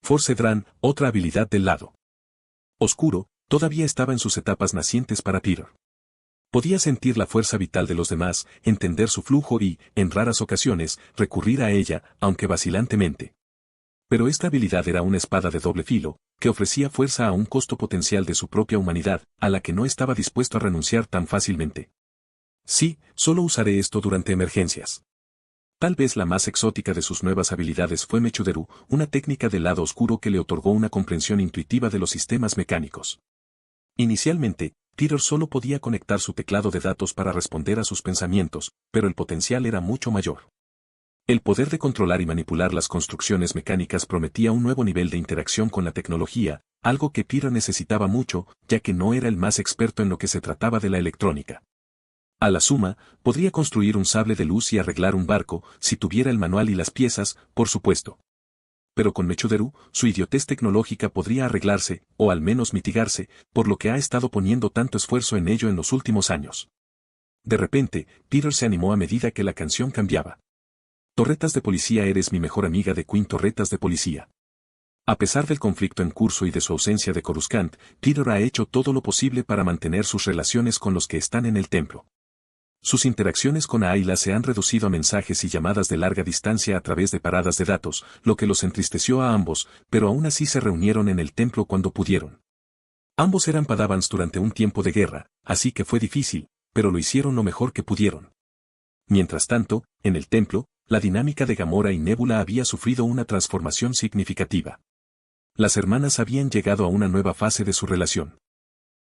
Force Dran, otra habilidad del lado oscuro, todavía estaba en sus etapas nacientes para Peter. Podía sentir la fuerza vital de los demás, entender su flujo y, en raras ocasiones, recurrir a ella, aunque vacilantemente. Pero esta habilidad era una espada de doble filo, que ofrecía fuerza a un costo potencial de su propia humanidad, a la que no estaba dispuesto a renunciar tan fácilmente. Sí, solo usaré esto durante emergencias. Tal vez la más exótica de sus nuevas habilidades fue Mechuderu, una técnica del lado oscuro que le otorgó una comprensión intuitiva de los sistemas mecánicos. Inicialmente, Peter solo podía conectar su teclado de datos para responder a sus pensamientos, pero el potencial era mucho mayor. El poder de controlar y manipular las construcciones mecánicas prometía un nuevo nivel de interacción con la tecnología, algo que Peter necesitaba mucho, ya que no era el más experto en lo que se trataba de la electrónica. A la suma, podría construir un sable de luz y arreglar un barco, si tuviera el manual y las piezas, por supuesto. Pero con Mechuderu, su idiotez tecnológica podría arreglarse, o al menos mitigarse, por lo que ha estado poniendo tanto esfuerzo en ello en los últimos años. De repente, Peter se animó a medida que la canción cambiaba. Torretas de policía, eres mi mejor amiga de Queen Torretas de policía. A pesar del conflicto en curso y de su ausencia de Coruscant, Peter ha hecho todo lo posible para mantener sus relaciones con los que están en el templo. Sus interacciones con Ayla se han reducido a mensajes y llamadas de larga distancia a través de paradas de datos, lo que los entristeció a ambos, pero aún así se reunieron en el templo cuando pudieron. Ambos eran padawans durante un tiempo de guerra, así que fue difícil, pero lo hicieron lo mejor que pudieron. Mientras tanto, en el templo, la dinámica de Gamora y Nebula había sufrido una transformación significativa. Las hermanas habían llegado a una nueva fase de su relación.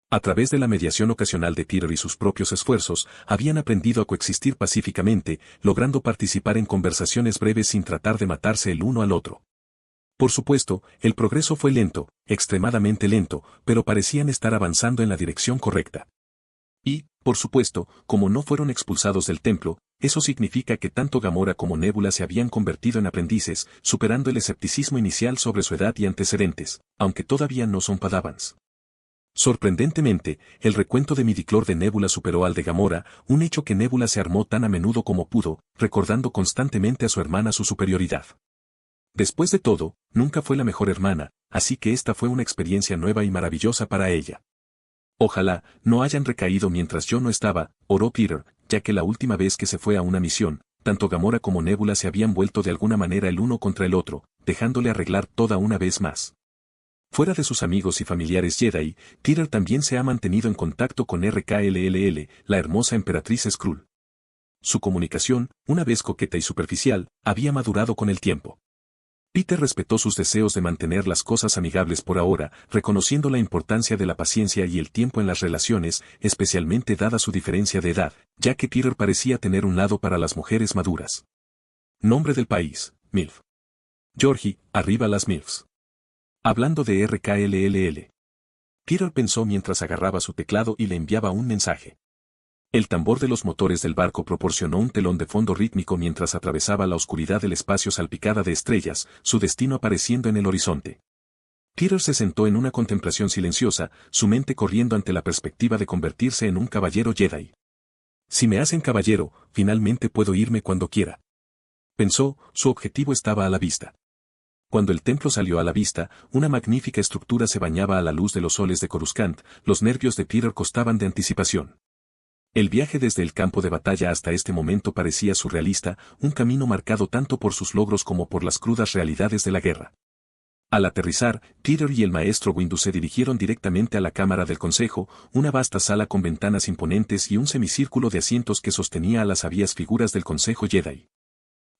A través de la mediación ocasional de Peter y sus propios esfuerzos, habían aprendido a coexistir pacíficamente, logrando participar en conversaciones breves sin tratar de matarse el uno al otro. Por supuesto, el progreso fue lento, extremadamente lento, pero parecían estar avanzando en la dirección correcta. Y, por supuesto, como no fueron expulsados del templo, eso significa que tanto Gamora como Nebula se habían convertido en aprendices, superando el escepticismo inicial sobre su edad y antecedentes, aunque todavía no son padawans. Sorprendentemente, el recuento de midichlor de Nebula superó al de Gamora, un hecho que Nebula se armó tan a menudo como pudo, recordando constantemente a su hermana su superioridad. Después de todo, nunca fue la mejor hermana, así que esta fue una experiencia nueva y maravillosa para ella. Ojalá no hayan recaído mientras yo no estaba, oró Peter, ya que la última vez que se fue a una misión, tanto Gamora como Nebula se habían vuelto de alguna manera el uno contra el otro, dejándole arreglar toda una vez más. Fuera de sus amigos y familiares Jedi, Peter también se ha mantenido en contacto con RKLLL, la hermosa emperatriz Skrull. Su comunicación, una vez coqueta y superficial, había madurado con el tiempo. Peter respetó sus deseos de mantener las cosas amigables por ahora, reconociendo la importancia de la paciencia y el tiempo en las relaciones, especialmente dada su diferencia de edad, ya que Peter parecía tener un lado para las mujeres maduras. Nombre del país, MILF. Georgie, arriba las MILFs. Hablando de RKLLL. Peter pensó mientras agarraba su teclado y le enviaba un mensaje. El tambor de los motores del barco proporcionó un telón de fondo rítmico mientras atravesaba la oscuridad del espacio salpicada de estrellas, su destino apareciendo en el horizonte. Peter se sentó en una contemplación silenciosa, su mente corriendo ante la perspectiva de convertirse en un caballero Jedi. Si me hacen caballero, finalmente puedo irme cuando quiera. Pensó, su objetivo estaba a la vista. Cuando el templo salió a la vista, una magnífica estructura se bañaba a la luz de los soles de Coruscant, los nervios de Peter costaban de anticipación. El viaje desde el campo de batalla hasta este momento parecía surrealista, un camino marcado tanto por sus logros como por las crudas realidades de la guerra. Al aterrizar, Peter y el maestro Windu se dirigieron directamente a la Cámara del Consejo, una vasta sala con ventanas imponentes y un semicírculo de asientos que sostenía a las sabias figuras del Consejo Jedi.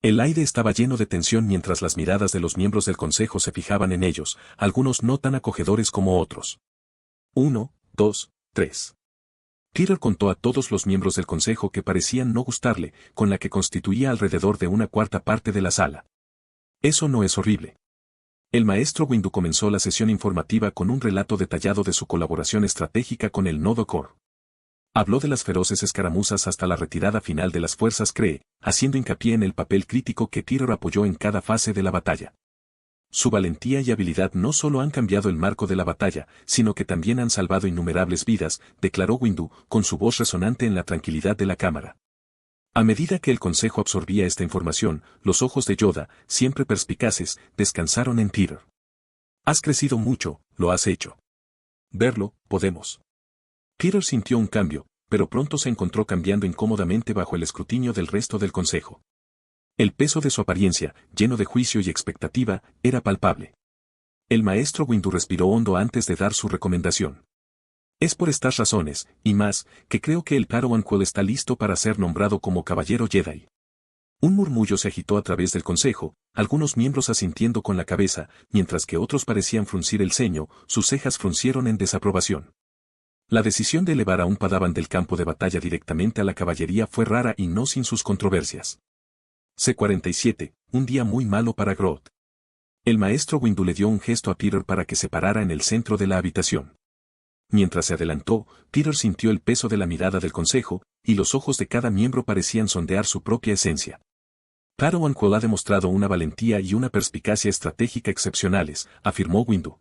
El aire estaba lleno de tensión mientras las miradas de los miembros del Consejo se fijaban en ellos, algunos no tan acogedores como otros. 1, 2, 3. Peter contó a todos los miembros del Consejo que parecían no gustarle, con la que constituía alrededor de una cuarta parte de la sala. Eso no es horrible. El maestro Windu comenzó la sesión informativa con un relato detallado de su colaboración estratégica con el Nodo Core. Habló de las feroces escaramuzas hasta la retirada final de las fuerzas Kree, haciendo hincapié en el papel crítico que Peter apoyó en cada fase de la batalla. Su valentía y habilidad no solo han cambiado el marco de la batalla, sino que también han salvado innumerables vidas, declaró Windu, con su voz resonante en la tranquilidad de la cámara. A medida que el consejo absorbía esta información, los ojos de Yoda, siempre perspicaces, descansaron en Peter. Has crecido mucho, lo has hecho. Verlo, podemos. Peter sintió un cambio, pero pronto se encontró cambiando incómodamente bajo el escrutinio del resto del consejo. El peso de su apariencia, lleno de juicio y expectativa, era palpable. El maestro Windu respiró hondo antes de dar su recomendación. Es por estas razones, y más, que creo que el Padawan Quill está listo para ser nombrado como Caballero Jedi. Un murmullo se agitó a través del consejo, algunos miembros asintiendo con la cabeza, mientras que otros parecían fruncir el ceño, sus cejas fruncieron en desaprobación. La decisión de elevar a un Padawan del campo de batalla directamente a la caballería fue rara y no sin sus controversias. C-47, un día muy malo para Groot. El maestro Windu le dio un gesto a Peter para que se parara en el centro de la habitación. Mientras se adelantó, Peter sintió el peso de la mirada del consejo, y los ojos de cada miembro parecían sondear su propia esencia. Padawan Quill ha demostrado una valentía y una perspicacia estratégica excepcionales, afirmó Windu.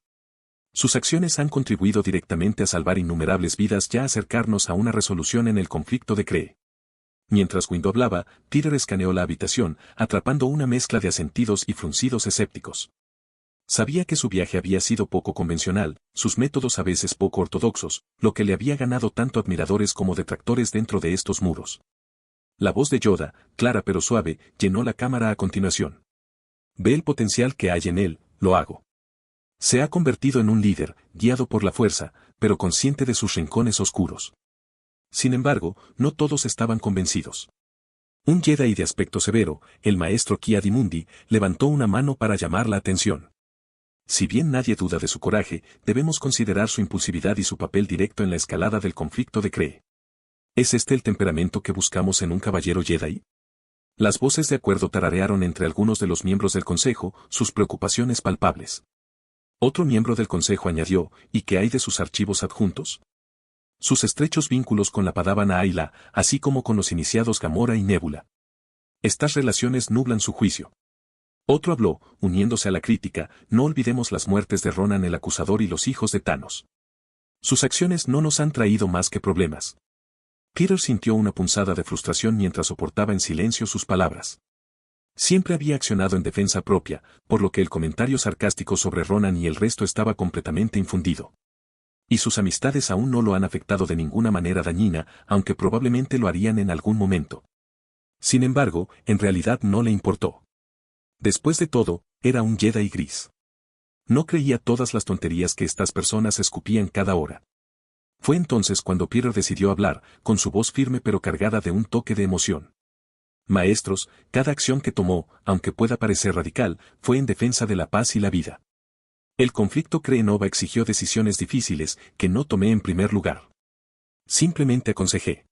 Sus acciones han contribuido directamente a salvar innumerables vidas y a acercarnos a una resolución en el conflicto de Kree. Mientras Windu hablaba, Peter escaneó la habitación, atrapando una mezcla de asentidos y fruncidos escépticos. Sabía que su viaje había sido poco convencional, sus métodos a veces poco ortodoxos, lo que le había ganado tanto admiradores como detractores dentro de estos muros. La voz de Yoda, clara pero suave, llenó la cámara a continuación. Ve el potencial que hay en él, lo hago. Se ha convertido en un líder, guiado por la fuerza, pero consciente de sus rincones oscuros. Sin embargo, no todos estaban convencidos. Un Jedi de aspecto severo, el maestro Ki-Adi-Mundi, levantó una mano para llamar la atención. Si bien nadie duda de su coraje, debemos considerar su impulsividad y su papel directo en la escalada del conflicto de Kree. ¿Es este el temperamento que buscamos en un caballero Jedi? Las voces de acuerdo tararearon entre algunos de los miembros del consejo, sus preocupaciones palpables. Otro miembro del consejo añadió, ¿y qué hay de sus archivos adjuntos? Sus estrechos vínculos con la Padawan Ayla, así como con los iniciados Gamora y Nebula. Estas relaciones nublan su juicio. Otro habló, uniéndose a la crítica, no olvidemos las muertes de Ronan el Acusador y los hijos de Thanos. Sus acciones no nos han traído más que problemas. Peter sintió una punzada de frustración mientras soportaba en silencio sus palabras. Siempre había accionado en defensa propia, por lo que el comentario sarcástico sobre Ronan y el resto estaba completamente infundido. Y sus amistades aún no lo han afectado de ninguna manera dañina, aunque probablemente lo harían en algún momento. Sin embargo, en realidad no le importó. Después de todo, era un Jedi gris. No creía todas las tonterías que estas personas escupían cada hora. Fue entonces cuando Peter decidió hablar, con su voz firme pero cargada de un toque de emoción. Maestros, cada acción que tomó, aunque pueda parecer radical, fue en defensa de la paz y la vida. El conflicto Kree-Nova exigió decisiones difíciles, que no tomé en primer lugar. Simplemente aconsejé.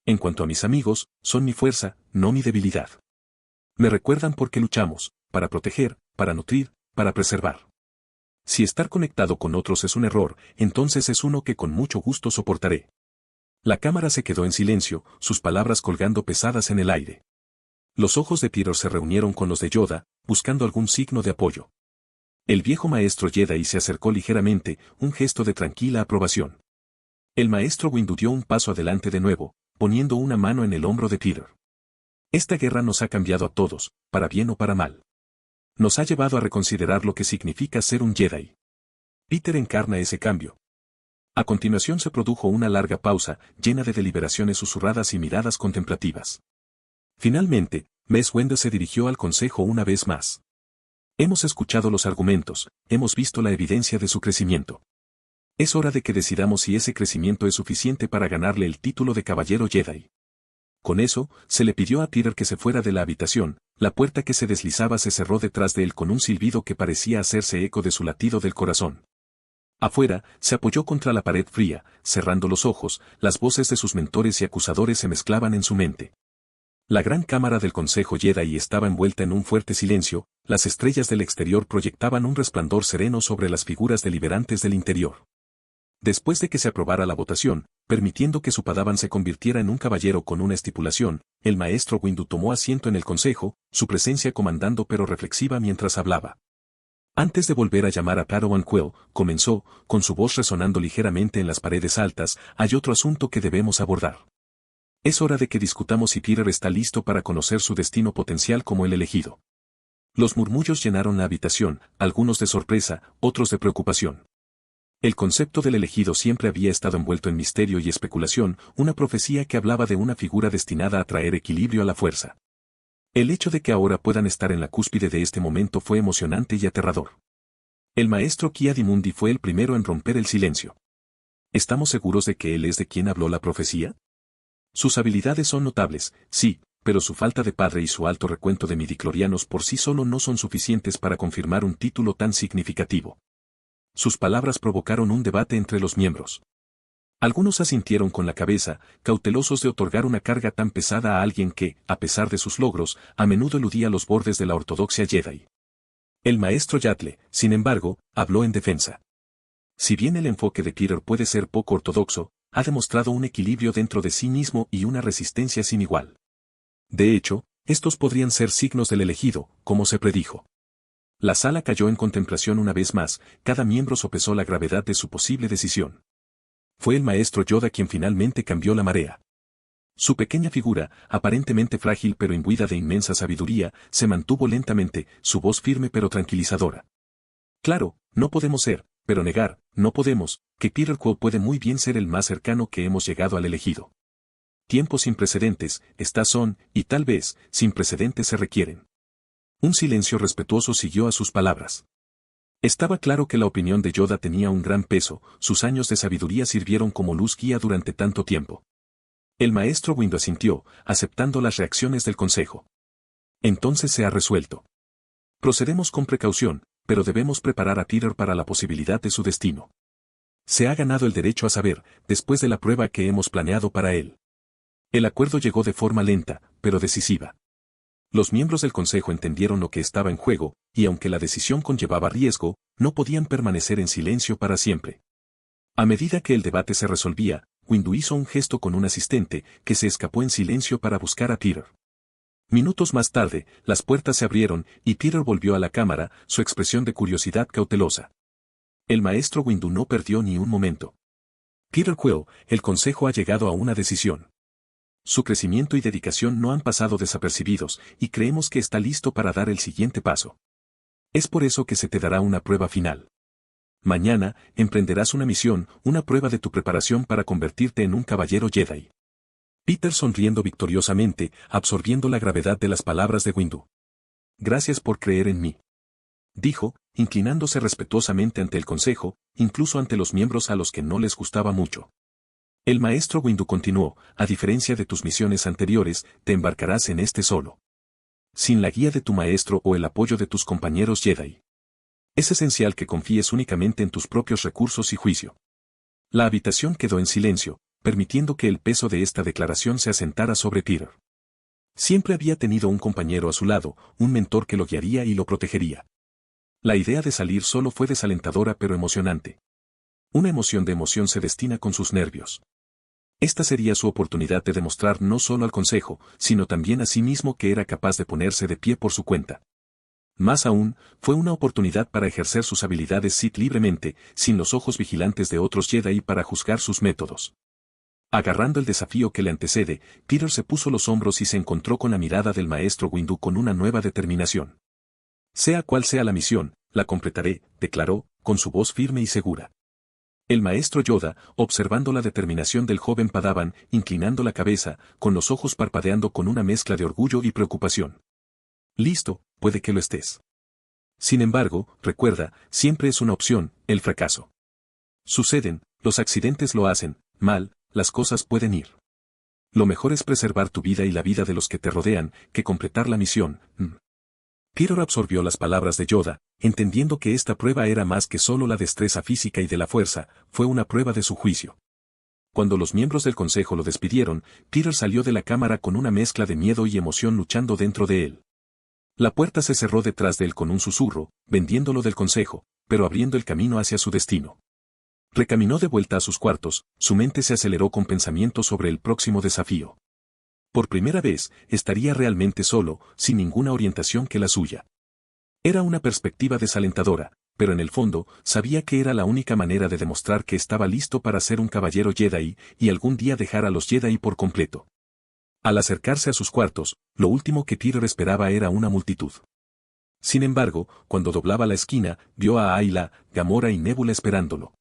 En cuanto a mis amigos, son mi fuerza, no mi debilidad. Me recuerdan por qué luchamos, para proteger, para nutrir, para preservar. Si estar conectado con otros es un error, entonces es uno que con mucho gusto soportaré. La cámara se quedó en silencio, sus palabras colgando pesadas en el aire. Los ojos de Peter se reunieron con los de Yoda, buscando algún signo de apoyo. El viejo maestro Jedi se acercó ligeramente, un gesto de tranquila aprobación. El maestro Windu dio un paso adelante de nuevo, poniendo una mano en el hombro de Peter. Esta guerra nos ha cambiado a todos, para bien o para mal. Nos ha llevado a reconsiderar lo que significa ser un Jedi. Peter encarna ese cambio. A continuación se produjo una larga pausa, llena de deliberaciones susurradas y miradas contemplativas. Finalmente, Mace Windu se dirigió al consejo una vez más. Hemos escuchado los argumentos, hemos visto la evidencia de su crecimiento. Es hora de que decidamos si ese crecimiento es suficiente para ganarle el título de Caballero Jedi. Con eso, se le pidió a Peter que se fuera de la habitación, la puerta que se deslizaba se cerró detrás de él con un silbido que parecía hacerse eco de su latido del corazón. Afuera, se apoyó contra la pared fría, cerrando los ojos, las voces de sus mentores y acusadores se mezclaban en su mente. La gran cámara del Consejo Jedi estaba envuelta en un fuerte silencio, las estrellas del exterior proyectaban un resplandor sereno sobre las figuras deliberantes del interior. Después de que se aprobara la votación, permitiendo que su padawan se convirtiera en un caballero con una estipulación, el maestro Windu tomó asiento en el consejo, su presencia comandando pero reflexiva mientras hablaba. Antes de volver a llamar a Padawan Quill, comenzó, con su voz resonando ligeramente en las paredes altas, hay otro asunto que debemos abordar. Es hora de que discutamos si Peter está listo para conocer su destino potencial como el elegido. Los murmullos llenaron la habitación, algunos de sorpresa, otros de preocupación. El concepto del elegido siempre había estado envuelto en misterio y especulación, una profecía que hablaba de una figura destinada a traer equilibrio a la fuerza. El hecho de que ahora puedan estar en la cúspide de este momento fue emocionante y aterrador. El maestro Ki-Adi-Mundi fue el primero en romper el silencio. ¿Estamos seguros de que él es de quien habló la profecía? Sus habilidades son notables, sí, pero su falta de padre y su alto recuento de midichlorianos por sí solo no son suficientes para confirmar un título tan significativo. Sus palabras provocaron un debate entre los miembros. Algunos asintieron con la cabeza, cautelosos de otorgar una carga tan pesada a alguien que, a pesar de sus logros, a menudo eludía los bordes de la ortodoxia Jedi. El maestro Yatle, sin embargo, habló en defensa. Si bien el enfoque de Peter puede ser poco ortodoxo, ha demostrado un equilibrio dentro de sí mismo y una resistencia sin igual. De hecho, estos podrían ser signos del elegido, como se predijo. La sala cayó en contemplación una vez más, cada miembro sopesó la gravedad de su posible decisión. Fue el maestro Yoda quien finalmente cambió la marea. Su pequeña figura, aparentemente frágil pero imbuida de inmensa sabiduría, se mantuvo lentamente, su voz firme pero tranquilizadora. Claro, no podemos ser, pero negar, no podemos, que Peter Quill puede muy bien ser el más cercano que hemos llegado al elegido. Tiempos sin precedentes, estas son, y tal vez, sin precedentes se requieren. Un silencio respetuoso siguió a sus palabras. Estaba claro que la opinión de Yoda tenía un gran peso, sus años de sabiduría sirvieron como luz guía durante tanto tiempo. El maestro Windu asintió, aceptando las reacciones del consejo. Entonces se ha resuelto. Procedemos con precaución, pero debemos preparar a Peter para la posibilidad de su destino. Se ha ganado el derecho a saber, después de la prueba que hemos planeado para él. El acuerdo llegó de forma lenta, pero decisiva. Los miembros del consejo entendieron lo que estaba en juego, y aunque la decisión conllevaba riesgo, no podían permanecer en silencio para siempre. A medida que el debate se resolvía, Windu hizo un gesto con un asistente, que se escapó en silencio para buscar a Peter. Minutos más tarde, las puertas se abrieron, y Peter volvió a la cámara, su expresión de curiosidad cautelosa. El maestro Windu no perdió ni un momento. Peter Quill, el consejo ha llegado a una decisión. Su crecimiento y dedicación no han pasado desapercibidos, y creemos que está listo para dar el siguiente paso. Es por eso que se te dará una prueba final. Mañana, emprenderás una misión, una prueba de tu preparación para convertirte en un caballero Jedi. Peter sonriendo victoriosamente, absorbiendo la gravedad de las palabras de Windu. Gracias por creer en mí. Dijo, inclinándose respetuosamente ante el consejo, incluso ante los miembros a los que no les gustaba mucho. El maestro Windu continuó, a diferencia de tus misiones anteriores, te embarcarás en este solo. Sin la guía de tu maestro o el apoyo de tus compañeros Jedi. Es esencial que confíes únicamente en tus propios recursos y juicio. La habitación quedó en silencio, permitiendo que el peso de esta declaración se asentara sobre Peter. Siempre había tenido un compañero a su lado, un mentor que lo guiaría y lo protegería. La idea de salir solo fue desalentadora pero emocionante. Una emoción de emoción se destina con sus nervios. Esta sería su oportunidad de demostrar no solo al consejo, sino también a sí mismo que era capaz de ponerse de pie por su cuenta. Más aún, fue una oportunidad para ejercer sus habilidades Sith libremente, sin los ojos vigilantes de otros Jedi para juzgar sus métodos. Agarrando el desafío que le antecede, Peter se puso los hombros y se encontró con la mirada del maestro Windu con una nueva determinación. Sea cual sea la misión, la completaré, declaró, con su voz firme y segura. El maestro Yoda, observando la determinación del joven Padawan, inclinando la cabeza, con los ojos parpadeando con una mezcla de orgullo y preocupación. Listo, puede que lo estés. Sin embargo, recuerda, siempre es una opción, el fracaso. Suceden, los accidentes lo hacen, mal, las cosas pueden ir. Lo mejor es preservar tu vida y la vida de los que te rodean, que completar la misión. Peter absorbió las palabras de Yoda, entendiendo que esta prueba era más que solo la destreza física y de la fuerza, fue una prueba de su juicio. Cuando los miembros del consejo lo despidieron, Peter salió de la cámara con una mezcla de miedo y emoción luchando dentro de él. La puerta se cerró detrás de él con un susurro, vendiéndolo del consejo, pero abriendo el camino hacia su destino. Recaminó de vuelta a sus cuartos, su mente se aceleró con pensamientos sobre el próximo desafío. Por primera vez, estaría realmente solo, sin ninguna orientación que la suya. Era una perspectiva desalentadora, pero en el fondo, sabía que era la única manera de demostrar que estaba listo para ser un caballero Jedi, y algún día dejar a los Jedi por completo. Al acercarse a sus cuartos, lo último que Peter esperaba era una multitud. Sin embargo, cuando doblaba la esquina, vio a Ayla, Gamora y Nebula esperándolo.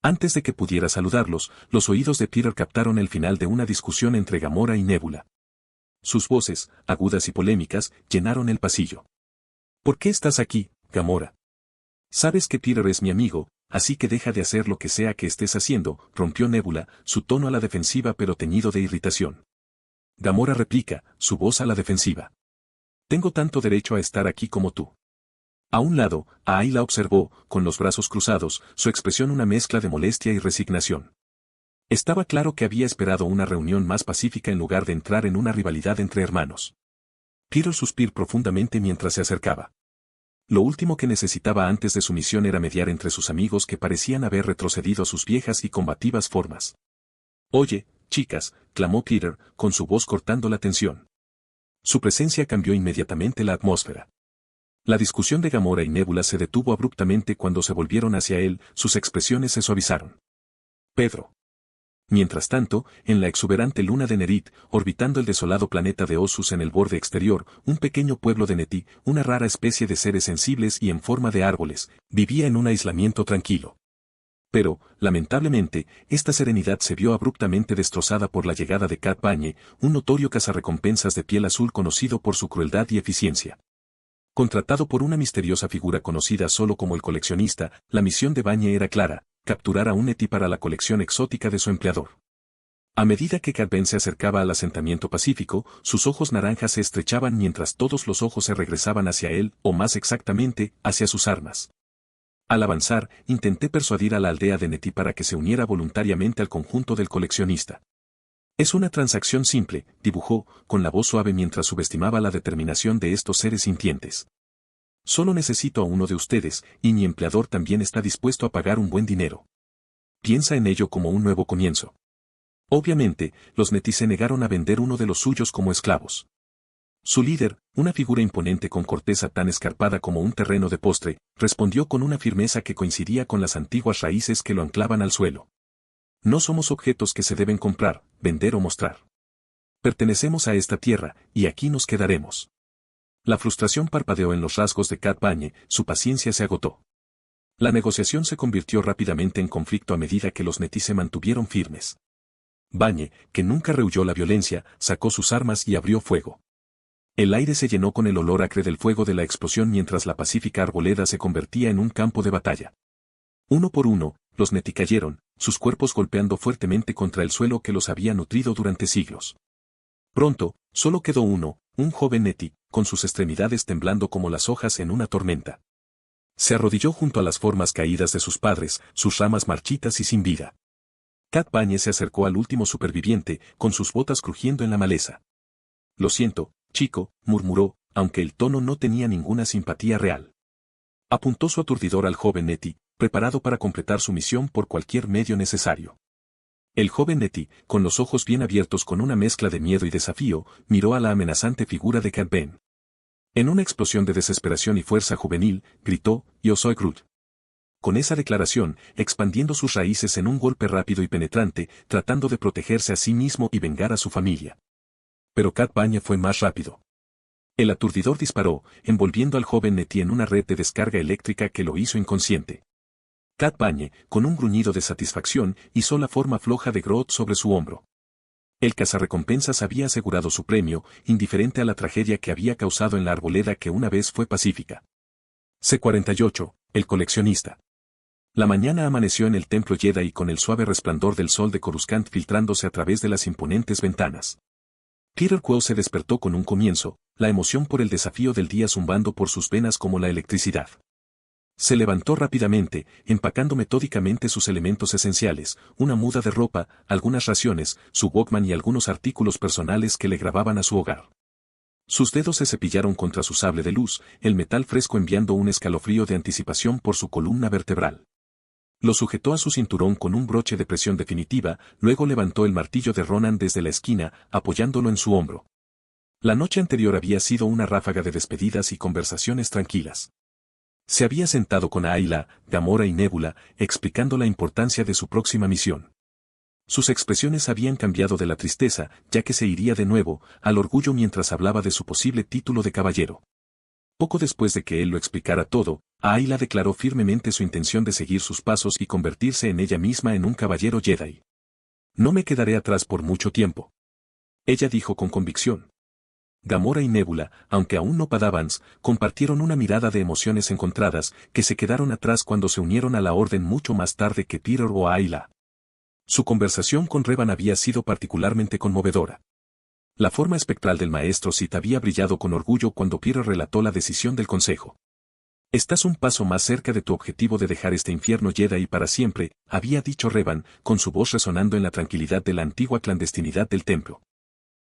Antes de que pudiera saludarlos, los oídos de Peter captaron el final de una discusión entre Gamora y Nebula. Sus voces, agudas y polémicas, llenaron el pasillo. ¿Por qué estás aquí, Gamora? Sabes que Peter es mi amigo, así que deja de hacer lo que sea que estés haciendo, rompió Nebula, su tono a la defensiva pero teñido de irritación. Gamora replica, su voz a la defensiva. Tengo tanto derecho a estar aquí como tú. A un lado, Ayla observó, con los brazos cruzados, su expresión una mezcla de molestia y resignación. Estaba claro que había esperado una reunión más pacífica en lugar de entrar en una rivalidad entre hermanos. Peter suspiró profundamente mientras se acercaba. Lo último que necesitaba antes de su misión era mediar entre sus amigos que parecían haber retrocedido a sus viejas y combativas formas. Oye, chicas, clamó Peter, con su voz cortando la tensión. Su presencia cambió inmediatamente la atmósfera. La discusión de Gamora y Nebula se detuvo abruptamente cuando se volvieron hacia él, sus expresiones se suavizaron. Pedro. Mientras tanto, en la exuberante luna de Nerit, orbitando el desolado planeta de Ossus en el borde exterior, un pequeño pueblo de Neti, una rara especie de seres sensibles y en forma de árboles, vivía en un aislamiento tranquilo. Pero, lamentablemente, esta serenidad se vio abruptamente destrozada por la llegada de Cad Bane, un notorio cazarrecompensas de piel azul conocido por su crueldad y eficiencia. Contratado por una misteriosa figura conocida solo como el coleccionista, la misión de Bane era clara, capturar a un Neti para la colección exótica de su empleador. A medida que Cad Bane se acercaba al asentamiento pacífico, sus ojos naranjas se estrechaban mientras todos los ojos se regresaban hacia él, o más exactamente, hacia sus armas. Al avanzar, intenté persuadir a la aldea de Neti para que se uniera voluntariamente al conjunto del coleccionista. Es una transacción simple, dibujó, con la voz suave mientras subestimaba la determinación de estos seres sintientes. Solo necesito a uno de ustedes, y mi empleador también está dispuesto a pagar un buen dinero. Piensa en ello como un nuevo comienzo. Obviamente, los Neti se negaron a vender uno de los suyos como esclavos. Su líder, una figura imponente con corteza tan escarpada como un terreno de postre, respondió con una firmeza que coincidía con las antiguas raíces que lo anclaban al suelo. No somos objetos que se deben comprar, vender o mostrar. Pertenecemos a esta tierra, y aquí nos quedaremos. La frustración parpadeó en los rasgos de Cad Bane, su paciencia se agotó. La negociación se convirtió rápidamente en conflicto a medida que los Neti se mantuvieron firmes. Bane, que nunca rehuyó la violencia, sacó sus armas y abrió fuego. El aire se llenó con el olor acre del fuego de la explosión mientras la pacífica arboleda se convertía en un campo de batalla. Uno por uno, los Neti cayeron, sus cuerpos golpeando fuertemente contra el suelo que los había nutrido durante siglos. Pronto, solo quedó uno, un joven Neti, con sus extremidades temblando como las hojas en una tormenta. Se arrodilló junto a las formas caídas de sus padres, sus ramas marchitas y sin vida. Cad Bane se acercó al último superviviente, con sus botas crujiendo en la maleza. Lo siento, chico, murmuró, aunque el tono no tenía ninguna simpatía real. Apuntó su aturdidor al joven Neti, preparado para completar su misión por cualquier medio necesario. El joven Neti, con los ojos bien abiertos con una mezcla de miedo y desafío, miró a la amenazante figura de Cad Bane. En una explosión de desesperación y fuerza juvenil, gritó, «Yo soy Groot». Con esa declaración, expandiendo sus raíces en un golpe rápido y penetrante, tratando de protegerse a sí mismo y vengar a su familia. Pero Cad Bane fue más rápido. El aturdidor disparó, envolviendo al joven Nettie en una red de descarga eléctrica que lo hizo inconsciente. Cad Bane, con un gruñido de satisfacción, hizo la forma floja de Groot sobre su hombro. El cazarrecompensas había asegurado su premio, indiferente a la tragedia que había causado en la arboleda que una vez fue pacífica. C-48, el coleccionista. La mañana amaneció en el templo Jedi con el suave resplandor del sol de Coruscant filtrándose a través de las imponentes ventanas. Peter Quill se despertó con un comienzo, la emoción por el desafío del día zumbando por sus venas como la electricidad. Se levantó rápidamente, empacando metódicamente sus elementos esenciales, una muda de ropa, algunas raciones, su Walkman y algunos artículos personales que le grababan a su hogar. Sus dedos se cepillaron contra su sable de luz, el metal fresco enviando un escalofrío de anticipación por su columna vertebral. Lo sujetó a su cinturón con un broche de presión definitiva, luego levantó el martillo de Ronan desde la esquina, apoyándolo en su hombro. La noche anterior había sido una ráfaga de despedidas y conversaciones tranquilas. Se había sentado con Ayla, Gamora y Nebula, explicando la importancia de su próxima misión. Sus expresiones habían cambiado de la tristeza, ya que se iría de nuevo, al orgullo mientras hablaba de su posible título de caballero. Poco después de que él lo explicara todo, Ayla declaró firmemente su intención de seguir sus pasos y convertirse en ella misma en un caballero Jedi. «No me quedaré atrás por mucho tiempo», ella dijo con convicción. Gamora y Nebula, aunque aún no Padawans, compartieron una mirada de emociones encontradas, que se quedaron atrás cuando se unieron a la orden mucho más tarde que Peter o Ayla. Su conversación con Revan había sido particularmente conmovedora. La forma espectral del maestro Sith había brillado con orgullo cuando Peter relató la decisión del consejo. «Estás un paso más cerca de tu objetivo de dejar este infierno Jedi para siempre», había dicho Revan, con su voz resonando en la tranquilidad de la antigua clandestinidad del templo.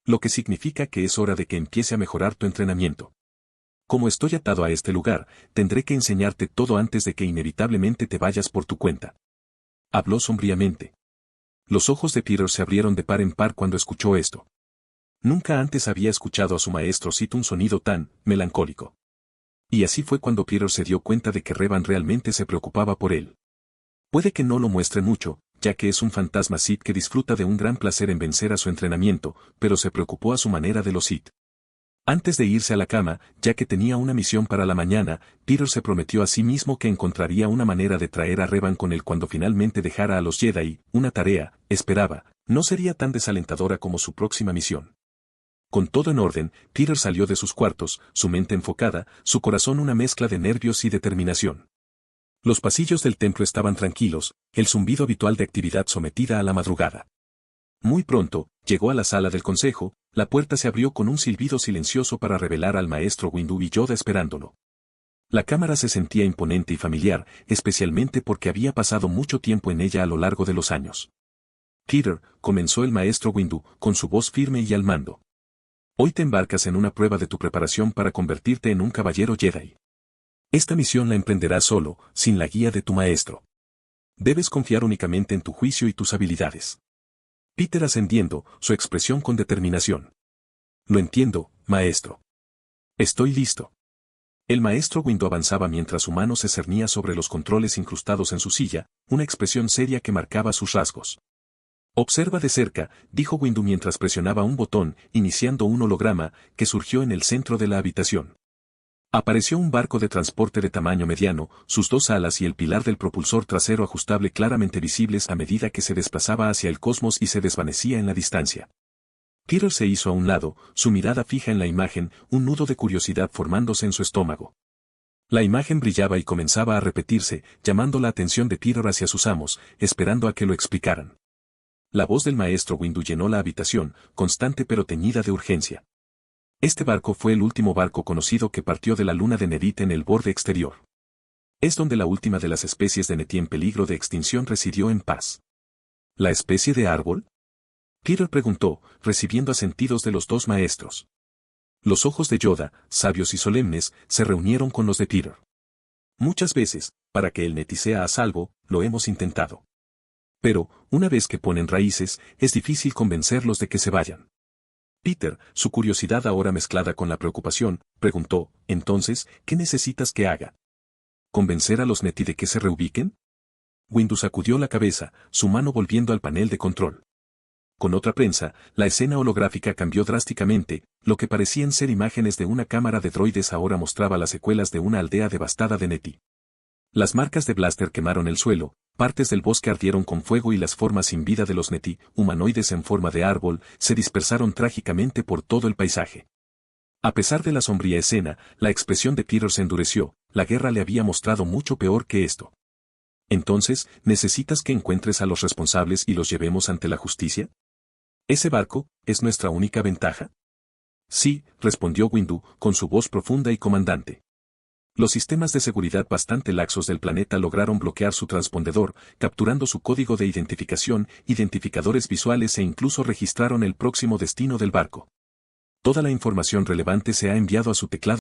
«Lo que significa que es hora de que empiece a mejorar tu entrenamiento. Como estoy atado a este lugar, tendré que enseñarte todo antes de que inevitablemente te vayas por tu cuenta». Habló sombríamente. Los ojos de Peter se abrieron de par en par cuando escuchó esto. Nunca antes había escuchado a su maestro Sith un sonido tan melancólico. Y así fue cuando Peter se dio cuenta de que Revan realmente se preocupaba por él. Puede que no lo muestre mucho, ya que es un fantasma Sith que disfruta de un gran placer en vencer a su entrenamiento, pero se preocupó a su manera de los Sith. Antes de irse a la cama, ya que tenía una misión para la mañana, Peter se prometió a sí mismo que encontraría una manera de traer a Revan con él cuando finalmente dejara a los Jedi. Una tarea, esperaba, no sería tan desalentadora como su próxima misión. Con todo en orden, Peter salió de sus cuartos, su mente enfocada, su corazón una mezcla de nervios y determinación. Los pasillos del templo estaban tranquilos, el zumbido habitual de actividad sometida a la madrugada. Muy pronto, llegó a la sala del consejo, la puerta se abrió con un silbido silencioso para revelar al maestro Windu y Yoda esperándolo. La cámara se sentía imponente y familiar, especialmente porque había pasado mucho tiempo en ella a lo largo de los años. «Peter», comenzó el maestro Windu, con su voz firme y al mando. «Hoy te embarcas en una prueba de tu preparación para convertirte en un caballero Jedi. Esta misión la emprenderás solo, sin la guía de tu maestro. Debes confiar únicamente en tu juicio y tus habilidades». Peter ascendiendo, su expresión con determinación. «Lo entiendo, maestro. Estoy listo». El maestro Windu avanzaba mientras su mano se cernía sobre los controles incrustados en su silla, una expresión seria que marcaba sus rasgos. «Observa de cerca», dijo Windu mientras presionaba un botón, iniciando un holograma, que surgió en el centro de la habitación. Apareció un barco de transporte de tamaño mediano, sus dos alas y el pilar del propulsor trasero ajustable claramente visibles a medida que se desplazaba hacia el cosmos y se desvanecía en la distancia. Peter se hizo a un lado, su mirada fija en la imagen, un nudo de curiosidad formándose en su estómago. La imagen brillaba y comenzaba a repetirse, llamando la atención de Peter hacia sus amos, esperando a que lo explicaran. La voz del maestro Windu llenó la habitación, constante pero teñida de urgencia. Este barco fue el último barco conocido que partió de la luna de Nerit en el borde exterior. Es donde la última de las especies de Netí en peligro de extinción residió en paz. ¿La especie de árbol?, Peter preguntó, recibiendo asentidos de los dos maestros. Los ojos de Yoda, sabios y solemnes, se reunieron con los de Peter. «Muchas veces, para que el Netí sea a salvo, lo hemos intentado. Pero, una vez que ponen raíces, es difícil convencerlos de que se vayan. Peter, su curiosidad ahora mezclada con la preocupación, preguntó, entonces, ¿qué necesitas que haga? ¿Convencer a los Neti de que se reubiquen? Windu sacudió la cabeza, su mano volviendo al panel de control. Con otra prensa, la escena holográfica cambió drásticamente, lo que parecían ser imágenes de una cámara de droides ahora mostraba las secuelas de una aldea devastada de Neti. Las marcas de blaster quemaron el suelo, partes del bosque ardieron con fuego y las formas sin vida de los Neti, humanoides en forma de árbol, se dispersaron trágicamente por todo el paisaje. A pesar de la sombría escena, la expresión de Peter se endureció, la guerra le había mostrado mucho peor que esto. Entonces, ¿necesitas que encuentres a los responsables y los llevemos ante la justicia? ¿Ese barco es nuestra única ventaja? Sí, respondió Windu, con su voz profunda y comandante. Los sistemas de seguridad bastante laxos del planeta lograron bloquear su transpondedor, capturando su código de identificación, identificadores visuales e incluso registraron el próximo destino del barco. Toda la información relevante se ha enviado a su teclado